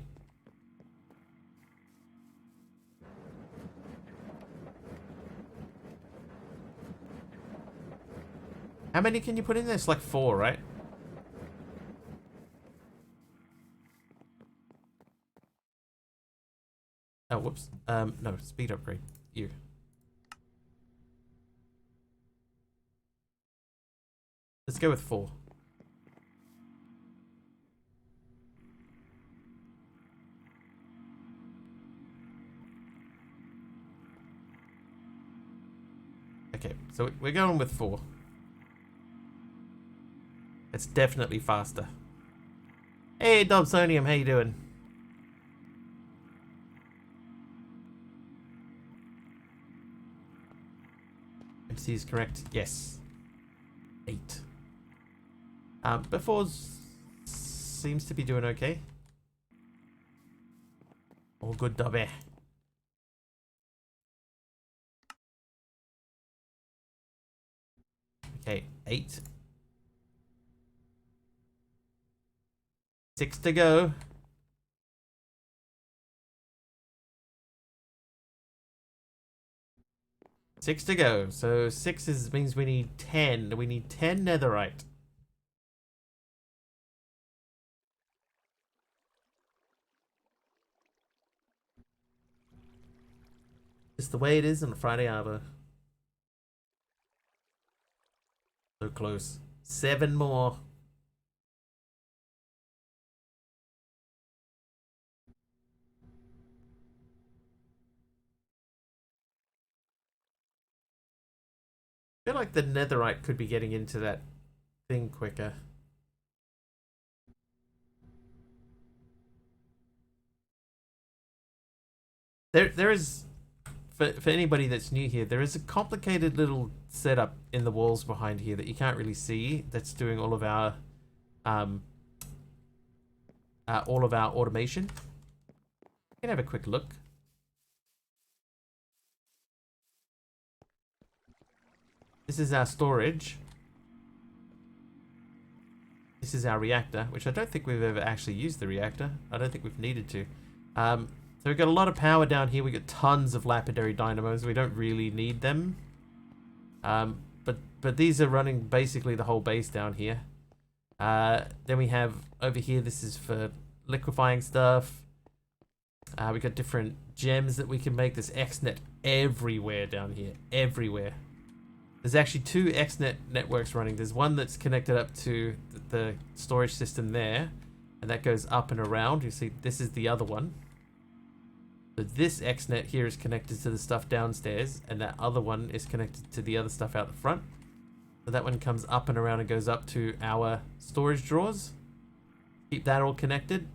A: How many can you put in there? It's like 4, right? Oh, whoops. No, speed upgrade. You. Let's go with 4. Okay, so we're going with 4. It's definitely faster. Hey, Dobsonium, how you doing? MC is correct. Yes. 8. But 4 seems to be doing okay. All good, Dobby. Okay, 8. 6 to go. Six to go. So 6 means we need 10. We need 10 netherite. It's the way it is on a Friday Arbor. So close. 7 more. I feel like the netherite could be getting into that thing quicker. There is, for anybody that's new here, there is a complicated little setup in the walls behind here that you can't really see. That's doing all of our automation. You can have a quick look. This is our storage. This is our reactor, which I don't think we've ever actually used the reactor. I don't think we've needed to. So we've got a lot of power down here. We've got tons of lapidary dynamos. We don't really need them. But these are running basically the whole base down here. Then we have over here, this is for liquefying stuff. We've got different gems that we can make. There's XNet everywhere down here. Everywhere. There's actually 2 XNet networks running. There's one that's connected up to the storage system there. And that goes up and around. You see, this is the other one. So this XNet here is connected to the stuff downstairs, and that other one is connected to the other stuff out the front. So that one comes up and around and goes up to our storage drawers. Keep that all connected.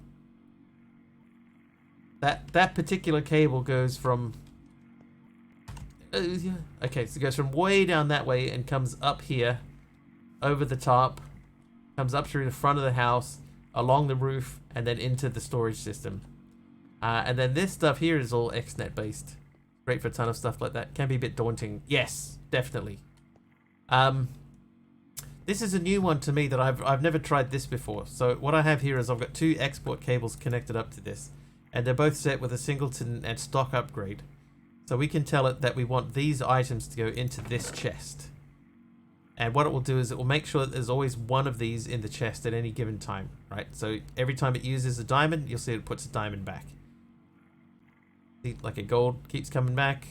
A: That particular cable goes from... okay, so it goes from way down that way and comes up here, over the top, comes up through the front of the house, along the roof, and then into the storage system. And then this stuff here is all XNet based. Great for a ton of stuff like that. Can be a bit daunting. Yes, definitely. This is a new one to me that I've never tried this before. So what I have here is I've got 2 export cables connected up to this. And they're both set with a singleton and stock upgrade. So we can tell it that we want these items to go into this chest. And what it will do is it will make sure that there's always one of these in the chest at any given time, right? So every time it uses a diamond, you'll see it puts a diamond back. See, like a gold keeps coming back.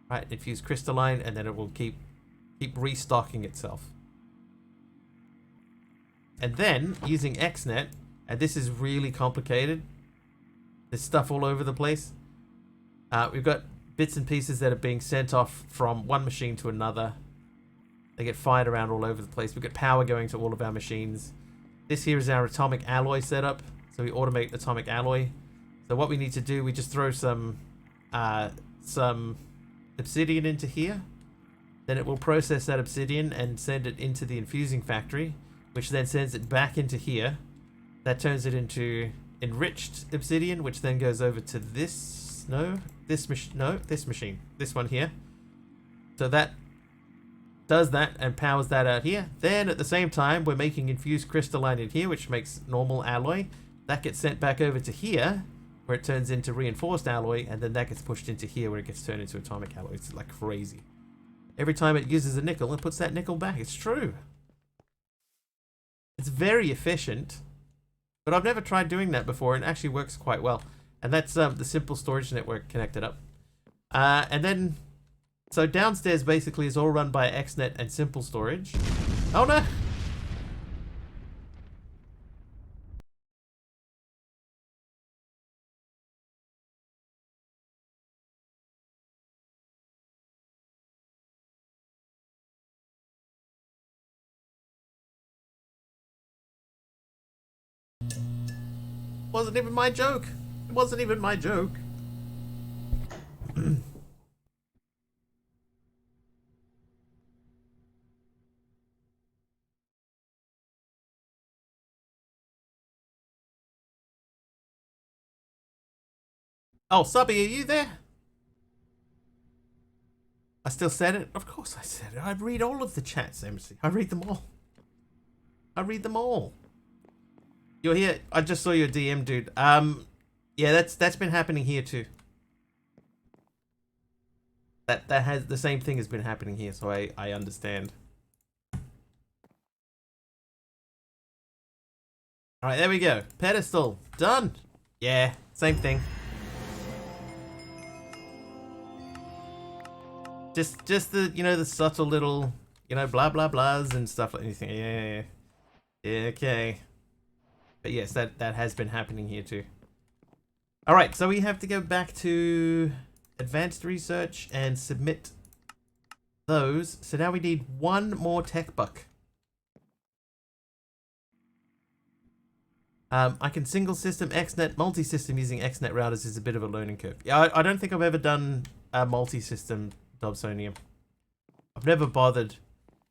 A: Right, infuse crystalline, and then it will keep restocking itself. And then, using XNet, and this is really complicated, there's stuff all over the place. We've got bits and pieces that are being sent off from one machine to another. They get fired around all over the place. We've got power going to all of our machines. This here is our atomic alloy setup. So we automate atomic alloy. So what we need to do, we just throw some obsidian into here. Then it will process that obsidian and send it into the infusing factory, which then sends it back into here. That turns it into enriched obsidian, which then goes over to this machine, this one here. So that does that and powers that out here. Then at the same time, we're making infused crystalline in here, which makes normal alloy. That gets sent back over to here, where it turns into reinforced alloy, and then that gets pushed into here, where it gets turned into atomic alloy. It's like crazy. Every time it uses a nickel, it puts that nickel back. It's true. It's very efficient. But I've never tried doing that before, and it actually works quite well. And that's the simple storage network connected up. And then, so downstairs basically is all run by XNet and simple storage. Oh no! Wasn't even my joke. It wasn't even my joke. Oh, Subby, are you there? I still said it? Of course I said it. I read all of the chats, MC. I read them all. I read them all. You're here. I just saw your DM, dude. Yeah, that's been happening here too. That has the same thing has been happening here, so I understand. All right, there we go. Pedestal done. Yeah, same thing. Just the the subtle little blah blah blahs and stuff like anything. Yeah, okay. But yes, that has been happening here too. All right, so we have to go back to advanced research and submit those. So now we need one more tech buck. I can single system XNet, multi-system using XNet routers is a bit of a learning curve. Yeah, I don't think I've ever done a multi-system Dobsonium. I've never bothered.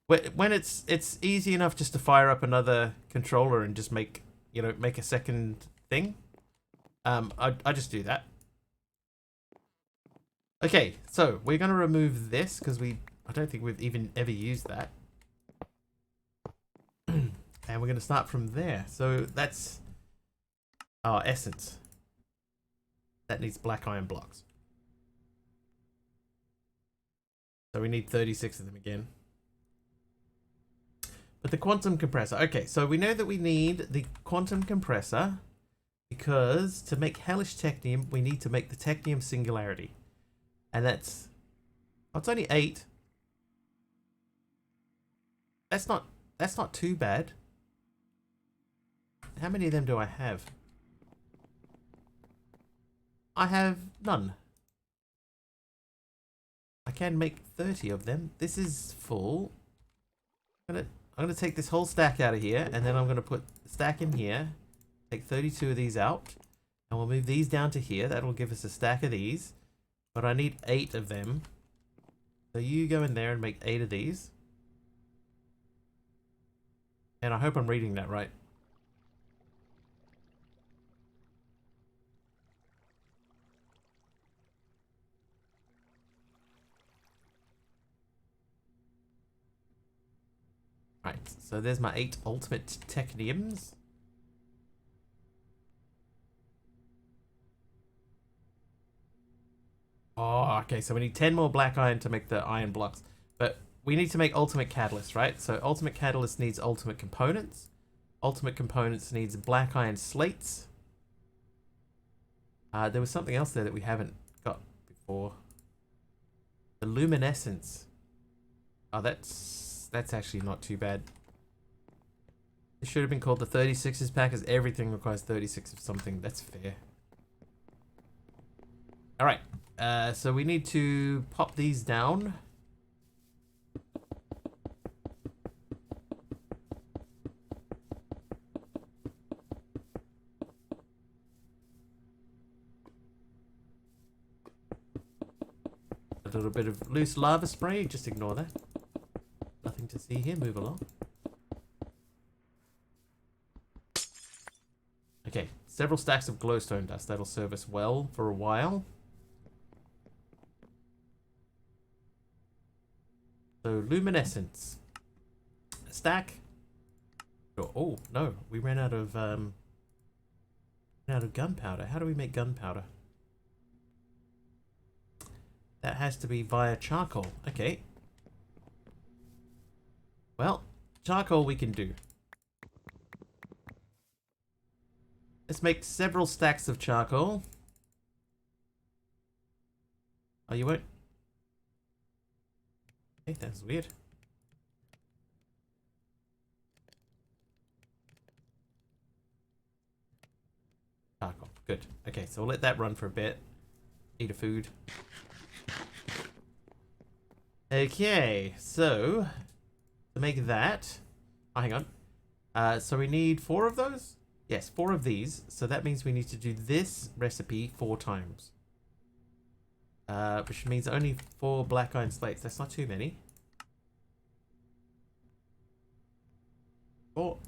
A: When it's easy enough just to fire up another controller and just make a second thing. I just do that. Okay, so we're gonna remove this because I don't think we've even ever used that. And we're gonna start from there. So that's our essence. That needs black iron blocks. So we need 36 of them again. But the quantum compressor. Okay, so we know that we need the quantum compressor because to make hellish technium, we need to make the technium singularity. And that's... Oh, it's only 8. That's not too bad. How many of them do I have? I have none. I can make 30 of them. This is full. I'm gonna take this whole stack out of here, and then I'm gonna put the stack in here. Take 32 of these out, and we'll move these down to here. That'll give us a stack of these. But I need 8 of them. So you go in there and make 8 of these. And I hope I'm reading that right. Right, so there's my 8 ultimate techniums. Oh, okay, so we need 10 more black iron to make the iron blocks. But we need to make ultimate catalyst, right? So ultimate catalyst needs ultimate components. Ultimate components needs black iron slates. There was something else there that we haven't got before. The luminescence. Oh, that's actually not too bad. It should have been called the 36s pack, as everything requires 36 of something. That's fair. Alright, so we need to pop these down. A little bit of loose lava spray, just ignore that. Nothing to see here, move along. Okay, several stacks of glowstone dust. That'll serve us well for a while. So, luminescence. A stack. Oh, no. We ran out of gunpowder. How do we make gunpowder? That has to be via charcoal. Okay. Well, charcoal we can do. Let's make several stacks of charcoal. Oh, you won't? Hey, that's weird. Charcoal. Good. Okay, so we'll let that run for a bit. Eat a food. Okay, so to make that, oh, hang on. So we need 4 of those? Yes, 4 of these. So that means we need to do this recipe 4 times. Which means only 4 black iron slates. That's not too many. 4.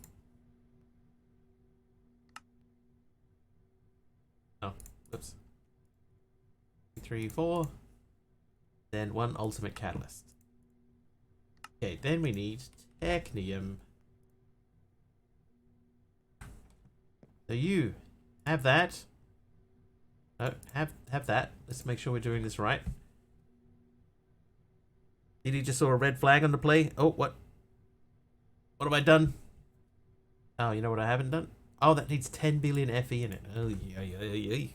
A: Oh, oops. 3, 4. Then 1 ultimate catalyst. Okay, then we need technium. So you have that. No, have that. Let's make sure we're doing this right. Did he just saw a red flag on the play? Oh, what? What have I done? Oh, you know what I haven't done? Oh, that needs 10 billion FE in it. Oh, yeah.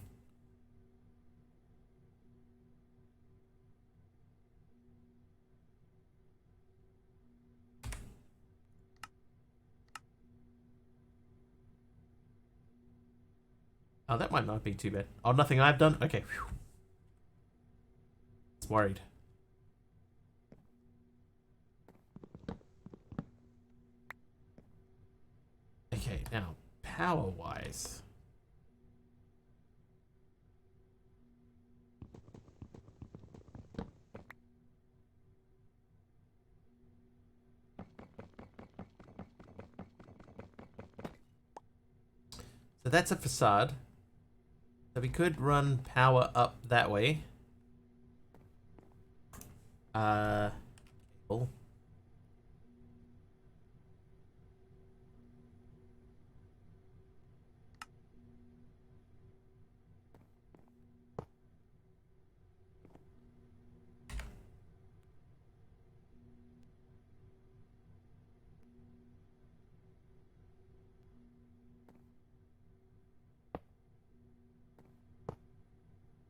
A: Oh, that might not be too bad. Oh, nothing I've done? Okay. Whew. I was worried. Okay, now, power-wise. So that's a facade. So we could run power up that way. Cable.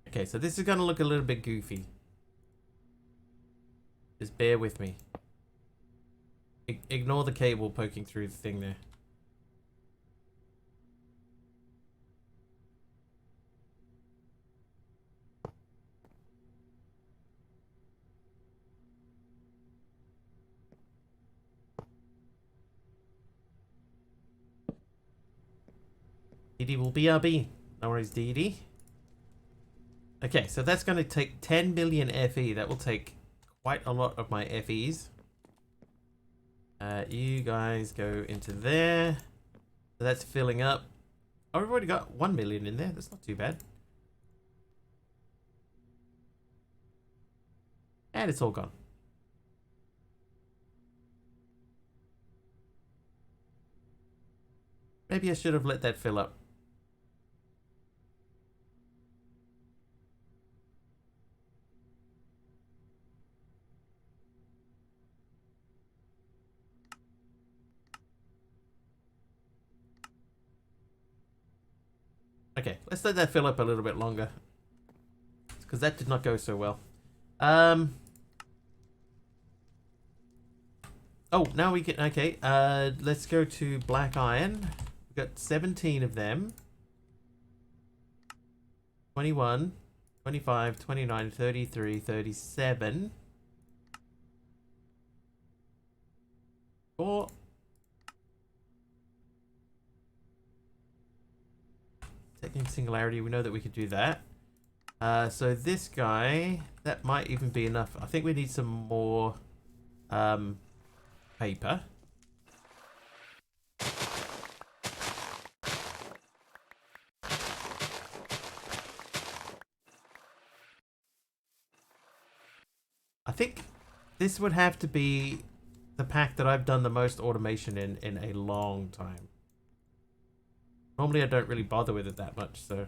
A: Okay, so this is going to look a little bit goofy. Just bear with me. Ignore the cable poking through the thing there. DD will BRB. No worries, DD. Okay, so that's going to take 10 million FE. That will take quite a lot of my FEs. You guys go into there. So that's filling up. Oh, we've already got 1 million in there. That's not too bad. And it's all gone. Maybe I should have let that fill up. Okay, let's let that fill up a little bit longer. Because that did not go so well. Oh, now we can... Okay, let's go to black iron. We've got 17 of them. 21, 25, 29, 33, 37. 4. Technique singularity, we know that we could do that. So this guy, that might even be enough. I think we need some more paper. I think this would have to be the pack that I've done the most automation in a long time. Normally I don't really bother with it that much, so...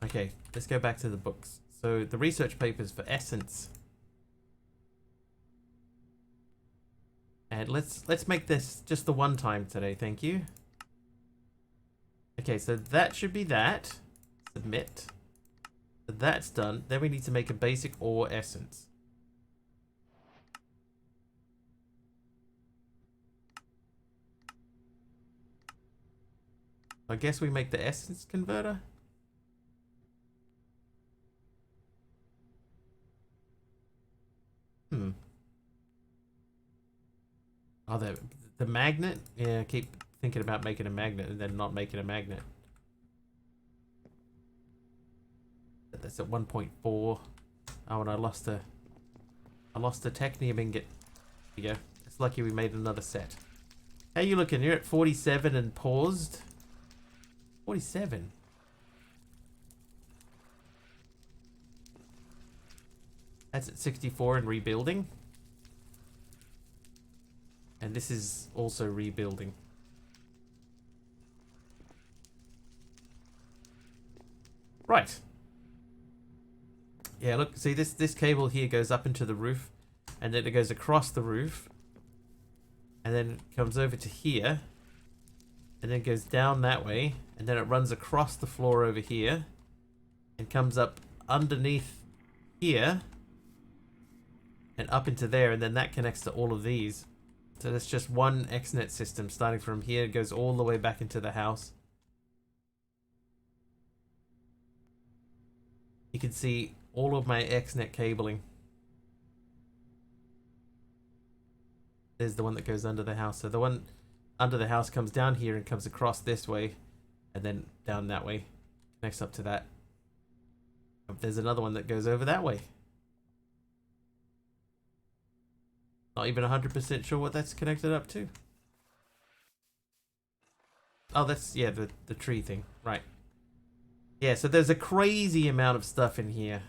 A: Okay, let's go back to the books. So the research papers for essence. And let's make this just the one time today, thank you. Okay, so that should be that. Submit. So that's done. Then we need to make a basic ore essence. I guess we make the essence converter. Oh, the magnet? Yeah, I keep thinking about making a magnet and then not making a magnet. That's at 1.4. Oh, and I lost the technium ingot. There you go. It's lucky we made another set. How you looking? You're at 47 and paused. 47. That's at 64 and rebuilding. And this is also rebuilding. Right. Yeah, look, see this cable here goes up into the roof, and then it goes across the roof, and then it comes over to here, and then goes down that way, and then it runs across the floor over here, and comes up underneath here, and up into there, and then that connects to all of these. So that's just one XNet system starting from here. It goes all the way back into the house. You can see all of my XNet cabling. There's the one that goes under the house. So the one under the house comes down here and comes across this way, and then down that way. Connects up to that. There's another one that goes over that way. Not even 100% sure what that's connected up to. Oh, that's, yeah, the tree thing. Right. Yeah, so there's a crazy amount of stuff in here.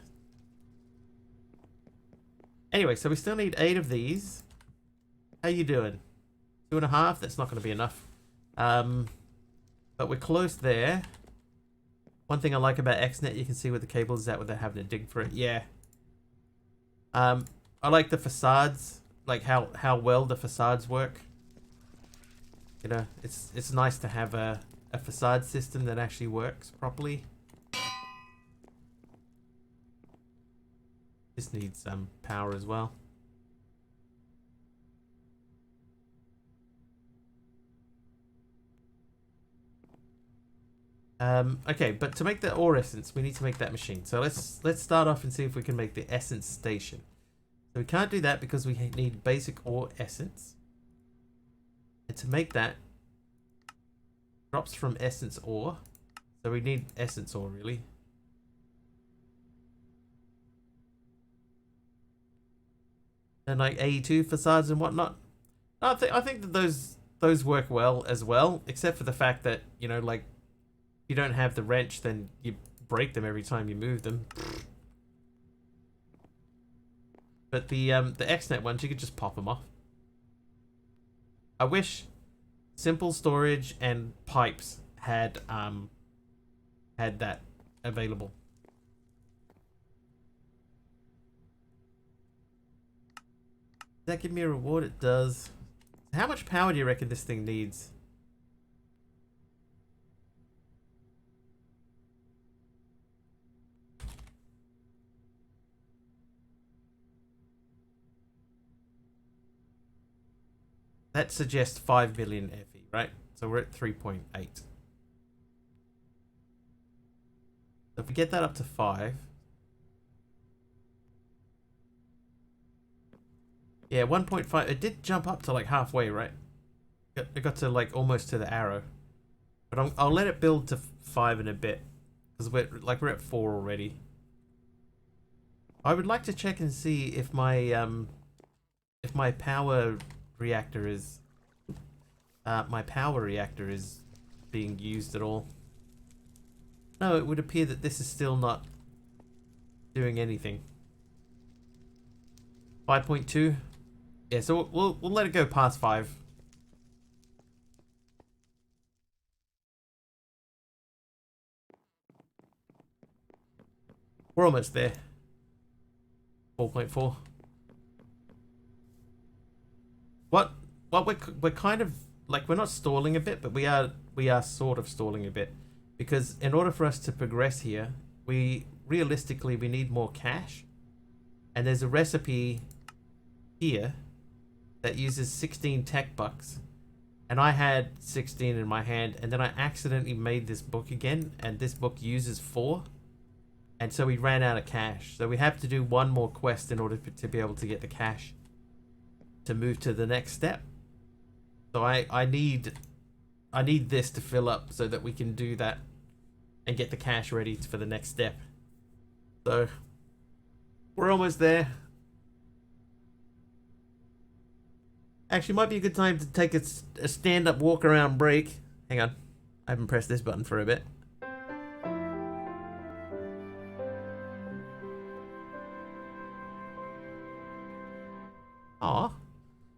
A: Anyway, so we still need 8 of these. How you doing? 2.5? That's not going to be enough. But we're close there. One thing I like about XNet, you can see where the cable is at without having to dig for it. Yeah. I like the facades. Like how well the facades work. You know, it's nice to have a facade system that actually works properly. This needs some power as well. Okay, but to make the ore essence, we need to make that machine. So let's start off and see if we can make the essence station. So we can't do that because we need basic ore essence. And to make that, drops from essence ore. So we need essence ore, really. And like AE2 facades and whatnot. I think that those work well as well, except for the fact that, you know, like, you don't have the wrench, then you break them every time you move them. But the XNet ones, you could just pop them off. I wish simple storage and pipes had that available. Does that give me a reward? It does. How much power do you reckon this thing needs? That suggests 5 million FE, right? So we're at 3.8. So if we get that up to 5. Yeah, 1.5. It did jump up to like halfway, right? It got to like almost to the arrow. But I'll let it build to 5 in a bit. Because we're at 4 already. I would like to check and see if my power reactor is being used at all. No, it would appear that this is still not doing anything. 5.2. Yeah, so we'll let it go past 5. We're almost there. 4.4. What we're kind of like, we're not stalling a bit, but we are sort of stalling a bit, because in order for us to progress here, we realistically need more cash, and there's a recipe here that uses 16 tech bucks, and I had 16 in my hand, and then I accidentally made this book again, and this book uses 4, and so we ran out of cash. So we have to do one more quest in order to be able to get the cash to move to the next step. So I need this to fill up so that we can do that and get the cash ready for the next step. So we're almost there. Actually, might be a good time to take a stand-up walk-around break. Hang on, I haven't pressed this button for a bit. Aw.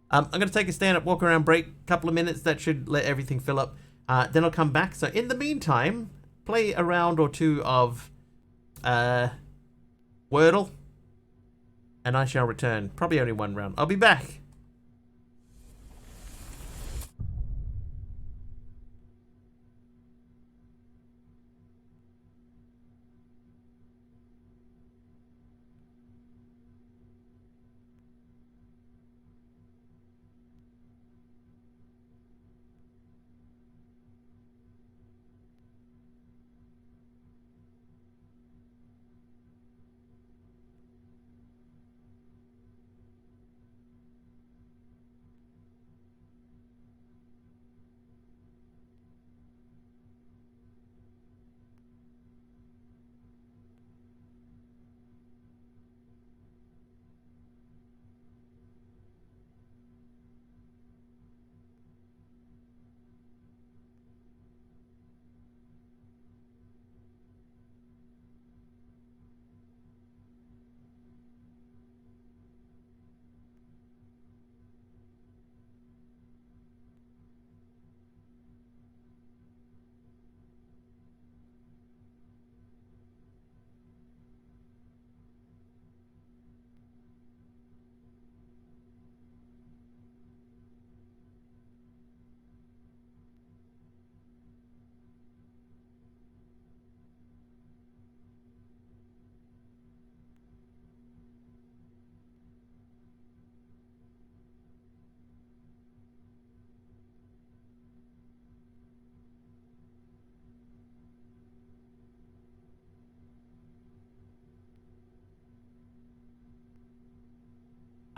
A: I'm going to take a stand-up walk-around break, couple of minutes. That should let everything fill up. Then I'll come back. So in the meantime, play a round or two of Wordle, and I shall return. Probably only one round. I'll be back.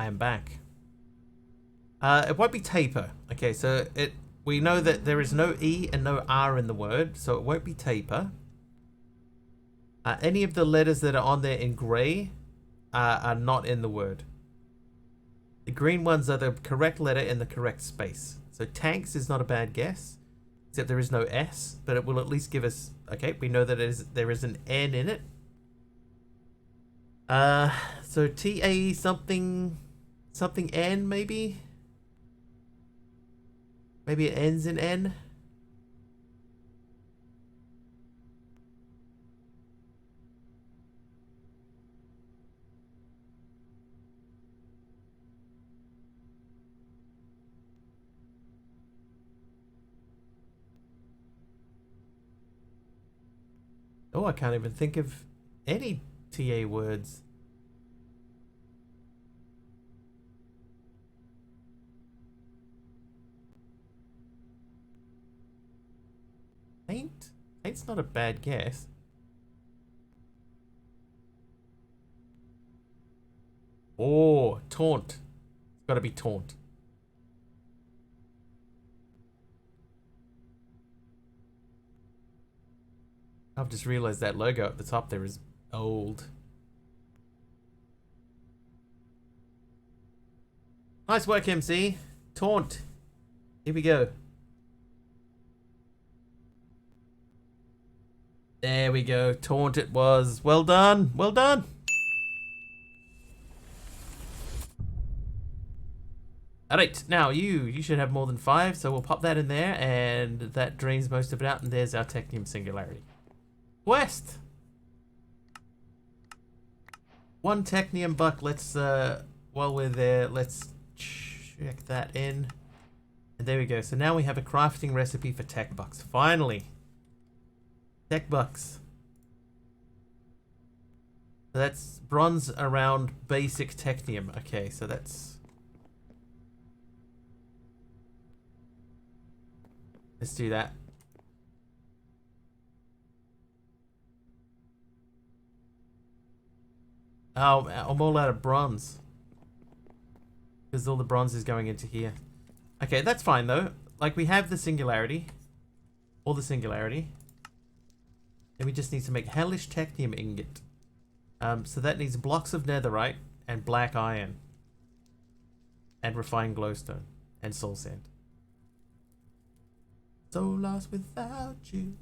A: I am back. It won't be taper. Okay, so we know that there is no E and no R in the word, so it won't be taper. Any of the letters that are on there in grey are not in the word. The green ones are the correct letter in the correct space. So tanks is not a bad guess, except there is no S, but it will at least give us... Okay, we know that there is an N in it. So TA something N, maybe? Maybe it ends in N? Oh, I can't even think of any TA words. Taint? Taint's not a bad guess. Oh, taunt. It's gotta be taunt. I've just realized that logo at the top there is old. Nice work, MC. Taunt. Here we go. There we go. Taunt it was. Well done. Well done. Alright, now you should have more than 5, so we'll pop that in there, and that drains most of it out, and there's our Technium Singularity. Quest! one technium buck. Let's while we're there, let's check that in. And there we go. So now we have a crafting recipe for tech bucks. Finally. Tech bucks. So that's bronze around basic technium. Okay, so that's... Let's do that. Oh, I'm all out of bronze. Because all the bronze is going into here. Okay, that's fine though. Like, we have the singularity. Or the singularity. And we just need to make hellish technium ingot. So that needs blocks of netherite and black iron. And refined glowstone. And soul sand. So lost without you.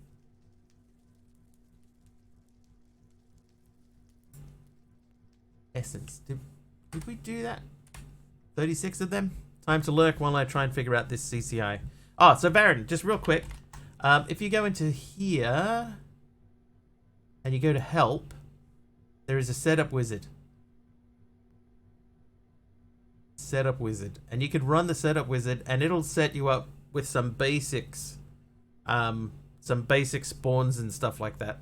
A: Essence. Did we do that? 36 of them? Time to lurk while I try and figure out this CCI. Oh, so Baron, just real quick. If you go into here and you go to help, there is a setup wizard. Setup wizard. And you could run the setup wizard and it'll set you up with some basics. Some basic spawns and stuff like that.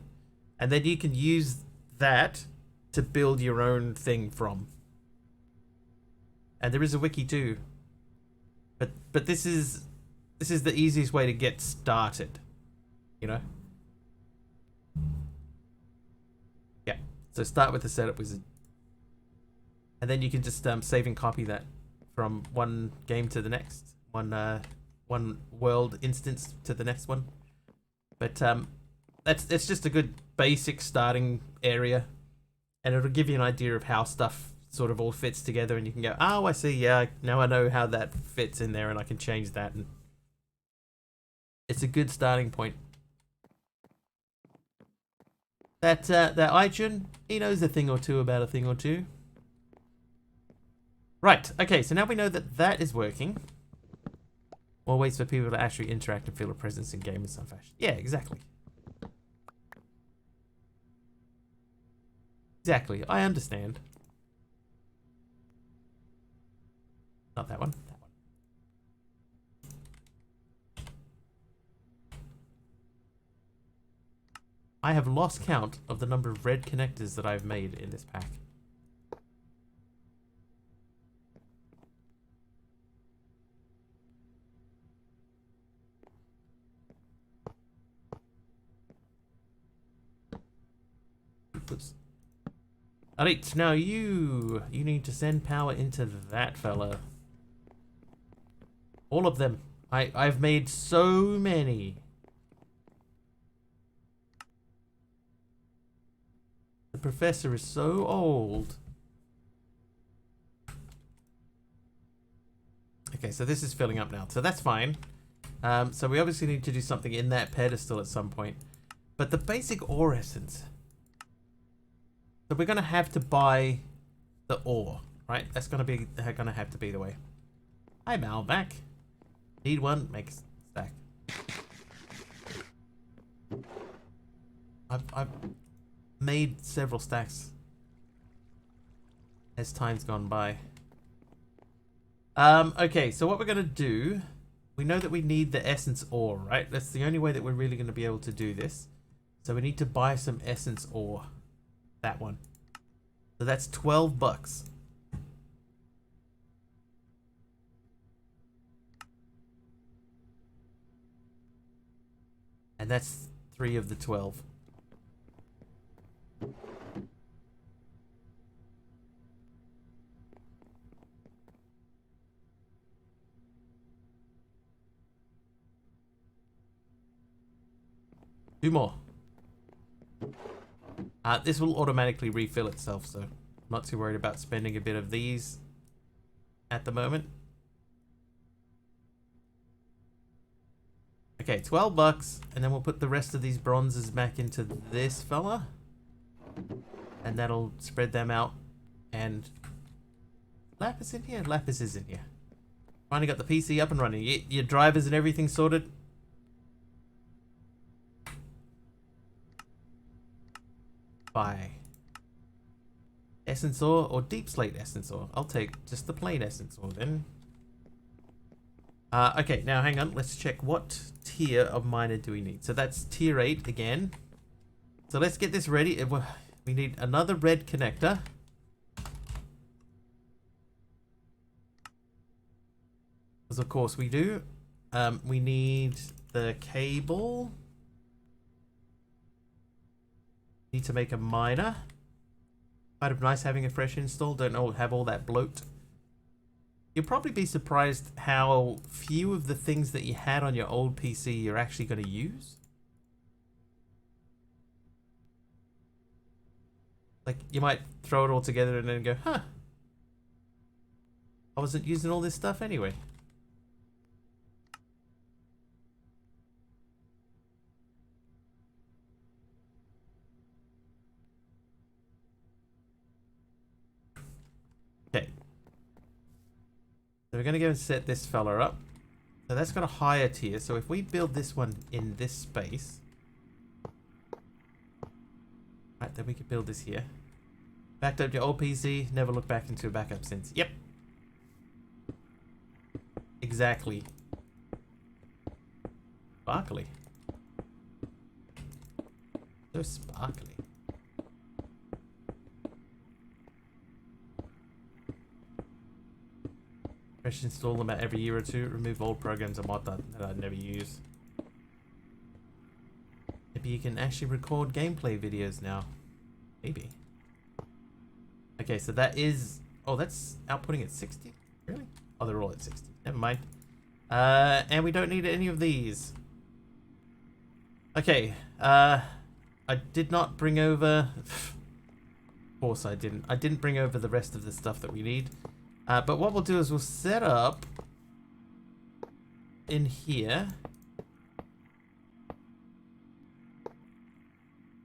A: And then you can use that to build your own thing from. And there is a wiki too. But this is the easiest way to get started. You know? Yeah. So start with the setup wizard. And then you can just save and copy that from one game to the next. One world instance to the next one. But it's just a good basic starting area. And it'll give you an idea of how stuff sort of all fits together, and you can go, oh, I see, yeah, now I know how that fits in there and I can change that, and it's a good starting point. That Ichun, he knows a thing or two about a thing or two. Right, okay, so now we know that that is working. More ways for people to actually interact and feel a presence in game in some fashion. Yeah, exactly. Exactly, I understand. Not that one, that one. I have lost count of the number of red connectors that I've made in this pack. Oops. Alright, now you need to send power into that fella. All of them. I've made so many. The professor is so old. Okay, so this is filling up now. So that's fine. So we obviously need to do something in that pedestal at some point. But the basic ore essence. So we're going to have to buy the ore, right? That's going to have to be the way. Hi, Malvac. Need one, make a stack. I've made several stacks as time's gone by. Okay, so what we're gonna do, we know that we need the essence ore, right? That's the only way that we're really gonna be able to do this. So we need to buy some essence ore. That one. So that's 12 bucks. And that's 3 of the 12. Two more. This will automatically refill itself, so I'm not too worried about spending a bit of these at the moment. Okay, 12 bucks, and then we'll put the rest of these bronzes back into this fella. And that'll spread them out. And Lapis in here? Lapis is in here. Finally got the PC up and running. Your drivers and everything sorted? Bye. Essence ore or deep slate essence ore? I'll take just the plain essence ore then. Okay, now hang on. Let's check what tier of miner do we need. So that's tier 8 again. So let's get this ready. We need another red connector. Because of course we do. We need the cable. Need to make a miner. Might have nice having a fresh install. Don't know, have all that bloat. You'll probably be surprised how few of the things that you had on your old PC you're actually going to use. Like, you might throw it all together and then go, huh, I wasn't using all this stuff anyway. Okay. So we're going to go and set this fella up. So that's got a higher tier. So if we build this one in this space. Right, then we could build this here. Backed up your old PC. Never looked back into a backup since. Yep. Exactly. Sparkly. So sparkly. Fresh install them about every year or two. Remove old programs and mod that I never use. Maybe you can actually record gameplay videos now. Maybe. Okay, so that is... Oh, that's outputting at 60? Really? Oh, they're all at 60. Never mind. And we don't need any of these. Okay. I did not bring over... Of course I didn't. I didn't bring over the rest of the stuff that we need. But what we'll do is we'll set up in here.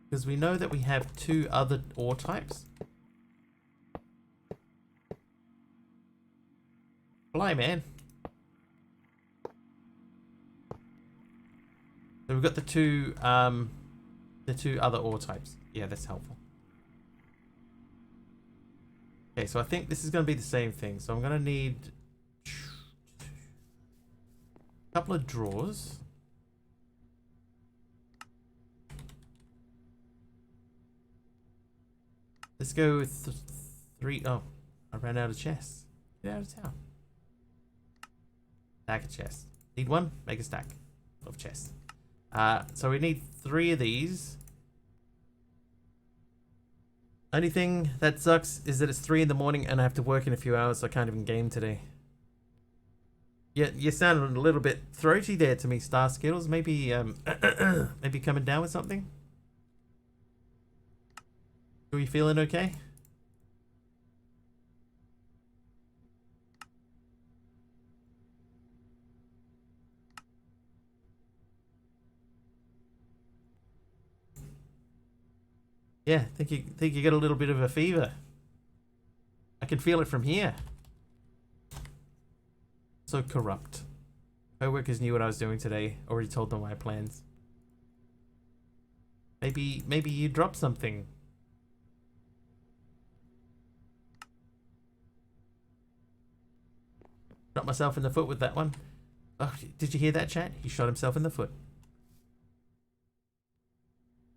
A: Because we know that we have 2 other ore types. Fly, man. So we've got the two other ore types. Yeah, that's helpful. Okay, so I think this is going to be the same thing. So I'm going to need a couple of drawers. Let's go with 3. Oh, I ran out of chests. Get out of town. Stack of chests. Need 1? Make a stack of chests. So we need 3 of these. Only thing that sucks is that it's 3 in the morning and I have to work in a few hours, so I can't even game today. Yeah, you sounded a little bit throaty there to me, Star Skittles. Maybe, maybe coming down with something? Are you feeling okay? Yeah, think you got a little bit of a fever. I can feel it from here. So corrupt. Co-workers knew what I was doing today. Already told them my plans. Maybe you dropped something. Shot myself in the foot with that one. Oh, did you hear that, chat? He shot himself in the foot.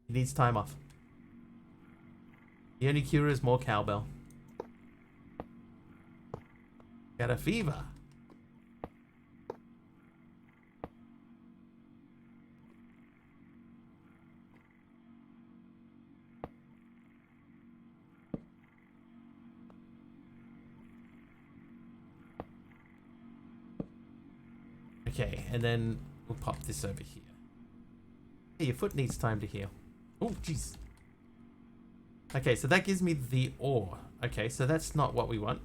A: He needs time off. The only cure is more cowbell. Got a fever. Okay, and then we'll pop this over here. Hey, your foot needs time to heal. Oh, jeez. Okay, so that gives me the ore. Okay, so that's not what we want.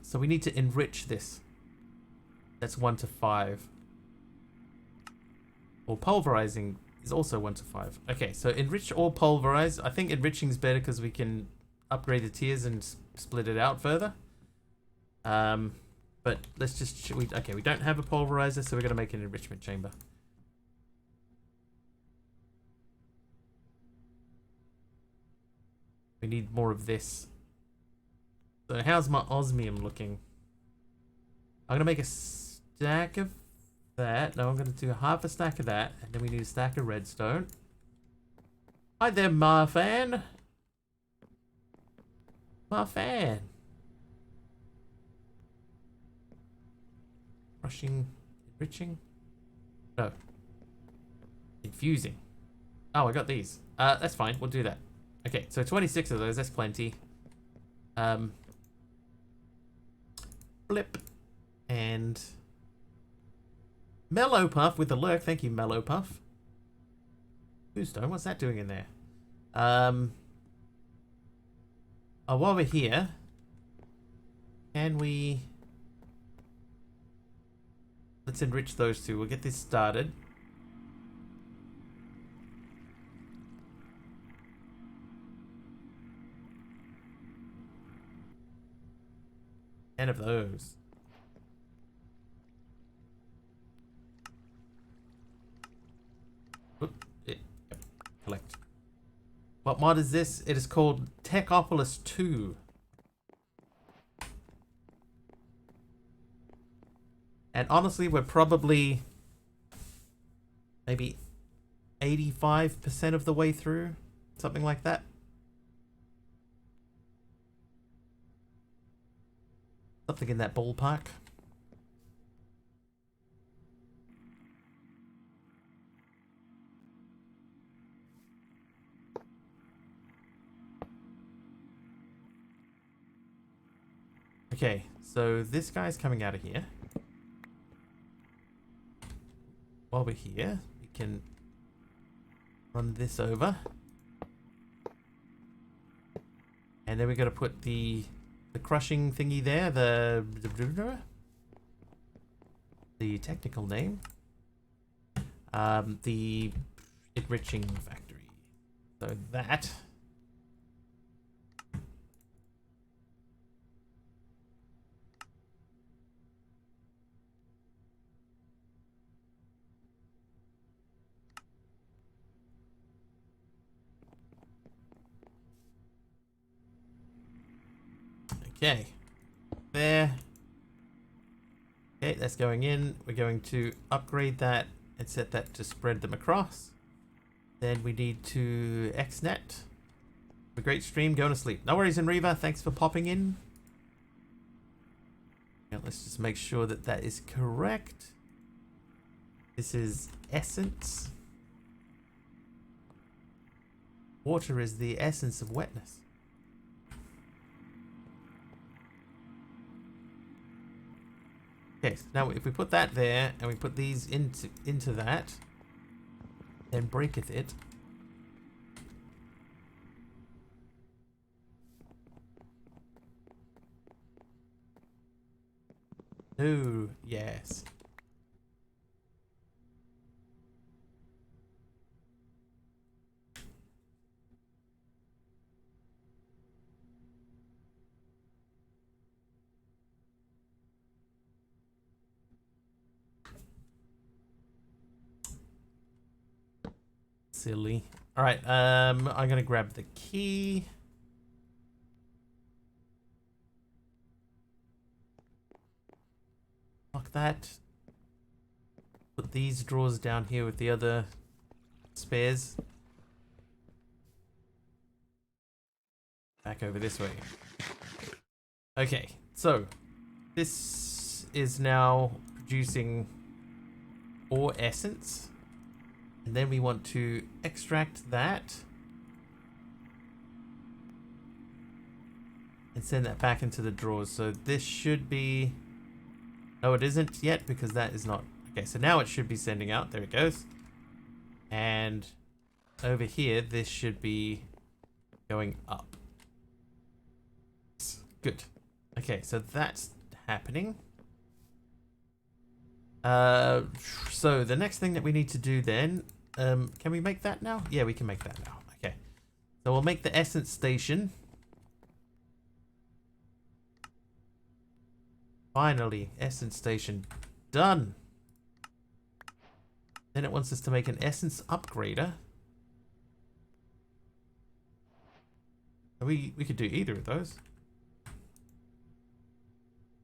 A: So we need to enrich this. That's 1 to 5. Or pulverizing is also 1 to 5. Okay, so enrich or pulverize. I think enriching is better because we can upgrade the tiers and split it out further. But But let's just... okay, we don't have a pulverizer, so we're going to make an enrichment chamber. We need more of this. So how's my osmium looking? I'm going to make a stack of that. No, I'm going to do half a stack of that. And then we need a stack of redstone. Hi there, Marfan. Marfan. Crushing, enriching? No. Infusing. Oh, I got these. That's fine. We'll do that. Okay, so 26 of those. That's plenty. Blip. And Mellow Puff with the lurk. Thank you, Mellow Puff. Bluestone, what's that doing in there? Oh, while we're here, can we... let's enrich those two. We'll get this started. Ten of those. Oop, yep. Collect. What mod is this? It is called Techopolis 2. And honestly, we're probably maybe 85% of the way through. Something like that. Something in that ballpark. Okay, so this guy's coming out of here. While we're here, we can run this over. And then we're going to put the crushing thingy there, the technical name. The enriching factory. So that... okay, there. Okay, that's going in. We're going to upgrade that and set that to spread them across. Then we need to XNet. Have a great stream, going to sleep. No worries, Enriva. Thanks for popping in. Now let's just make sure that that is correct. This is essence. Water is the essence of wetness. Okay, so now if we put that there and we put these into that, then breaketh it. Oh, yes. Silly. All right, I'm gonna grab the key. Lock that. Put these drawers down here with the other spares. Back over this way. Okay, so this is now producing ore essence. And then we want to extract that and send that back into the drawers. So this should be... oh, it isn't yet because that is not... okay, so now it should be sending out. There it goes. And over here, this should be going up. Good. Okay, so that's happening. So the next thing that we need to do then... can we make that now? Yeah, we can make that now. Okay. So we'll make the essence station. Finally, essence station done. Then it wants us to make an essence upgrader. We could do either of those.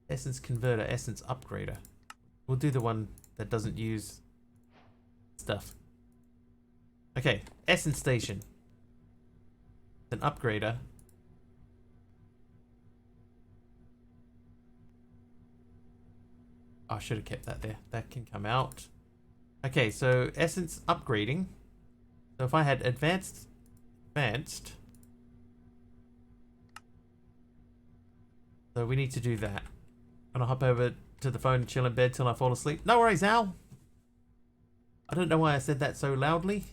A: Essence converter, essence upgrader. We'll do the one that doesn't use stuff. Okay, essence station. An upgrader. Oh, I should have kept that there. That can come out. Okay, so essence upgrading. So if I had advanced. So we need to do that. I'm gonna hop over to the phone and chill in bed till I fall asleep. No worries, Al. I don't know why I said that so loudly.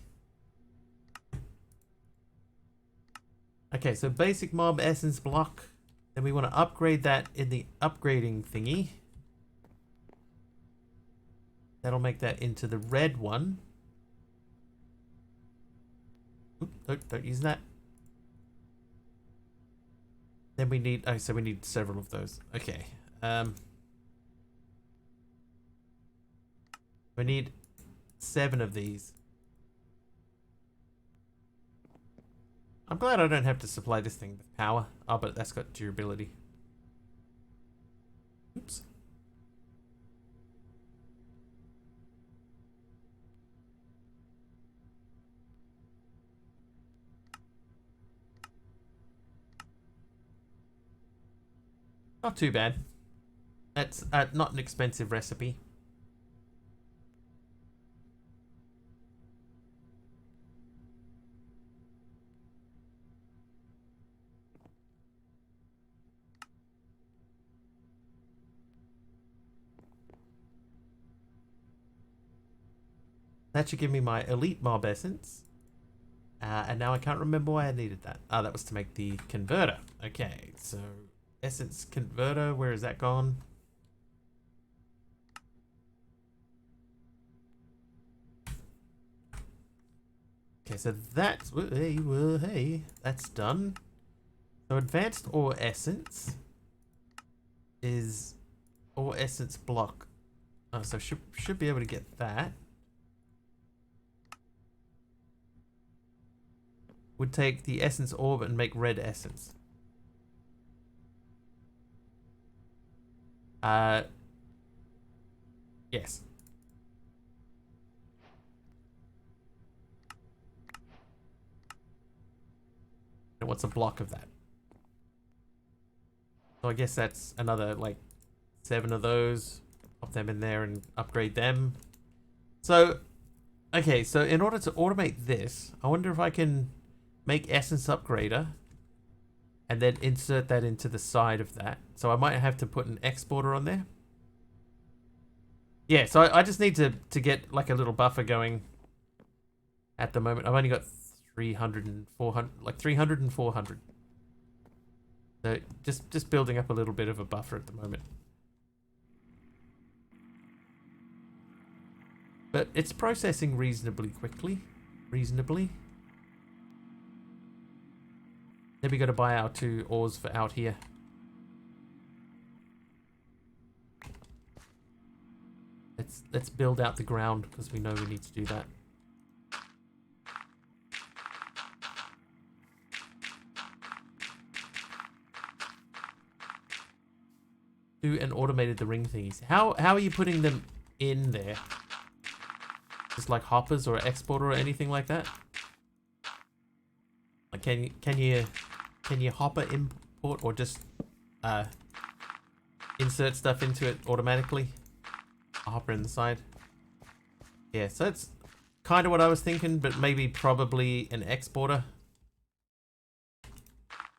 A: Okay, so basic mob essence block. Then we want to upgrade that in the upgrading thingy. That'll make that into the red one. Oop, don't use that. Then we need, oh, so we need several of those. Okay. We need 7 of these. I'm glad I don't have to supply this thing with power. Oh, but that's got durability. Oops. Not too bad. That's not an expensive recipe. That should give me my elite mob essence. And now I can't remember why I needed that. Ah, that was to make the converter. Okay, so essence converter, where is that gone? Okay, so that's, hey, that's done. So advanced ore essence is ore essence block. Oh, so should be able to get that. Would take the essence orb and make red essence. Yes. And what's a block of that? So I guess that's another like 7 of those. Pop them in there and upgrade them. So, okay, so in order to automate this, I wonder if I can make essence upgrader and then insert that into the side of that. So I might have to put an exporter on there. Yeah, so I just need to get like a little buffer going at the moment. I've only got 300 and 400, like 300 and 400. So just building up a little bit of a buffer at the moment. But it's processing reasonably quickly. Reasonably. Then we got to buy our 2 ores for out here. Let's build out the ground because we know we need to do that. Do and automated the ring thingies. How are you putting them in there? Just like hoppers or exporter or anything like that? Like can you hopper import or just insert stuff into it automatically? A hopper in the side. Yeah, so that's kind of what I was thinking, but maybe probably an exporter.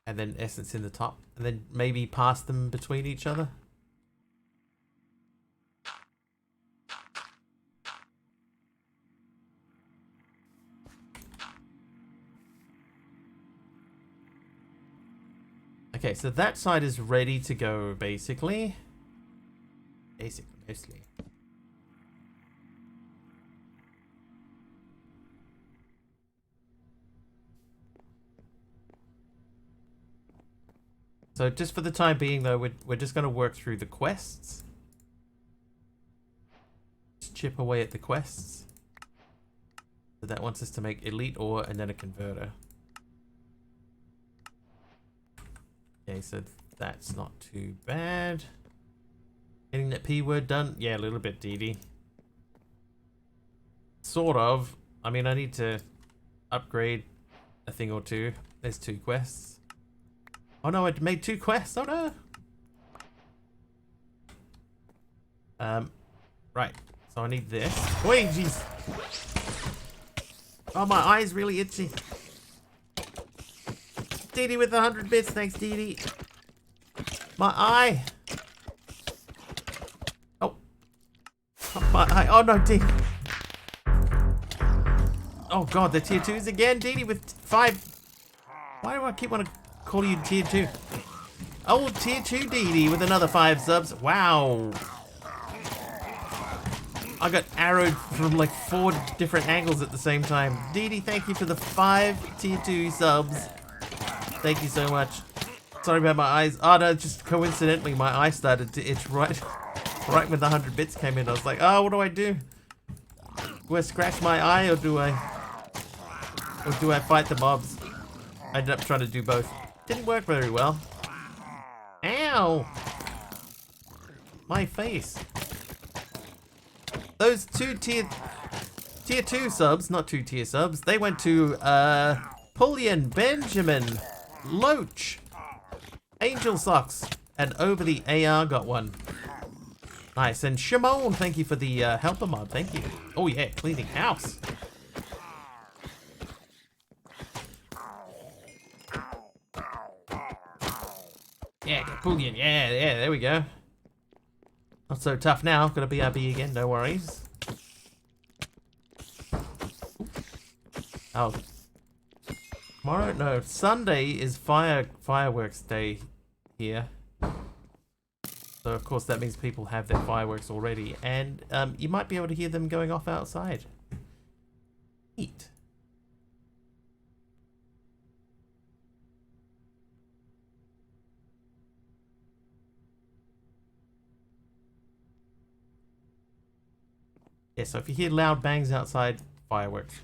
A: And then essence in the top. And then maybe pass them between each other. Okay, so that side is ready to go, basically. Mostly. So just for the time being, though, we're just going to work through the quests. Just chip away at the quests. So that wants us to make elite ore and then a converter. Okay, so that's not too bad. Getting that P word done? Yeah, a little bit, Dee Dee. Sort of. I mean, I need to upgrade a thing or two. There's 2 quests. Oh no, I made 2 quests. Oh no. Right. So I need this. Wait, jeez. Oh, my eye's really itchy. Dee Dee with 100 bits. Thanks, Dee Dee. My eye. Oh. My eye. Oh no, Dee. Oh god, the tier 2s again. Dee Dee with 5. Why do I keep wanting to call you tier 2? Oh, tier 2 Dee Dee with another 5 subs. Wow. I got arrowed from like 4 different angles at the same time. Dee Dee, thank you for the 5 tier 2 subs. Thank you so much. Sorry about my eyes. Oh no, just coincidentally my eye started to itch right when the 100 bits came in. I was like, oh, what do I do? Do I scratch my eye or do I fight the mobs? I ended up trying to do both. Didn't work very well. Ow! My face. Those 2 tier 2 subs, not 2 tier subs, they went to Pullian, Benjamin, Loach, Angel Socks, and Over the AR got 1. Nice, and Shimon, thank you for the helper mod, thank you. Oh yeah, cleaning house. Yeah, Pullian, yeah, there we go. Not so tough now, gonna BRB again, no worries. Oh. Tomorrow? No, Sunday is fireworks day here. So of course that means people have their fireworks already, and you might be able to hear them going off outside. Neat. Yeah, so if you hear loud bangs outside, fireworks.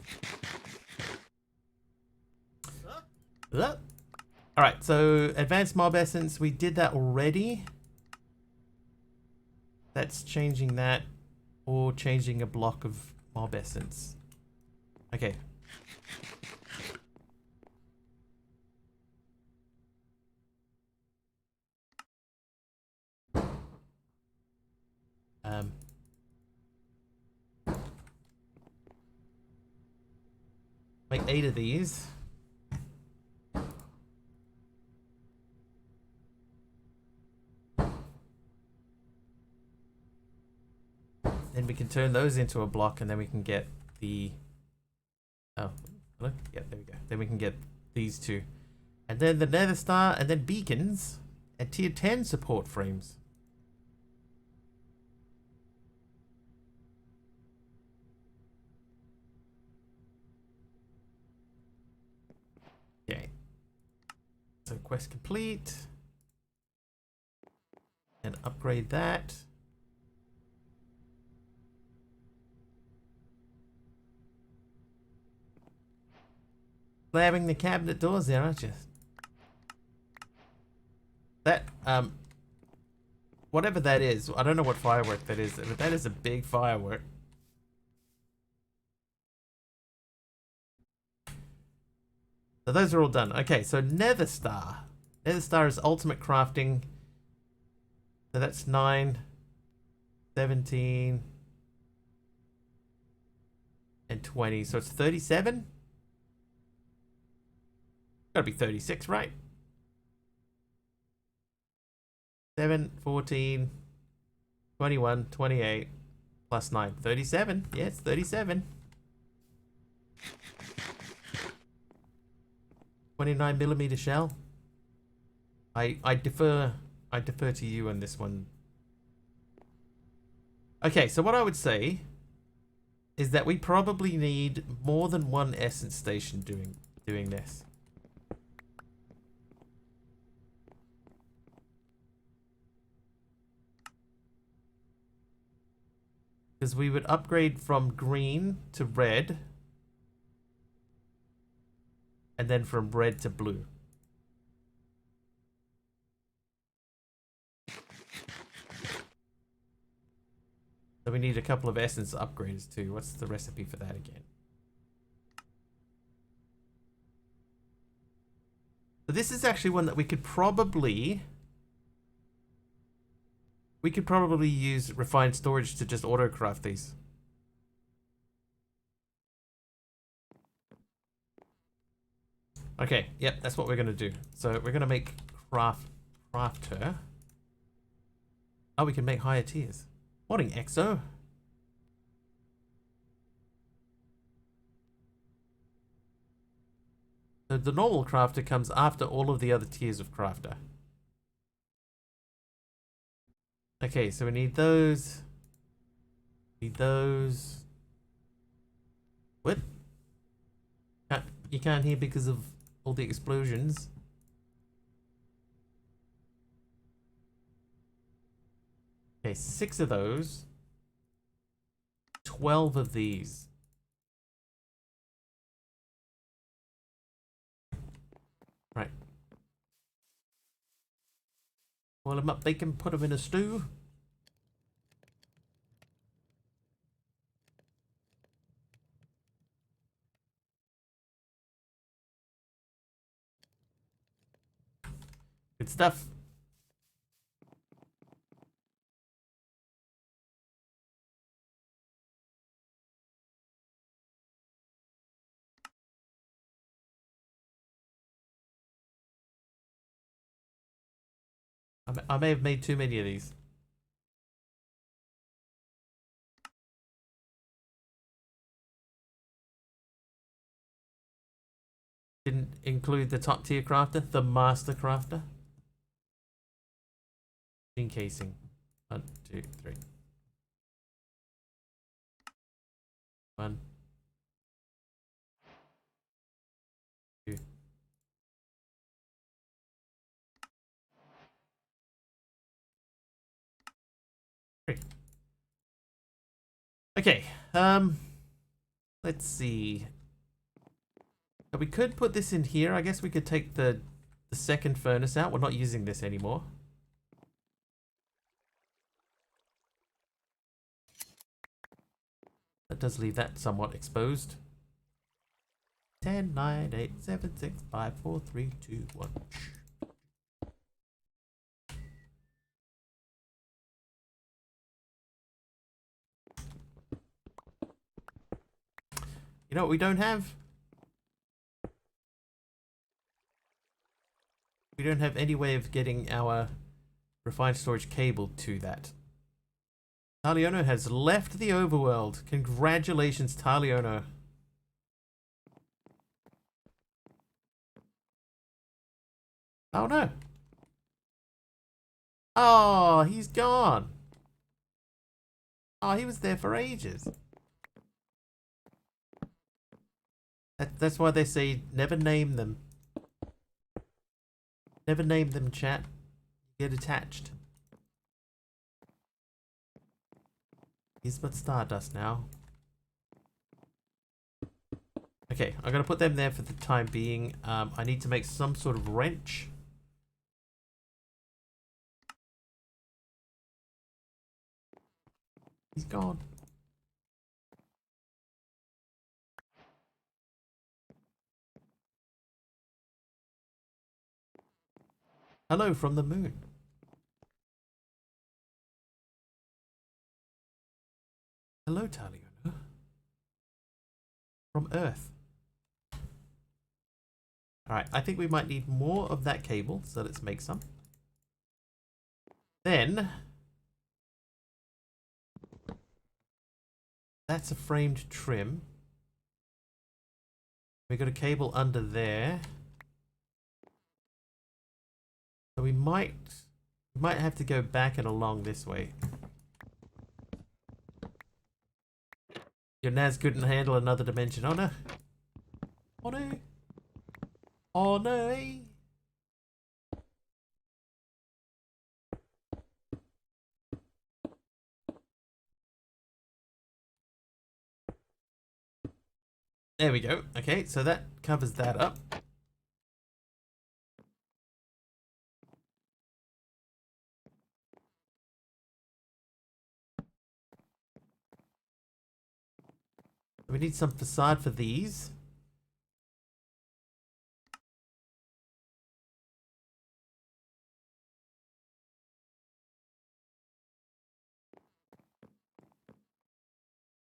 A: Alright, so advanced mob essence, we did that already. That's changing that, or changing a block of mob essence. Okay. Make 8 of these. Then we can turn those into a block, and then we can get the... Oh, hello? Yeah, there we go. Then we can get these 2. And then the Nether Star, and then beacons, and tier 10 support frames. Okay. So quest complete. And upgrade that. Slamming the cabinet doors there, aren't you? That, whatever that is, I don't know what firework that is, but that is a big firework. So those are all done. Okay, so Nether Star. Nether Star is ultimate crafting. So that's 9, 17, and 20. So it's 37? Gotta be 36, right? 7, 14, 21, 28, plus 9. 37. Yeah, it's 37. 29mm shell. I defer to you on this one. Okay, so what I would say is that we probably need more than one essence station doing this. Because we would upgrade from green to red. And then from red to blue. So we need a couple of essence upgrades too. What's the recipe for that again? So this is actually one that we could probably use refined storage to just auto craft these. Okay, yep, that's what we're gonna do. So we're gonna make crafter. Oh, we can make higher tiers. Morning, Exo. So the normal crafter comes after all of the other tiers of crafter. Okay, so we need those. Need those. What? You can't hear because of all the explosions. Okay, 6 of those. 12 of these. Right. Boil them up, bake them, put them in a stew. Good stuff. I may have made too many of these. Didn't include the top tier crafter, the master crafter. Encasing. 1, 2, 3. 1, 2. Great. Okay, let's see. So we could put this in here. I guess we could take the second furnace out. We're not using this anymore. That does leave that somewhat exposed. 10, 9, 8, 7, 6, 5, 4, 3, 2, 1. You know what we don't have? We don't have any way of getting our refined storage cable to that. Taliono has left the overworld. Congratulations, Taliono. Oh no. Oh, he's gone. Oh, he was there for ages. That's why they say never name them. Never name them, chat. Get attached. He's but Stardust now. Okay, I'm gonna put them there for the time being. I need to make some sort of wrench. He's gone. Hello from the moon. Hello, Taliono. From Earth. Alright, I think we might need more of that cable, so let's make some. Then, that's a framed trim. We got a cable under there. So we might have to go back and along this way. Your NAS couldn't handle another dimension. Oh no. Oh no. Oh no. There we go. Okay, so that covers that up. We need some facade for these.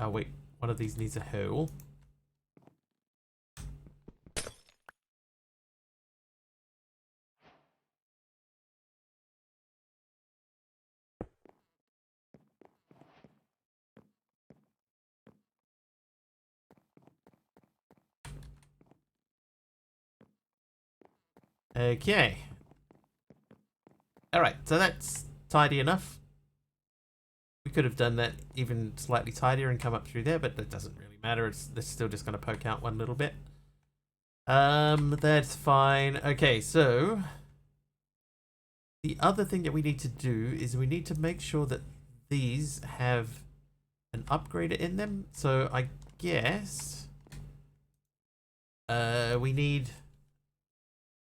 A: Oh wait, one of these needs a hole. Okay. Alright, so that's tidy enough. We could have done that even slightly tidier and come up through there, but that doesn't really matter. It's still just going to poke out one little bit. That's fine. Okay, so the other thing that we need to do is we need to make sure that these have an upgrader in them. So I guess we need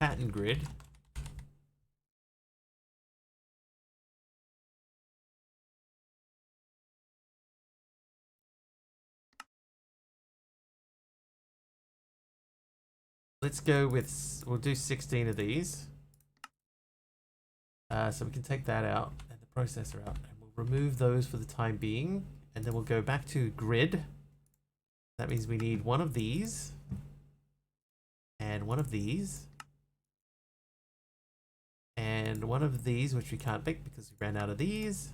A: pattern grid. Let's go with, we'll do 16 of these. So we can take that out and the processor out, and we'll remove those for the time being, and then we'll go back to grid. That means we need one of these and one of these and one of these, which we can't make because we ran out of these.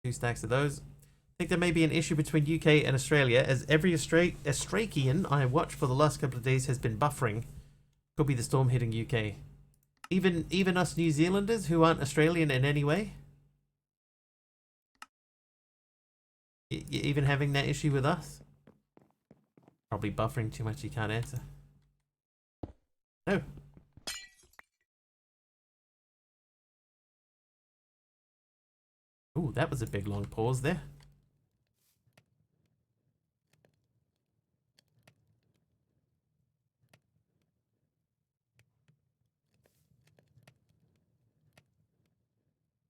A: 2 stacks of those. I think there may be an issue between UK and Australia, as every Australian I have watched for the last couple of days has been buffering. Could be the storm hitting UK. Even us New Zealanders who aren't Australian in any way. Even having that issue with us. Probably buffering too much, you can't answer. No. Ooh, that was a big long pause there.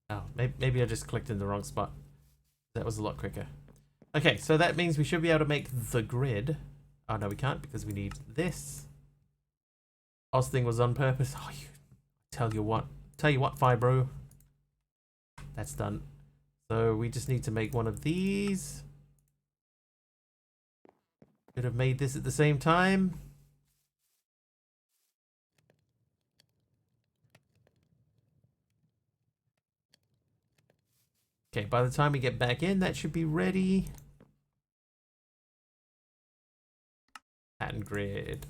A: Oh, maybe I just clicked in the wrong spot. That was a lot quicker. Okay, so that means we should be able to make the grid. Oh no, we can't because we need this. Oz thing was on purpose. Oh, tell you what, Fibro. That's done. So we just need to make one of these. Could have made this at the same time. Okay, by the time we get back in, that should be ready. Pattern grid.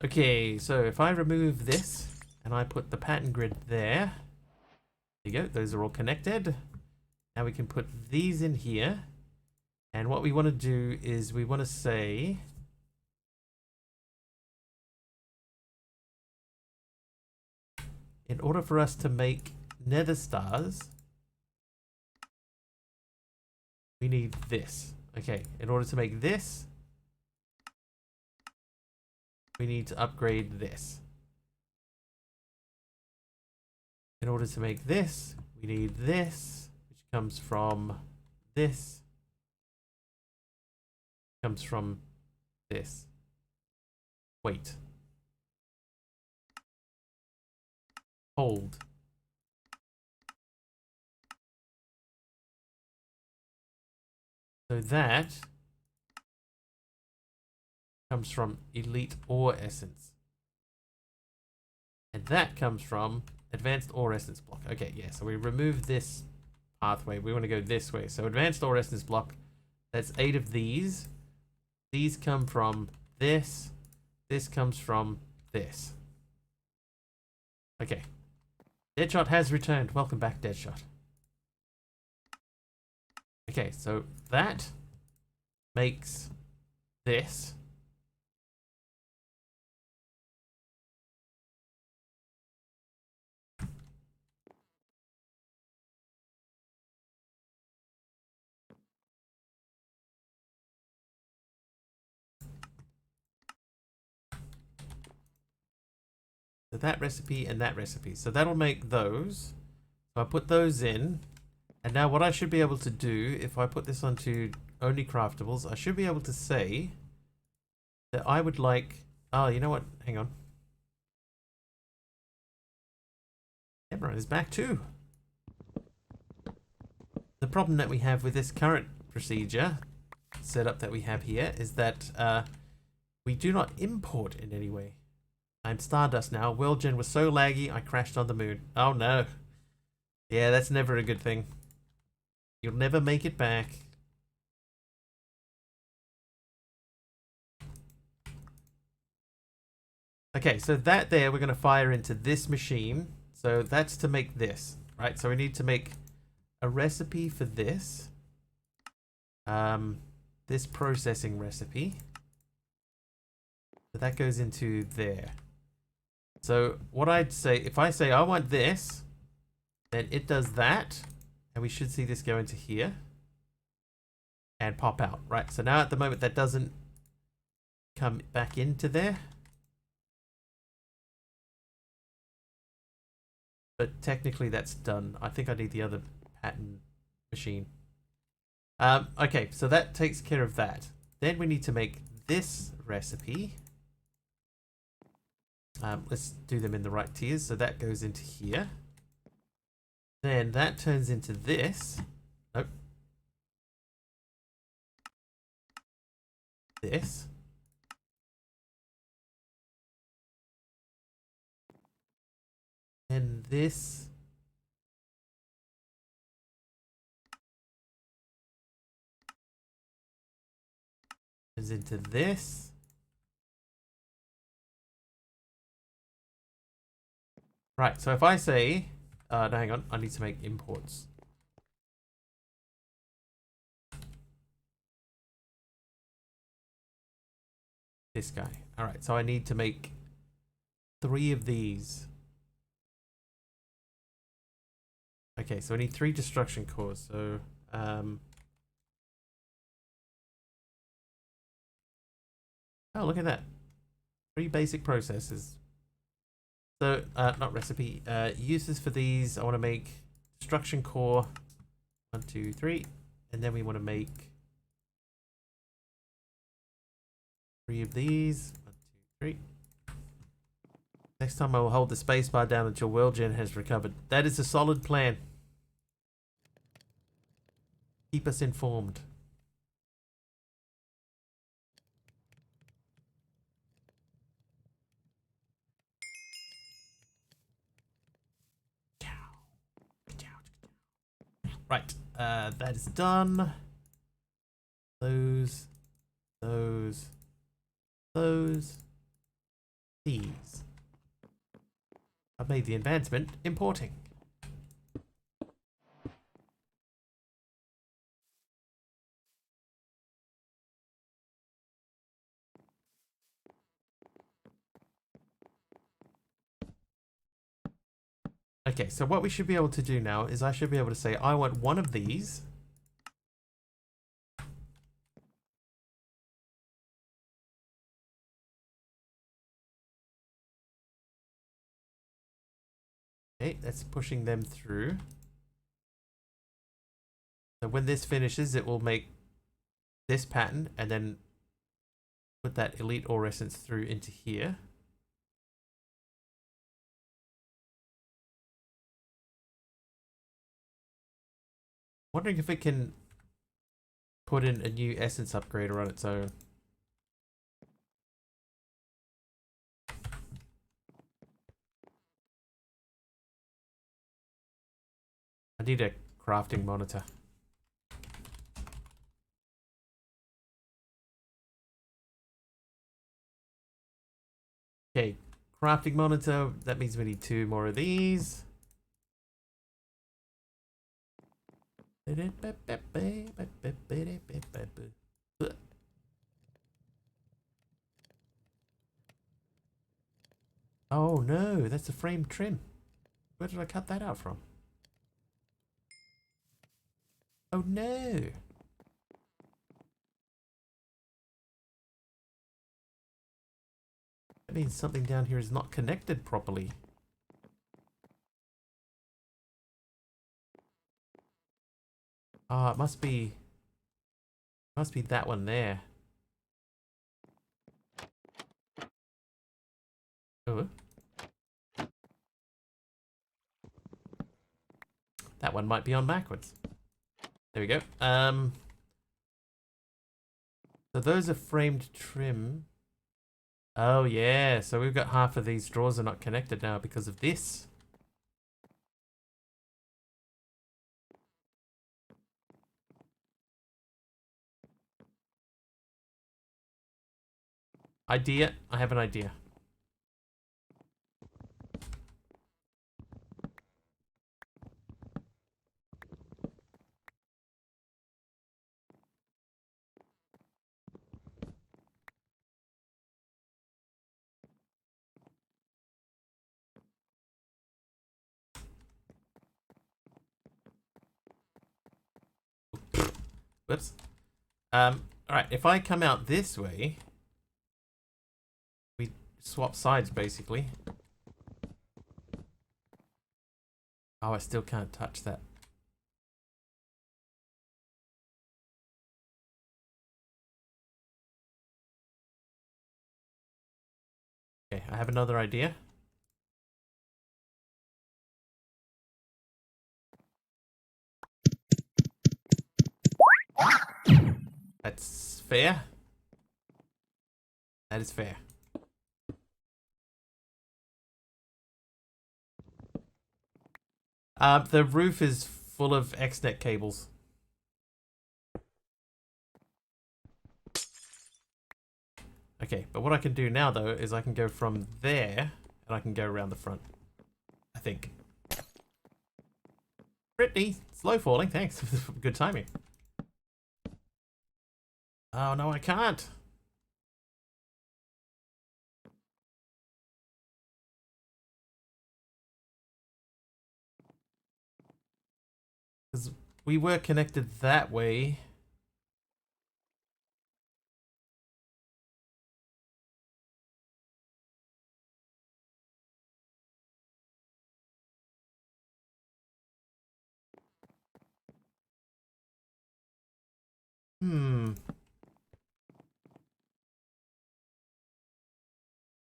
A: Okay, so if I remove this and I put the pattern grid there, there you go, those are all connected. Now we can put these in here. And what we want to do is we want to say, in order for us to make nether stars, we need this. Okay, in order to make this, we need to upgrade this. In order to make this, we need this, which comes from this, comes from this. Wait. Hold. So that comes from elite ore essence. And that comes from advanced ore essence block. Okay, yeah, so we remove this pathway. We want to go this way. So advanced ore essence block, that's 8 of these. These come from this. This comes from this. Okay. Deadshot has returned. Welcome back, Deadshot. Okay, so that makes this. So that recipe and that recipe. So that'll make those. So I put those in. And now what I should be able to do, if I put this onto only craftables, I should be able to say that I would like... Oh, you know what? Hang on. Everyone is back too. The problem that we have with this current procedure setup that we have here is that we do not import in any way. I'm Stardust now. World Gen was so laggy, I crashed on the moon. Oh no. Yeah, that's never a good thing. You'll never make it back. Okay, so that there we're going to fire into this machine. So that's to make this, right? So we need to make a recipe for this. This processing recipe. So that goes into there. So what I'd say, if I say I want this, then it does that. And we should see this go into here. And pop out, right? So now at the moment that doesn't come back into there. But technically that's done. I think I need the other pattern machine. Okay, so that takes care of that. Then we need to make this recipe. Let's do them in the right tiers. So that goes into here. Then that turns into this. Nope. This. And this is into this. Right, so if I say, no, hang on, I need to make imports. This guy. All right, so I need to make 3 of these. Okay, so I need 3 destruction cores. So, oh, look at that. 3 basic processes. So, not recipe. Uses for these. I want to make destruction core 1, 2, 3, and then we want to make 3 of these. 1, 2, 3. Next time I will hold the spacebar down until World Gen has recovered. That is a solid plan. Keep us informed. Right, that is done. Those, these. I've made the advancement importing. Okay, so what we should be able to do now is I should be able to say I want 1 of these. Okay, that's pushing them through. So when this finishes, it will make this pattern and then put that elite ore essence through into here. Wondering if it can put in a new essence upgrader on its own. I need a crafting monitor. Okay, crafting monitor. That means we need 2 more of these. Oh no, that's a frame trim. Where did I cut that out from? Oh no. Let means something down here is not connected properly. Ah, it must be that one there. Oh. That one might be on backwards. There we go. So those are framed trim. Oh yeah, so we've got half of these drawers are not connected now because of this. Idea. I have an idea. Whoops. Alright, if I come out this way, we swap sides basically. Oh, I still can't touch that. Okay, I have another idea. That's fair. That is fair. The roof is full of X-net cables. Okay, but what I can do now though is I can go from there and I can go around the front. I think. Brittany, slow falling, thanks. Good timing. Oh no, I can't. Because we were connected that way.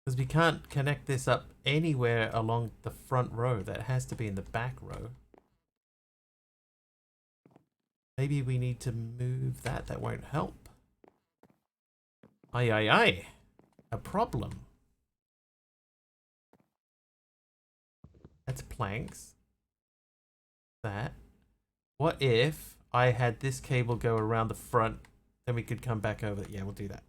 A: Because we can't connect this up anywhere along the front row. That has to be in the back row. Maybe we need to move that. That won't help. Aye, aye, aye. A problem. That's planks. That. What if I had this cable go around the front, then we could come back over. Yeah, we'll do that.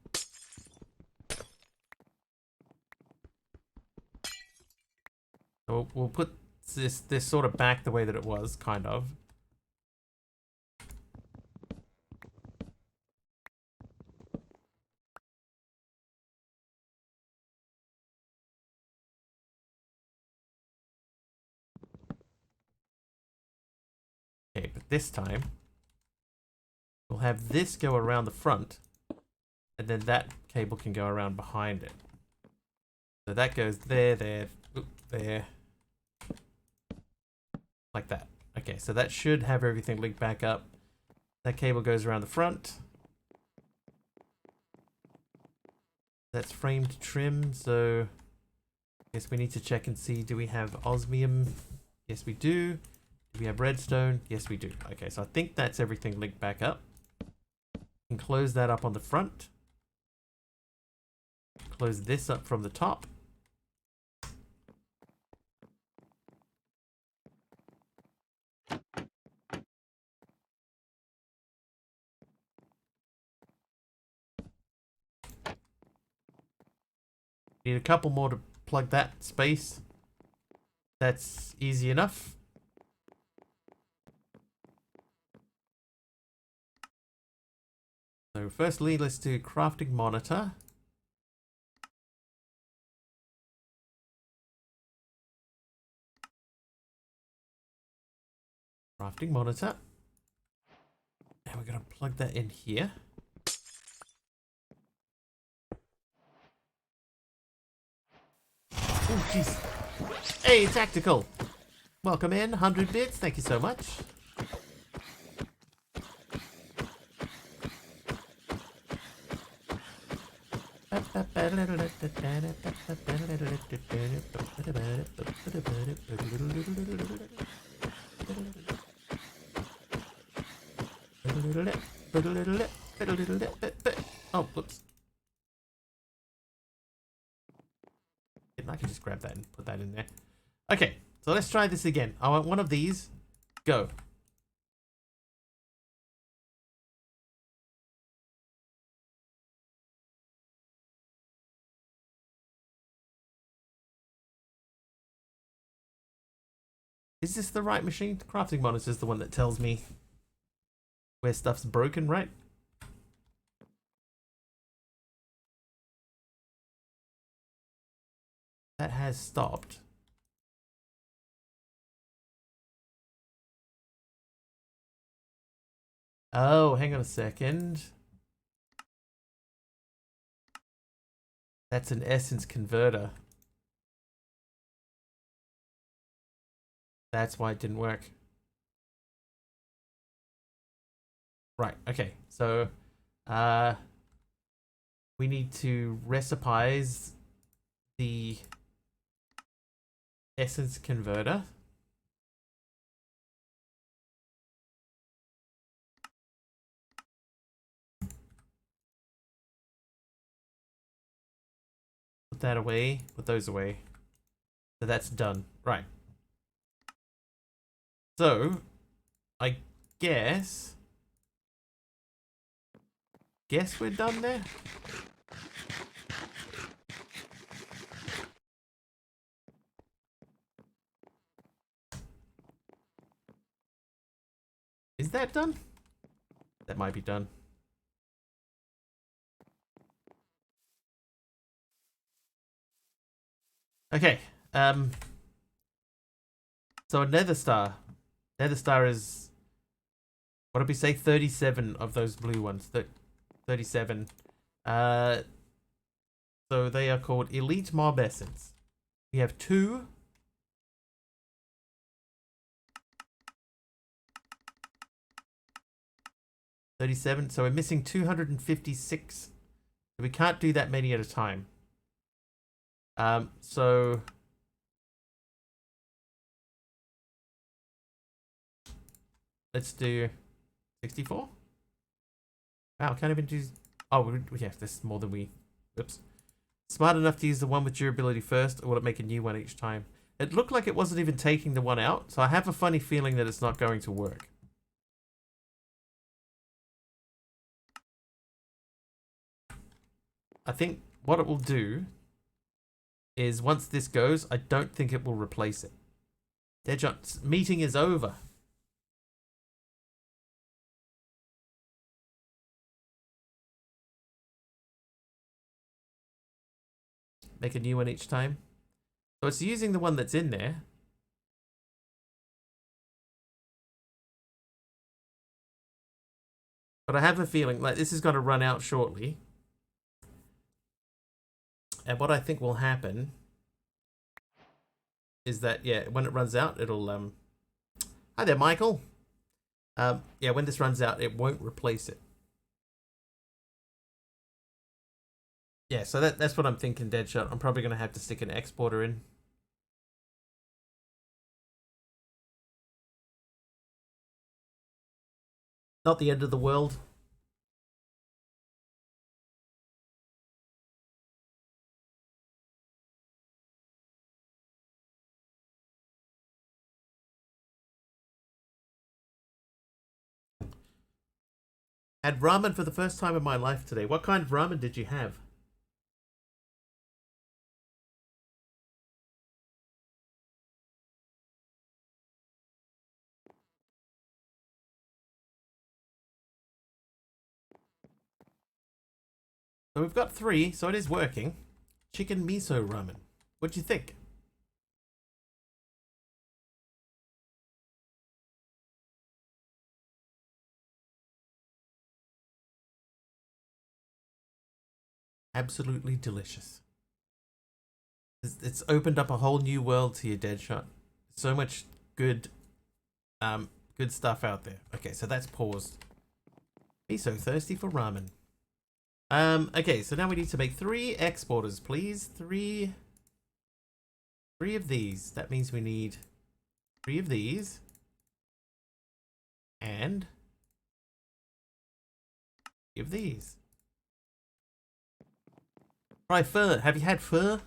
A: So we'll put this sort of back the way that it was, kind of. Okay, but this time we'll have this go around the front, and then that cable can go around behind it. So that goes there, there, there, like that. Okay, so that should have everything linked back up. That cable goes around the front. That's framed trim, so I guess we need to check and see, do we have osmium? Yes, we do. Do we have redstone? Yes, we do. Okay, so I think that's everything linked back up. And close that up on the front. Close this up from the top. Need a couple more to plug that space. That's easy enough. So firstly, let's do crafting monitor. Crafting monitor. And we're going to plug that in here. Oh, jeez. Hey, Tactical. Welcome in, 100 bits. Thank you so much. Oh, whoops. I can just grab that and put that in there. Okay, so let's try this again. I want one of these. Go. Is this the right machine? Crafting monitor is the one that tells me where stuff's broken, right? That has stopped. Oh, hang on a second. That's an essence converter. That's why it didn't work. Right, okay. So, we need to recipize the essence converter. Put that away. Put those away. So that's done. Right. So, I guess we're done there. Is that done? That might be done. Okay. So a nether star. Nether star is, what did we say? 37 of those blue ones. 37. So they are called Elite Mob Essence. We have 2. $37. So we're missing 256. We can't do that many at a time. So let's do 64. Wow, can't even do. Oh, yeah, this is more than we. Oops. Smart enough to use the one with durability first, or will it make a new one each time? It looked like it wasn't even taking the one out, so I have a funny feeling that it's not going to work. I think what it will do is once this goes, I don't think it will replace it. Deadshot's meeting is over. Make a new one each time. So it's using the one that's in there. But I have a feeling like this is going to run out shortly. And what I think will happen is that, yeah, when it runs out, it'll... Hi there, Michael. Yeah, when this runs out, it won't replace it. Yeah, so that's what I'm thinking, Deadshot. I'm probably going to have to stick an exporter in. Not the end of the world. Had ramen for the first time in my life today. What kind of ramen did you have? So we've got 3, so it is working. Chicken miso ramen. What'd you think? Absolutely delicious. It's opened up a whole new world to you, Deadshot. So much good, good stuff out there. Okay, so that's paused. Be so thirsty for ramen. Okay, so now we need to make 3 exporters, please. Three of these. That means we need 3 of these. And 3 of these. Try pho. Have you had pho?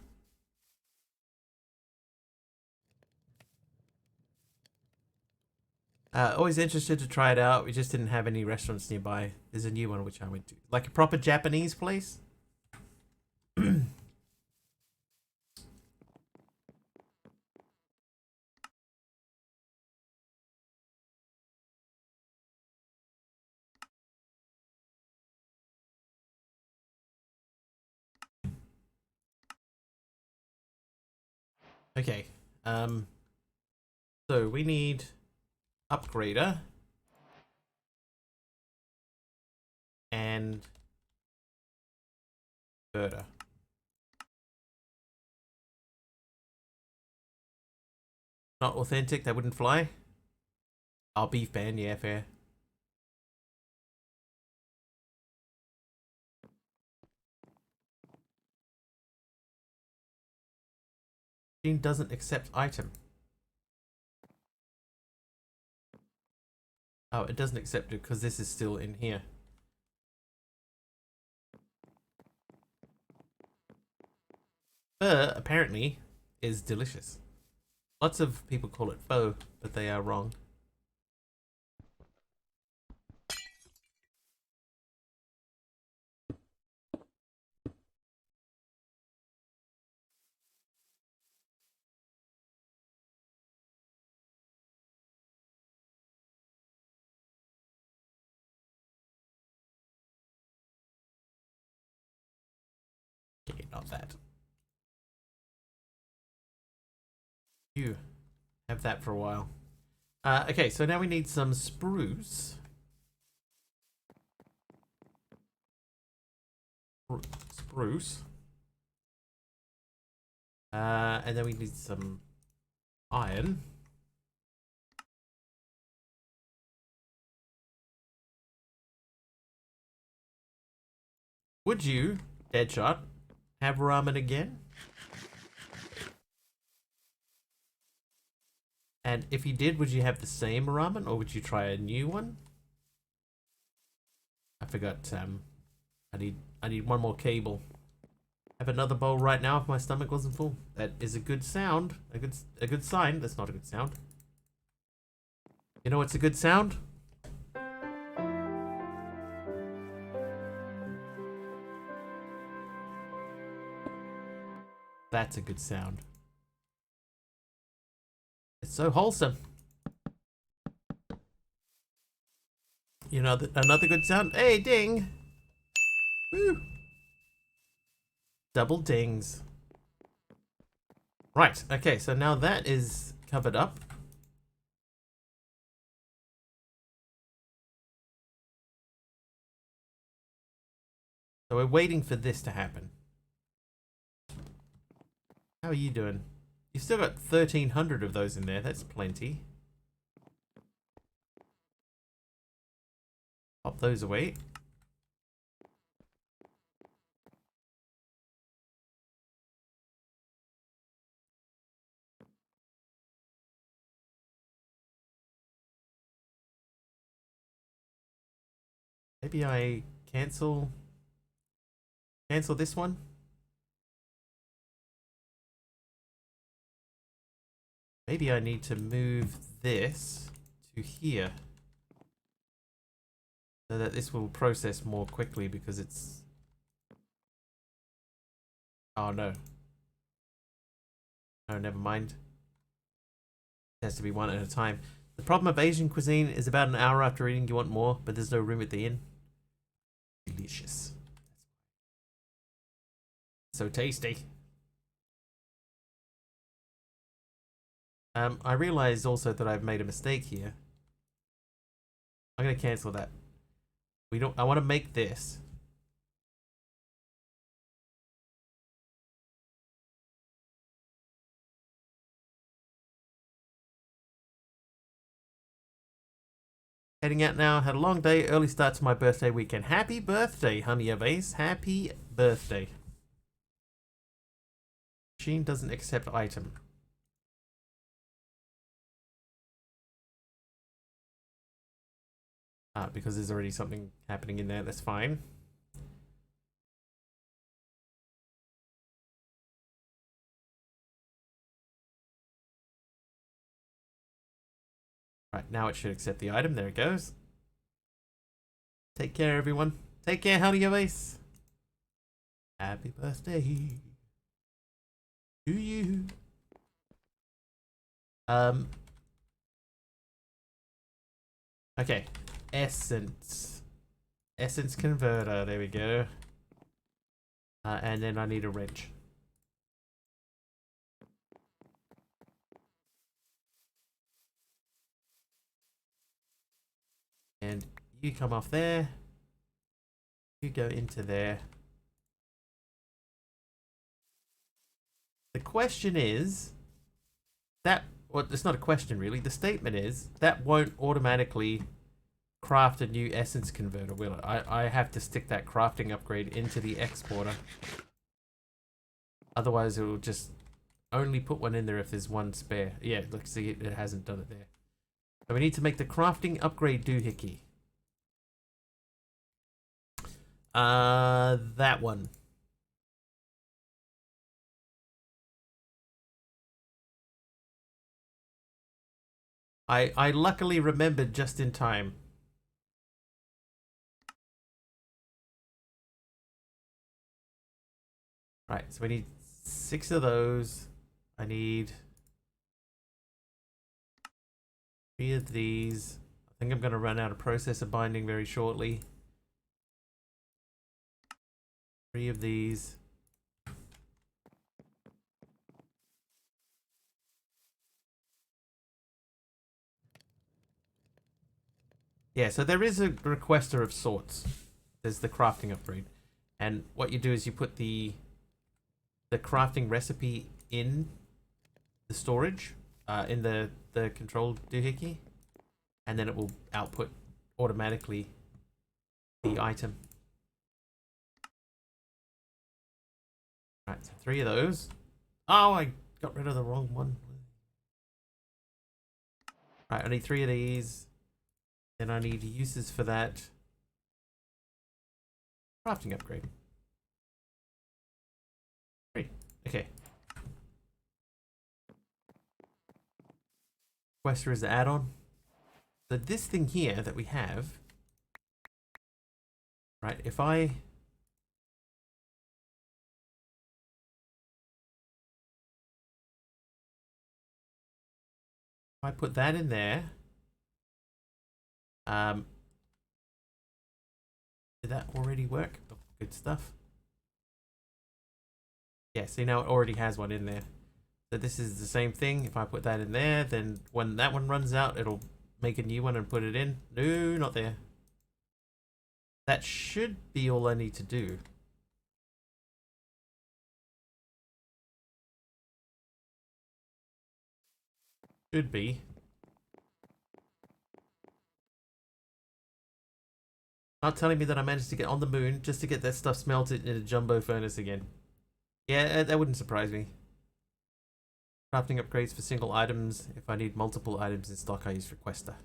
A: Always interested to try it out. We just didn't have any restaurants nearby. There's a new one which I went to. Like a proper Japanese place. Okay. So we need upgrader and birder. Not authentic, that wouldn't fly. Oh, beef band, yeah, fair. Machine doesn't accept item. Oh, it doesn't accept it because this is still in here. Pho, apparently, is delicious. Lots of people call it pho, but they are wrong. Okay, not that. You have that for a while. Okay, so now we need some spruce. Spruce. And then we need some iron. Would you, Deadshot, have ramen again? And if you did, would you have the same ramen or would you try a new one? I forgot, I need one more cable. Have another bowl right now if my stomach wasn't full. That is a good sound. A good sign. That's not a good sound. You know what's a good sound? That's a good sound. It's so wholesome. You know, another good sound. Hey, ding. Woo. Double dings. Right, okay, so now that is covered up. So we're waiting for this to happen. How are you doing? You've still got 1,300 of those in there. That's plenty. Pop those away. Maybe I cancel this one. Maybe I need to move this to here so that this will process more quickly because it's... Oh no. No, never mind. It has to be one at a time. The problem of Asian cuisine is about an hour after eating you want more, but there's no room at the inn. Delicious. So tasty. I realized also that I've made a mistake here. I'm gonna cancel that. I want to make this. Heading out now. Had a long day. Early start to my birthday weekend. Happy birthday, honey of Ace. Happy birthday. Machine doesn't accept item. Because there's already something happening in there. That's fine. Right, now it should accept the item. There it goes. Take care, everyone. Take care, honey of Ace. Happy birthday to you. Okay. Essence converter. There we go. And then I need a wrench. And you come off there. You go into there. The question is that, well, it's not a question really. The statement is that won't automatically craft a new essence converter, will it? I have to stick that crafting upgrade into the exporter. Otherwise, it will just only put one in there if there's one spare. Yeah, look, see, it hasn't done it there. So we need to make the crafting upgrade doohickey. That one. I luckily remembered just in time. Right, so we need 6 of those. I need 3 of these. I think I'm going to run out of processor binding very shortly. 3 of these. Yeah, so there is a requester of sorts. There's the crafting upgrade. And what you do is you put the crafting recipe in the storage, in the control doohickey, and then it will output automatically the item. Right, so 3 of those. Oh, I got rid of the wrong one. Right, I need 3 of these. Then I need uses for that. Crafting upgrade. 3. Okay. Quester is the add-on. So this thing here that we have, right, if I put that in there, did that already work? Oh, good stuff. Yeah, see now it already has one in there. So this is the same thing. If I put that in there, then when that one runs out, it'll make a new one and put it in. No, not there. That should be all I need to do. Should be. Not telling me that I managed to get on the moon just to get that stuff smelted in a jumbo furnace again. Yeah, that wouldn't surprise me. Crafting upgrades for single items. If I need multiple items in stock, I use requester.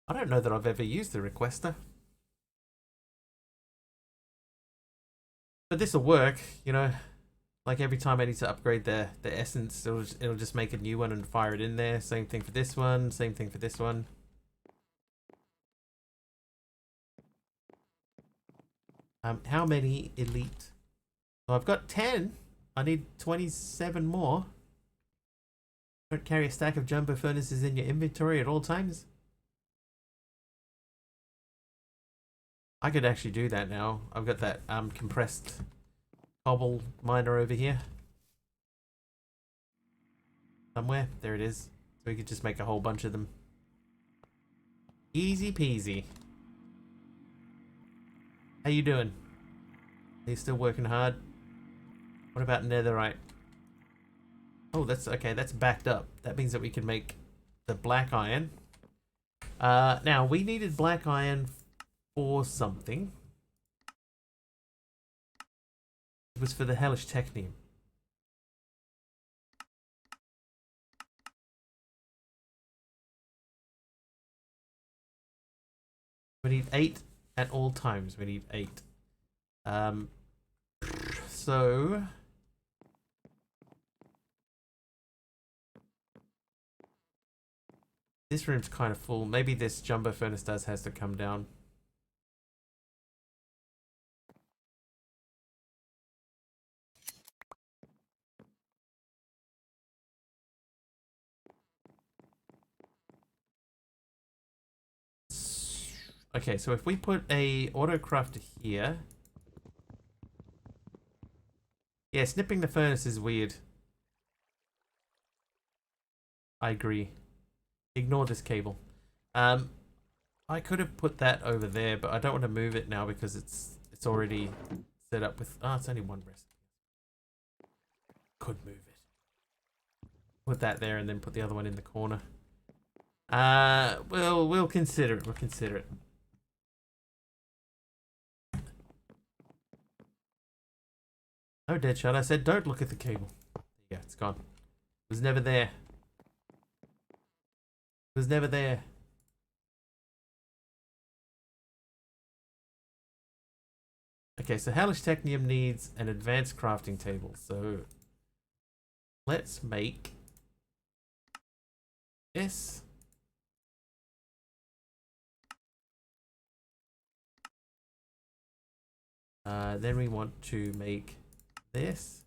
A: I don't know that I've ever used the requester. But this will work, you know. Like every time I need to upgrade the essence, it'll just make a new one and fire it in there. Same thing for this one, same thing for this one. How many elite? Well, I've got 10. I need 27 more. Don't carry a stack of jumbo furnaces in your inventory at all times. I could actually do that now. I've got that compressed cobble miner over here. Somewhere. There it is. So we could just make a whole bunch of them. Easy peasy. How you doing? Are you still working hard? What about netherite? Oh, that's okay. That's backed up. That means that we can make the black iron. Now, we needed black iron for something. It was for the hellish technium. We need 8 at all times. We need 8. So this room's kind of full. Maybe this jumbo furnace has to come down. Okay, so if we put a auto crafter here. Yeah, snipping the furnace is weird. I agree. Ignore this cable. I could have put that over there, but I don't want to move it now because it's already set up with. Ah, it's only one recipe. Could move it. Put that there and then put the other one in the corner. We'll consider it. We'll consider it. No, Deadshot. I said don't look at the cable. Yeah, it's gone. It was never there. It was never there. Okay, so hellish technium needs an advanced crafting table. So let's make this. Then we want to make this.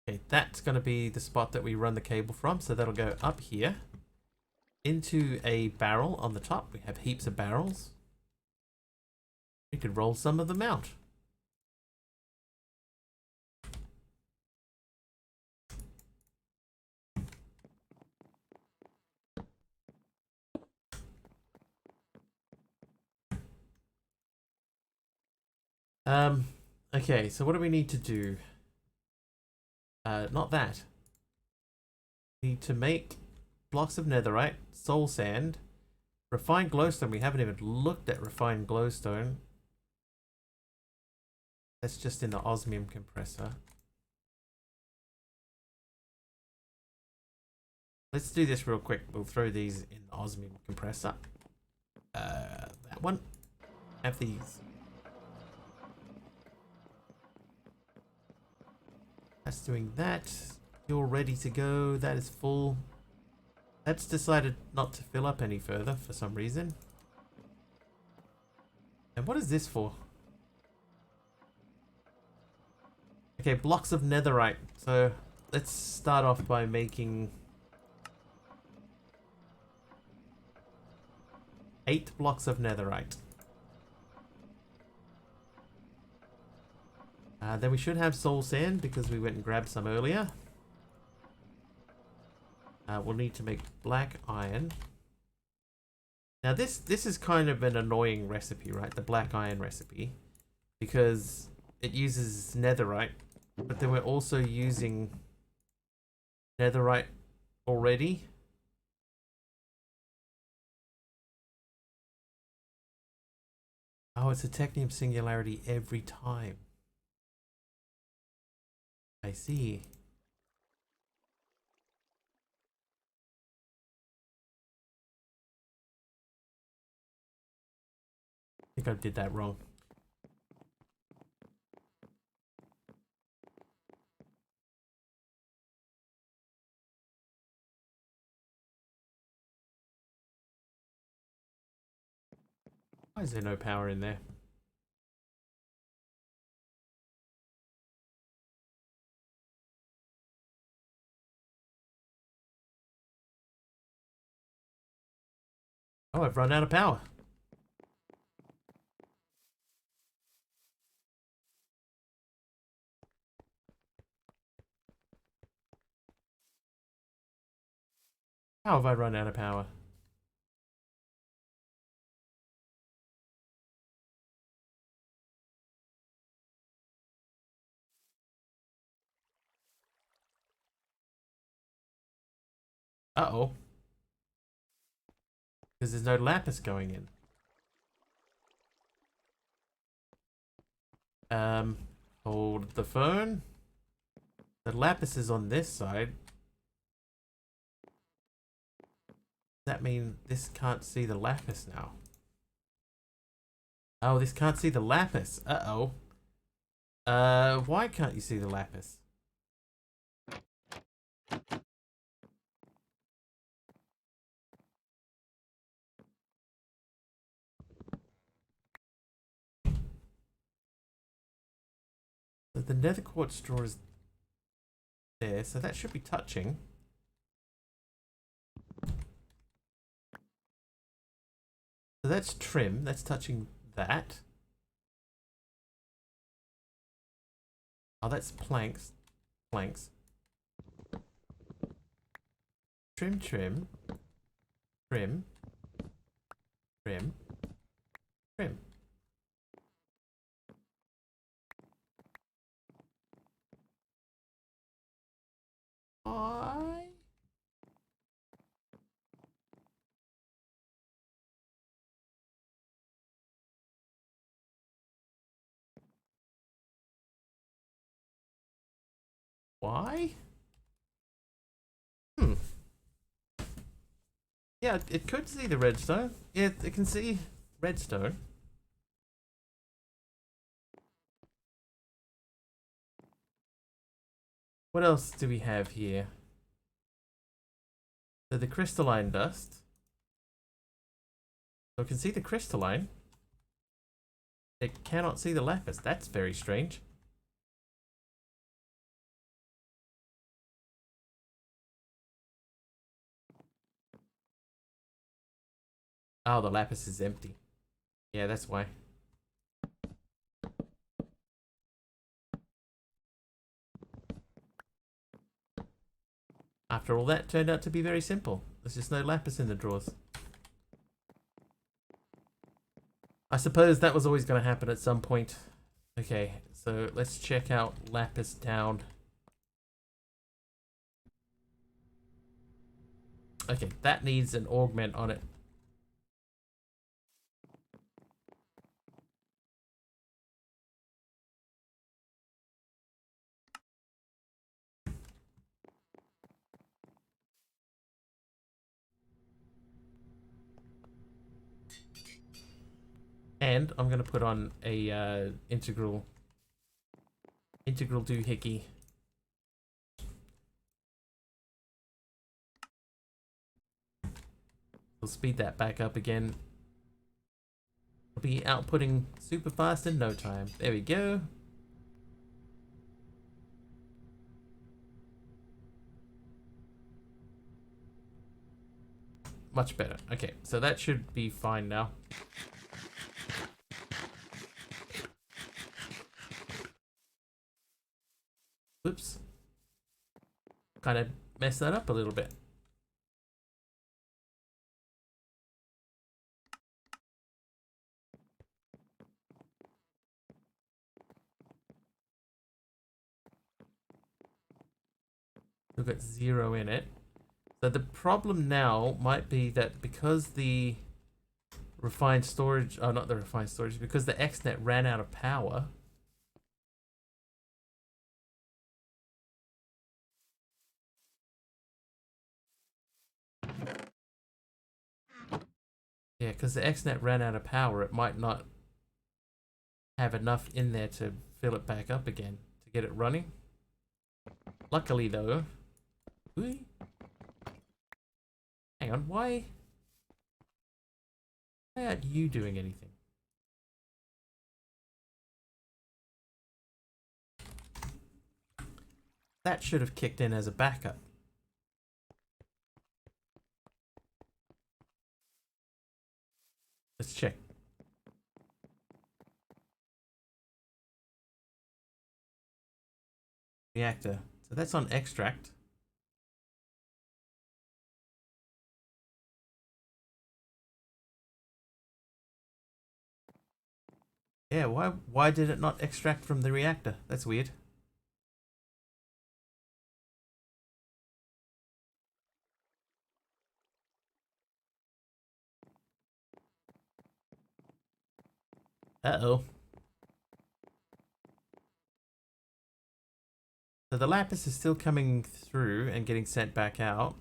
A: Okay, that's going to be the spot that we run the cable from. So that'll go up here into a barrel on the top. We have heaps of barrels. We could roll some of them out. Okay, so what do we need to do? Not that. We need to make blocks of netherite, soul sand, refined glowstone. We haven't even looked at refined glowstone. That's just in the osmium compressor. Let's do this real quick. We'll throw these in the osmium compressor. That one. Have these. That's doing that. You're ready to go. That is full. That's decided not to fill up any further for some reason. And what is this for? Okay, blocks of netherite. So let's start off by making 8 blocks of netherite. Then we should have soul sand because we went and grabbed some earlier. We'll need to make black iron. Now this is kind of an annoying recipe, right? The black iron recipe, because it uses netherite, but then we're also using netherite already. Oh, it's a technium singularity every time. I see. I think I did that wrong. Why is there no power in there? Oh, I've run out of power. How have I run out of power? Uh-oh. Because there's no lapis going in. Hold the phone. The lapis is on this side. Does that mean this can't see the lapis now? Oh, this can't see the lapis. Uh-oh. Why can't you see the lapis? So the nether quartz straw is there, so that should be touching. So that's trim, that's touching that. Oh, that's planks. Planks. Trim, trim. Trim. Trim. Trim. Why? Why? Yeah, it could see the redstone. Yeah, it can see redstone. What else do we have here? So the crystalline dust. So it can see the crystalline. It cannot see the lapis. That's very strange. Oh, the lapis is empty. Yeah, that's why. After all that, turned out to be very simple. There's just no lapis in the drawers. I suppose that was always going to happen at some point. Okay, so let's check out lapis down. Okay, that needs an augment on it. And I'm going to put on a integral doohickey. We'll speed that back up again. It'll be outputting super fast in no time. There we go. Much better. Okay, so that should be fine now. Whoops. Kind of messed that up a little bit. We've got 0 in it. So the problem now might be that because the refined storage, oh, not the refined storage, because the XNet ran out of power. Yeah, because the XNet ran out of power, it might not have enough in there to fill it back up again to get it running. Luckily, though, hang on, why aren't you doing anything? That should have kicked in as a backup. Let's check. Reactor. So that's on extract. Yeah, why did it not extract from the reactor? That's weird. Uh-oh. So the lapis is still coming through and getting sent back out.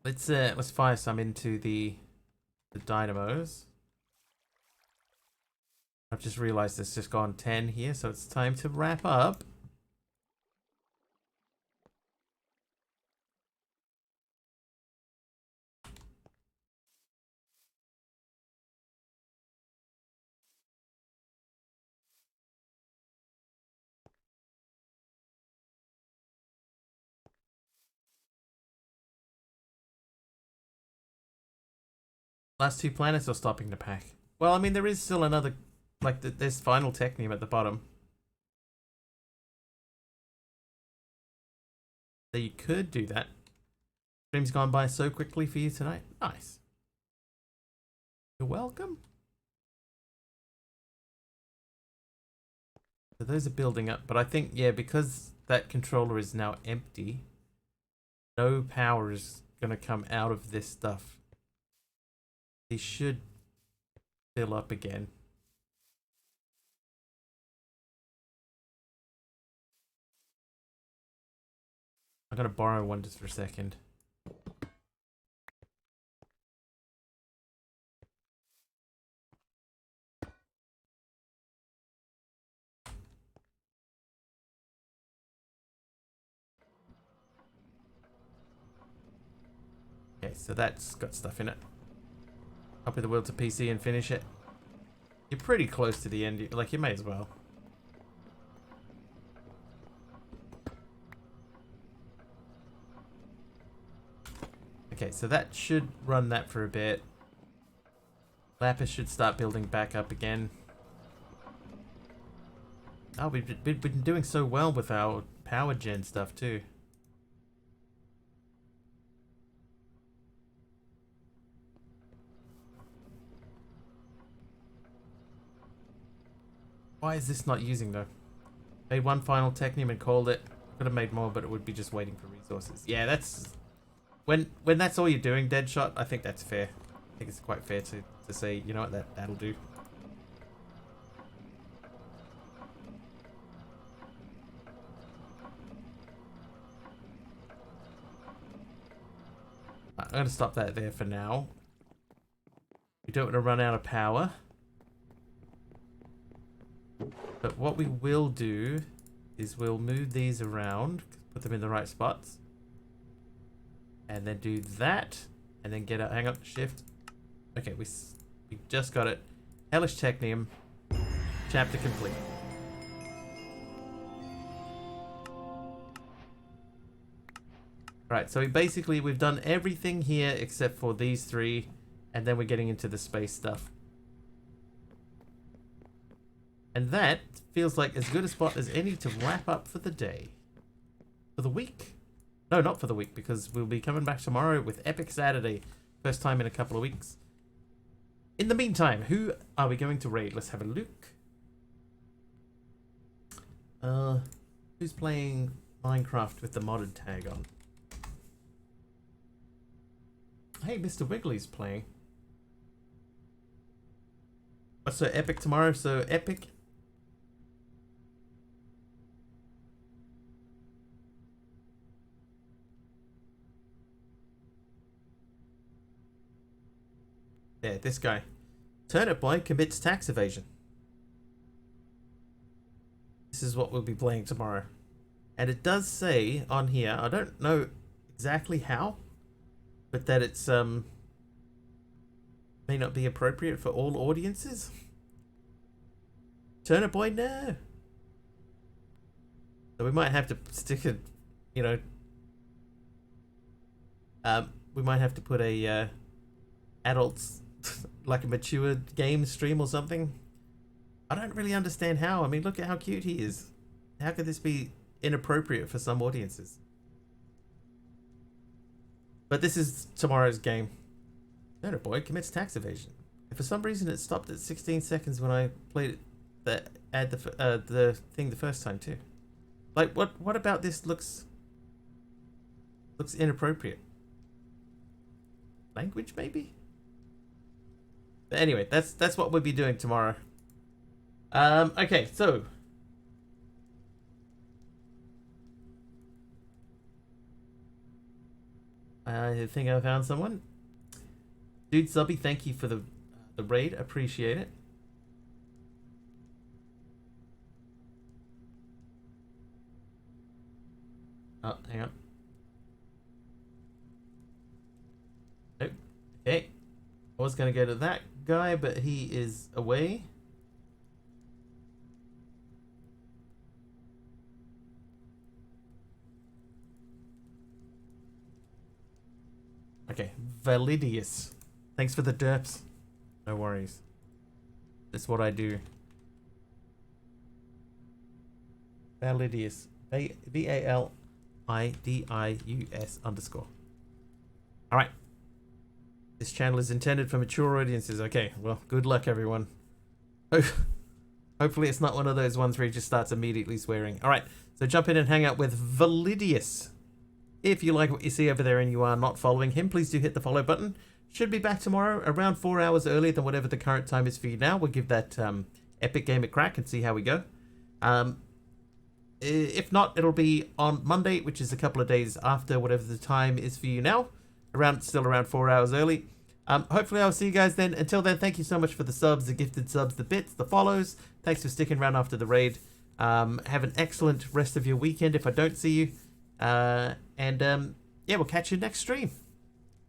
A: Let's fire some into the dynamos. I've just realized it's just gone 10 here, so it's time to wrap up. Last two planets are stopping to pack. Well, I mean, there is still another, like, there's final technium at the bottom. So you could do that. Stream's gone by so quickly for you tonight. Nice. You're welcome. So those are building up, but I think, yeah, because that controller is now empty, no power is going to come out of this stuff. These should fill up again. I'm going to borrow one just for a second. Okay, so that's got stuff in it. Copy the wheel to PC and finish it. You're pretty close to the end, like you may as well. Okay, so that should run that for a bit. Lapis should start building back up again. Oh, we've been doing so well with our power gen stuff too. Why is this not using though? Made one final technium and called it. Could have made more, but it would be just waiting for resources. Yeah, that's when that's all you're doing, Deadshot. I think that's fair. I think it's quite fair to say, you know what, that'll do. I'm gonna stop that there for now. We don't want to run out of power. But what we will do is we'll move these around, put them in the right spots, and then do that, and then get a hang up shift. Okay, we just got it. Hellish Technium, chapter complete. Right, so we've done everything here except for these three, and then we're getting into the space stuff. And that feels like as good a spot as any to wrap up for the day. For the week. No, not for the week, because we'll be coming back tomorrow with Epic Saturday. First time in a couple of weeks. In the meantime, who are we going to raid? Let's have a look. Who's playing Minecraft with the modded tag on? Hey, Mr. Wiggly's playing. What's so epic tomorrow? So epic. Yeah, this guy. Turnip Boy commits tax evasion. This is what we'll be playing tomorrow. And it does say on here, I don't know exactly how, but that it's may not be appropriate for all audiences. Turnip Boy, no. So we might have to stick it, you know, we might have to put a adults, like a mature game stream or something. I don't really understand how. I mean, look at how cute he is. How could this be inappropriate for some audiences? But this is tomorrow's game. Murder boy commits tax evasion. And for some reason, it stopped at 16 seconds when I played the thing the first time too. Like, what about this looks inappropriate? Language, maybe? But anyway, that's what we'll be doing tomorrow. Okay, so I think I found someone. Dude Subby, thank you for the raid. Appreciate it. Oh, hang on. Nope. Okay. I was going to go to that guy, but he is away. Okay. Validius. Thanks for the derps. No worries. That's what I do. Validius. VALIDIUS _. Alright. This channel is intended for mature audiences. Okay, well, good luck, everyone. Hopefully it's not one of those ones where he just starts immediately swearing. Alright, so jump in and hang out with Validius. If you like what you see over there and you are not following him, please do hit the follow button. Should be back tomorrow around 4 hours earlier than whatever the current time is for you now. We'll give that epic game a crack and see how we go. If not, it'll be on Monday, which is a couple of days after whatever the time is for you now. Still around 4 hours early. Hopefully I'll see you guys then. Until then, thank you so much for the subs, the gifted subs, the bits, the follows. Thanks for sticking around after the raid. Have an excellent rest of your weekend if I don't see you. Yeah, we'll catch you next stream.